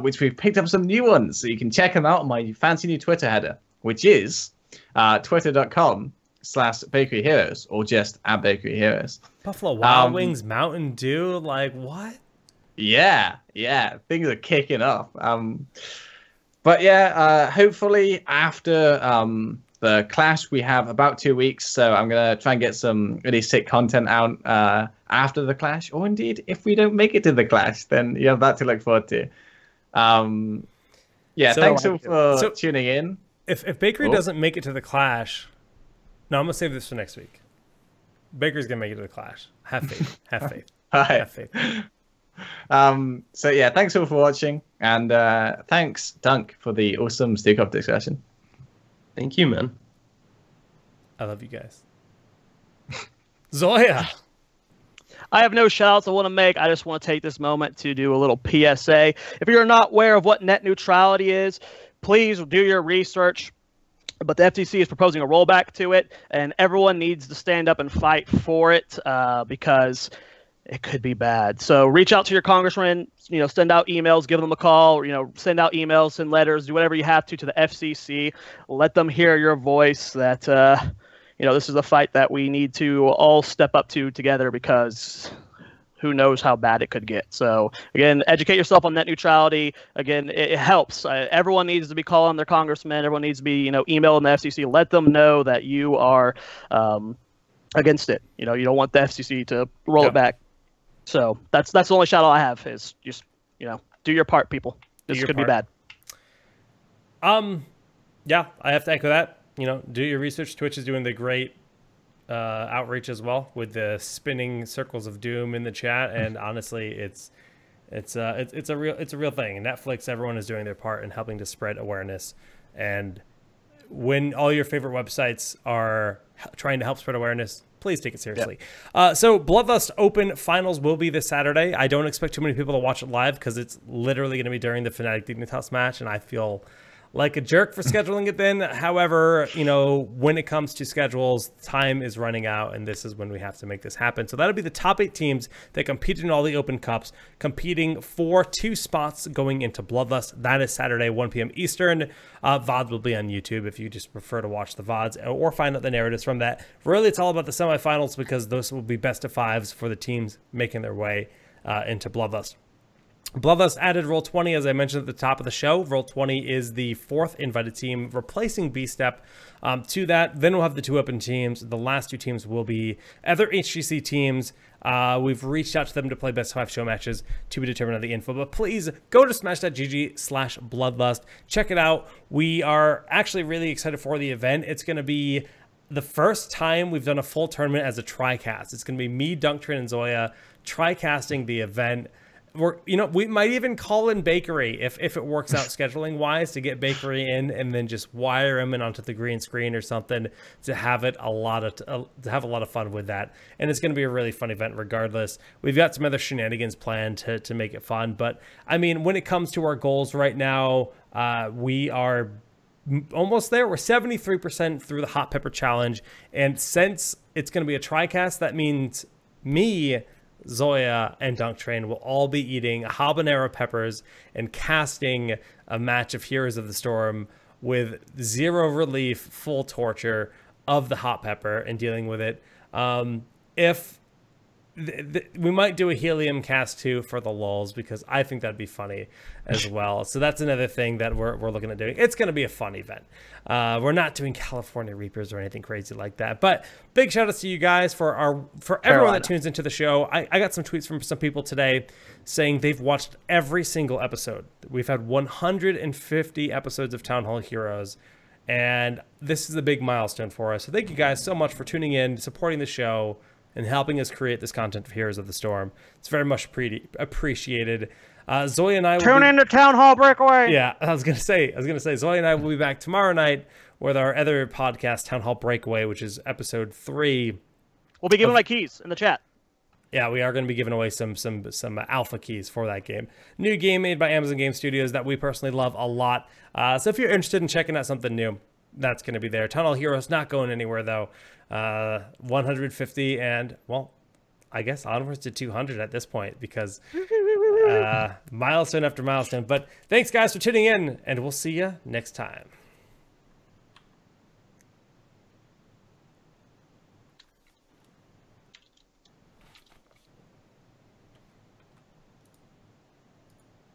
which we've picked up some new ones. So you can check them out on my fancy new Twitter header, which is twitter.com/bakeryheroes, or just @bakeryheroes. Buffalo Wild Wings, Mountain Dew, like what? Yeah, things are kicking off. But yeah, hopefully after the Clash, we have about 2 weeks, so I'm going to try and get some really sick content out after the Clash, or indeed, if we don't make it to the Clash, then you have that to look forward to. Yeah, so, thanks for tuning in. If Bakery doesn't make it to the Clash, no, I'm going to save this for next week. Bakery's going to make it to the Clash. Have faith. Have faith. Have faith. So yeah, thanks all for watching, and thanks Dunk for the awesome Stukov discussion. Thank you, man. I love you guys. Zoya. I have no shout-outs I want to make. I just want to take this moment to do a little PSA. If you're not aware of what net neutrality is, please do your research. But the FTC is proposing a rollback to it, and everyone needs to stand up and fight for it, because it could be bad. So reach out to your congressman, send out emails, give them a call, send out emails, send letters, do whatever you have to the FCC. Let them hear your voice that, this is a fight that we need to all step up to together, because who knows how bad it could get. So again, educate yourself on net neutrality. Again, it helps. Everyone needs to be calling their congressman. Everyone needs to be, emailing the FCC. Let them know that you are against it. You don't want the FCC to roll it back. So that's the only shout out I have, is just, do your part, people. This could be bad. Yeah, I have to echo that. Do your research. Twitch is doing the great outreach as well, with the spinning circles of doom in the chat, and honestly, it's a real thing. Netflix, everyone is doing their part in helping to spread awareness, and when all your favorite websites are trying to help spread awareness, please take it seriously. So Bloodlust Open Finals will be this Saturday. I don't expect too many people to watch it live, because it's literally going to be during the Fnatic Dignitas match, and I feel like a jerk for scheduling it then. However, when it comes to schedules, time is running out, and this is when we have to make this happen. So that'll be the top 8 teams that competed in all the Open Cups, competing for 2 spots going into Bloodlust. That is Saturday, 1 p.m. Eastern. VODs will be on YouTube if you just prefer to watch the VODs or find out the narratives from that. Really, it's all about the semifinals, because those will be best of 5s for the teams making their way into Bloodlust. Bloodlust added Roll20, as I mentioned at the top of the show. Roll20 is the 4th invited team, replacing B-Step. To that, then we'll have the 2 open teams. The last 2 teams will be other HGC teams. We've reached out to them to play best 5 show matches, to be determined on the info. But please go to smash.gg/bloodlust. Check it out. We are actually really excited for the event. It's going to be the first time we've done a full tournament as a tri-cast. It's going to be me, Dunctrin, and Zoya tri-casting the event. We might even call in Bakery if it works out scheduling wise, to get Bakery in and then just wire him in onto the green screen or something, to have a lot of fun with that. And it's going to be a really fun event regardless. We've got some other shenanigans planned to make it fun, but I mean, when it comes to our goals right now, we are almost there. We're 73% through the Hot Pepper Challenge, and since it's going to be a tri-cast, that means me, Zoya, and Dunktrain will all be eating habanero peppers and casting a match of Heroes of the Storm with 0 relief, full torture of the hot pepper and dealing with it. We might do a helium cast too for the lulz, because I think that'd be funny as well. So that's another thing that we're looking at doing. It's going to be a fun event. We're not doing California Reapers or anything crazy like that. But big shout outs to you guys for everyone that tunes into the show. I got some tweets from some people today saying they've watched every single episode. We've had 150 episodes of Town Hall Heroes, and this is a big milestone for us. So thank you guys so much for tuning in, supporting the show, and helping us create this content for Heroes of the Storm. It's very much appreciated. Zoya and I will tune into Town Hall Breakaway. Yeah, I was gonna say Zoya and I will be back tomorrow night with our other podcast, Town Hall Breakaway, which is episode 3. We'll be giving away keys in the chat. Yeah, we are going to be giving away some alpha keys for that game. New game made by Amazon Game Studios that we personally love a lot. So if you're interested in checking out something new, that's going to be there. Town Hall Heroes not going anywhere though. 150, and well, I guess onwards to 200 at this point, because milestone after milestone. But thanks guys for tuning in, and we'll see you next time.